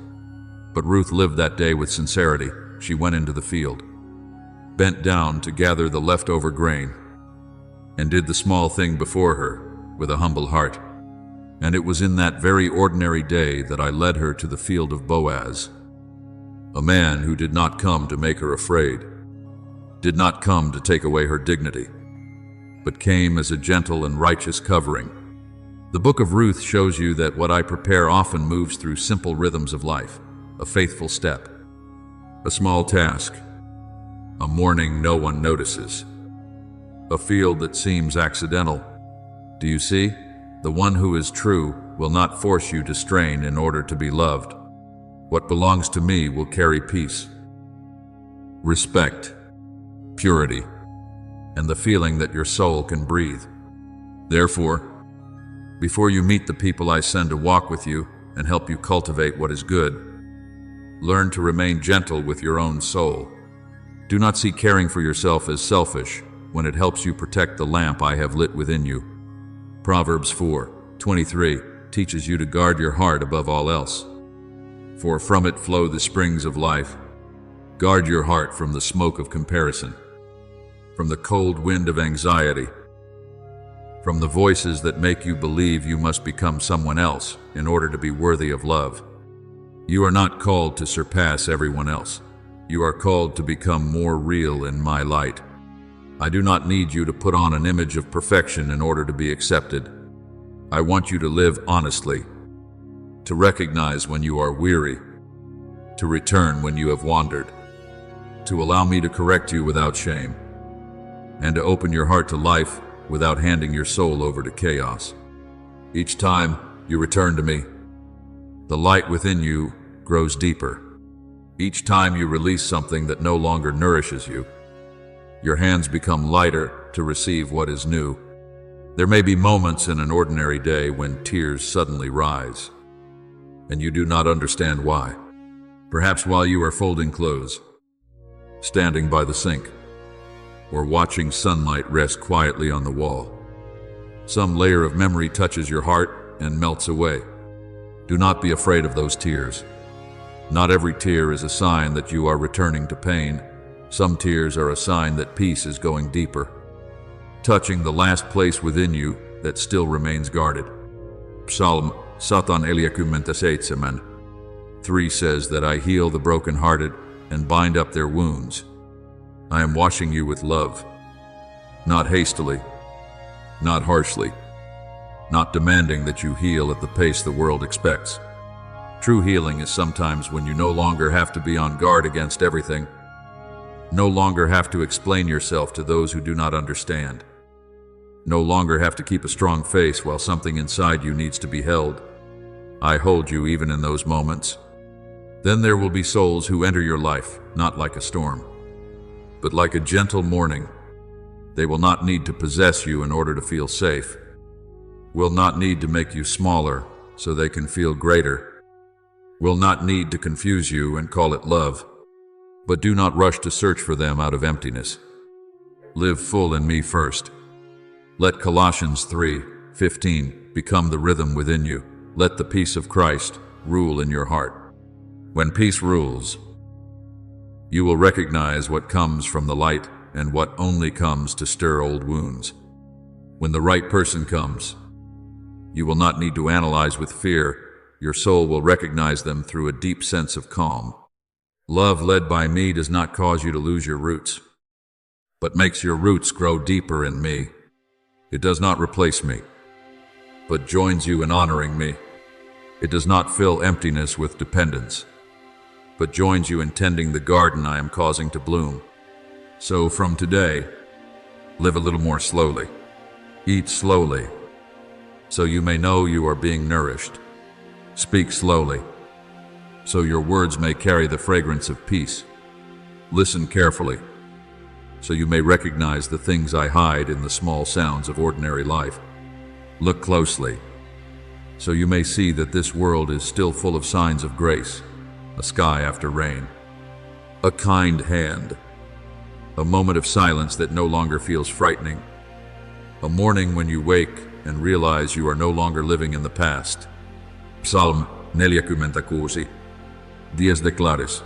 But Ruth lived that day with sincerity. She went into the field, bent down to gather the leftover grain, and did the small thing before her with a humble heart. And it was in that very ordinary day that I led her to the field of Boaz, a man who did not come to make her afraid, did not come to take away her dignity, but came as a gentle and righteous covering. The book of Ruth shows you that what I prepare often moves through simple rhythms of life. A faithful step, a small task, a morning no one notices, a field that seems accidental. Do you see? The one who is true will not force you to strain in order to be loved. What belongs to me will carry peace, respect, purity, and the feeling that your soul can breathe. Therefore, before you meet the people I send to walk with you and help you cultivate what is good, learn to remain gentle with your own soul. Do not see caring for yourself as selfish when it helps you protect the lamp I have lit within you. Proverbs 4:23 teaches you to guard your heart above all else, for from it flow the springs of life. Guard your heart from the smoke of comparison, from the cold wind of anxiety, from the voices that make you believe you must become someone else in order to be worthy of love. You are not called to surpass everyone else. You are called to become more real in my light. I do not need you to put on an image of perfection in order to be accepted. I want you to live honestly, to recognize when you are weary, to return when you have wandered, to allow me to correct you without shame, and to open your heart to life without handing your soul over to chaos. Each time you return to me, the light within you grows deeper, Each time you release something that no longer nourishes you, your hands become lighter to receive what is new. There may be moments in an ordinary day when tears suddenly rise, and you do not understand why. Perhaps while you are folding clothes, standing by the sink, or watching sunlight rest quietly on the wall. Some layer of memory touches your heart and melts away. Do not be afraid of those tears. Not every tear is a sign that you are returning to pain. Some tears are a sign that peace is going deeper, touching the last place within you that still remains guarded. Psalm 147:3 says that I heal the brokenhearted and bind up their wounds. I am washing you with love, not hastily, not harshly, not demanding that you heal at the pace the world expects. True healing is sometimes when you no longer have to be on guard against everything, no longer have to explain yourself to those who do not understand, no longer have to keep a strong face while something inside you needs to be held. I hold you even in those moments. Then there will be souls who enter your life, not like a storm, but like a gentle morning. They will not need to possess you in order to feel safe, will not need to make you smaller so they can feel greater, will not need to confuse you and call it love. But do not rush to search for them out of emptiness. Live full in me first. Let Colossians 3:15 become the rhythm within you. Let the peace of Christ rule in your heart. When peace rules, you will recognize what comes from the light and what only comes to stir old wounds. When the right person comes, you will not need to analyze with fear. Your soul will recognize them through a deep sense of calm. Love led by me does not cause you to lose your roots, but makes your roots grow deeper in me. It does not replace me, but joins you in honoring me. It does not fill emptiness with dependence, but joins you in tending the garden I am causing to bloom. So from today, live a little more slowly. Eat slowly, so you may know you are being nourished. Speak slowly, so your words may carry the fragrance of peace. Listen carefully, so you may recognize the things I hide in the small sounds of ordinary life. Look closely, so you may see that this world is still full of signs of grace, a sky after rain, a kind hand, a moment of silence that no longer feels frightening, a morning when you wake and realize you are no longer living in the past. Psalm 46, Dies declares,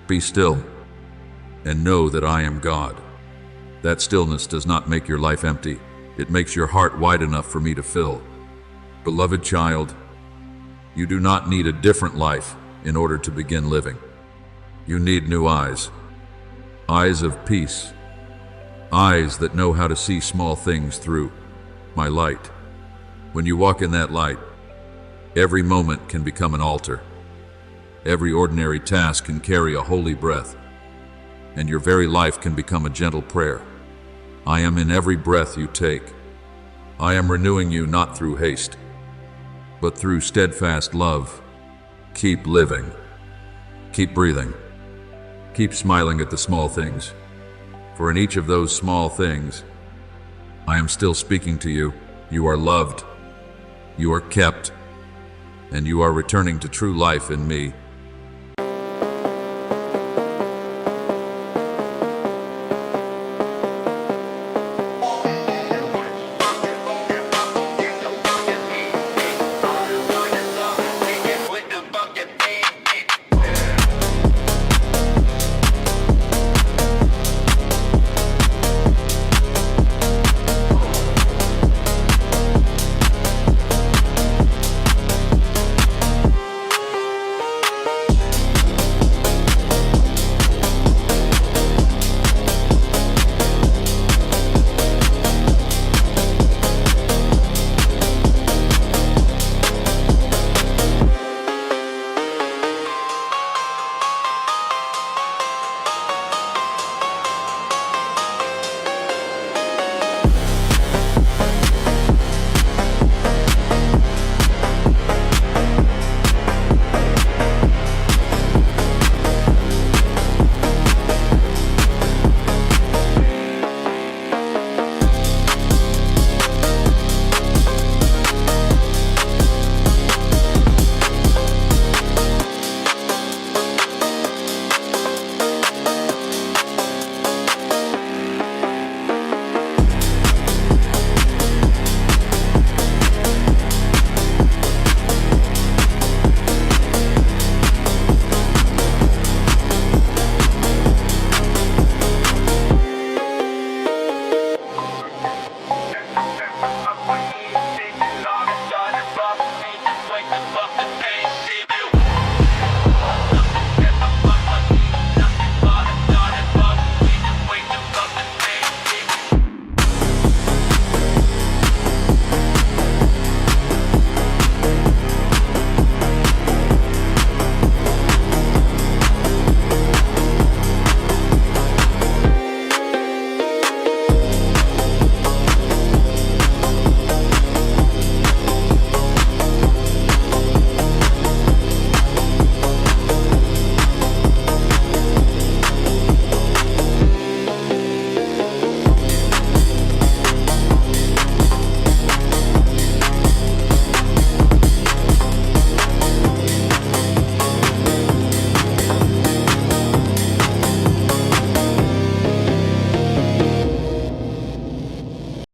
be still and know that I am God. That stillness does not make your life empty. It makes your heart wide enough for me to fill. Beloved child, you do not need a different life in order to begin living. You need new eyes, eyes of peace, eyes that know how to see small things through my light. When you walk in that light, every moment can become an altar. Every ordinary task can carry a holy breath, and your very life can become a gentle prayer. I am in every breath you take. I am renewing you not through haste, but through steadfast love. Keep living. Keep breathing. Keep smiling at the small things, for in each of those small things, I am still speaking to you. You are loved, you are kept, and you are returning to true life in me.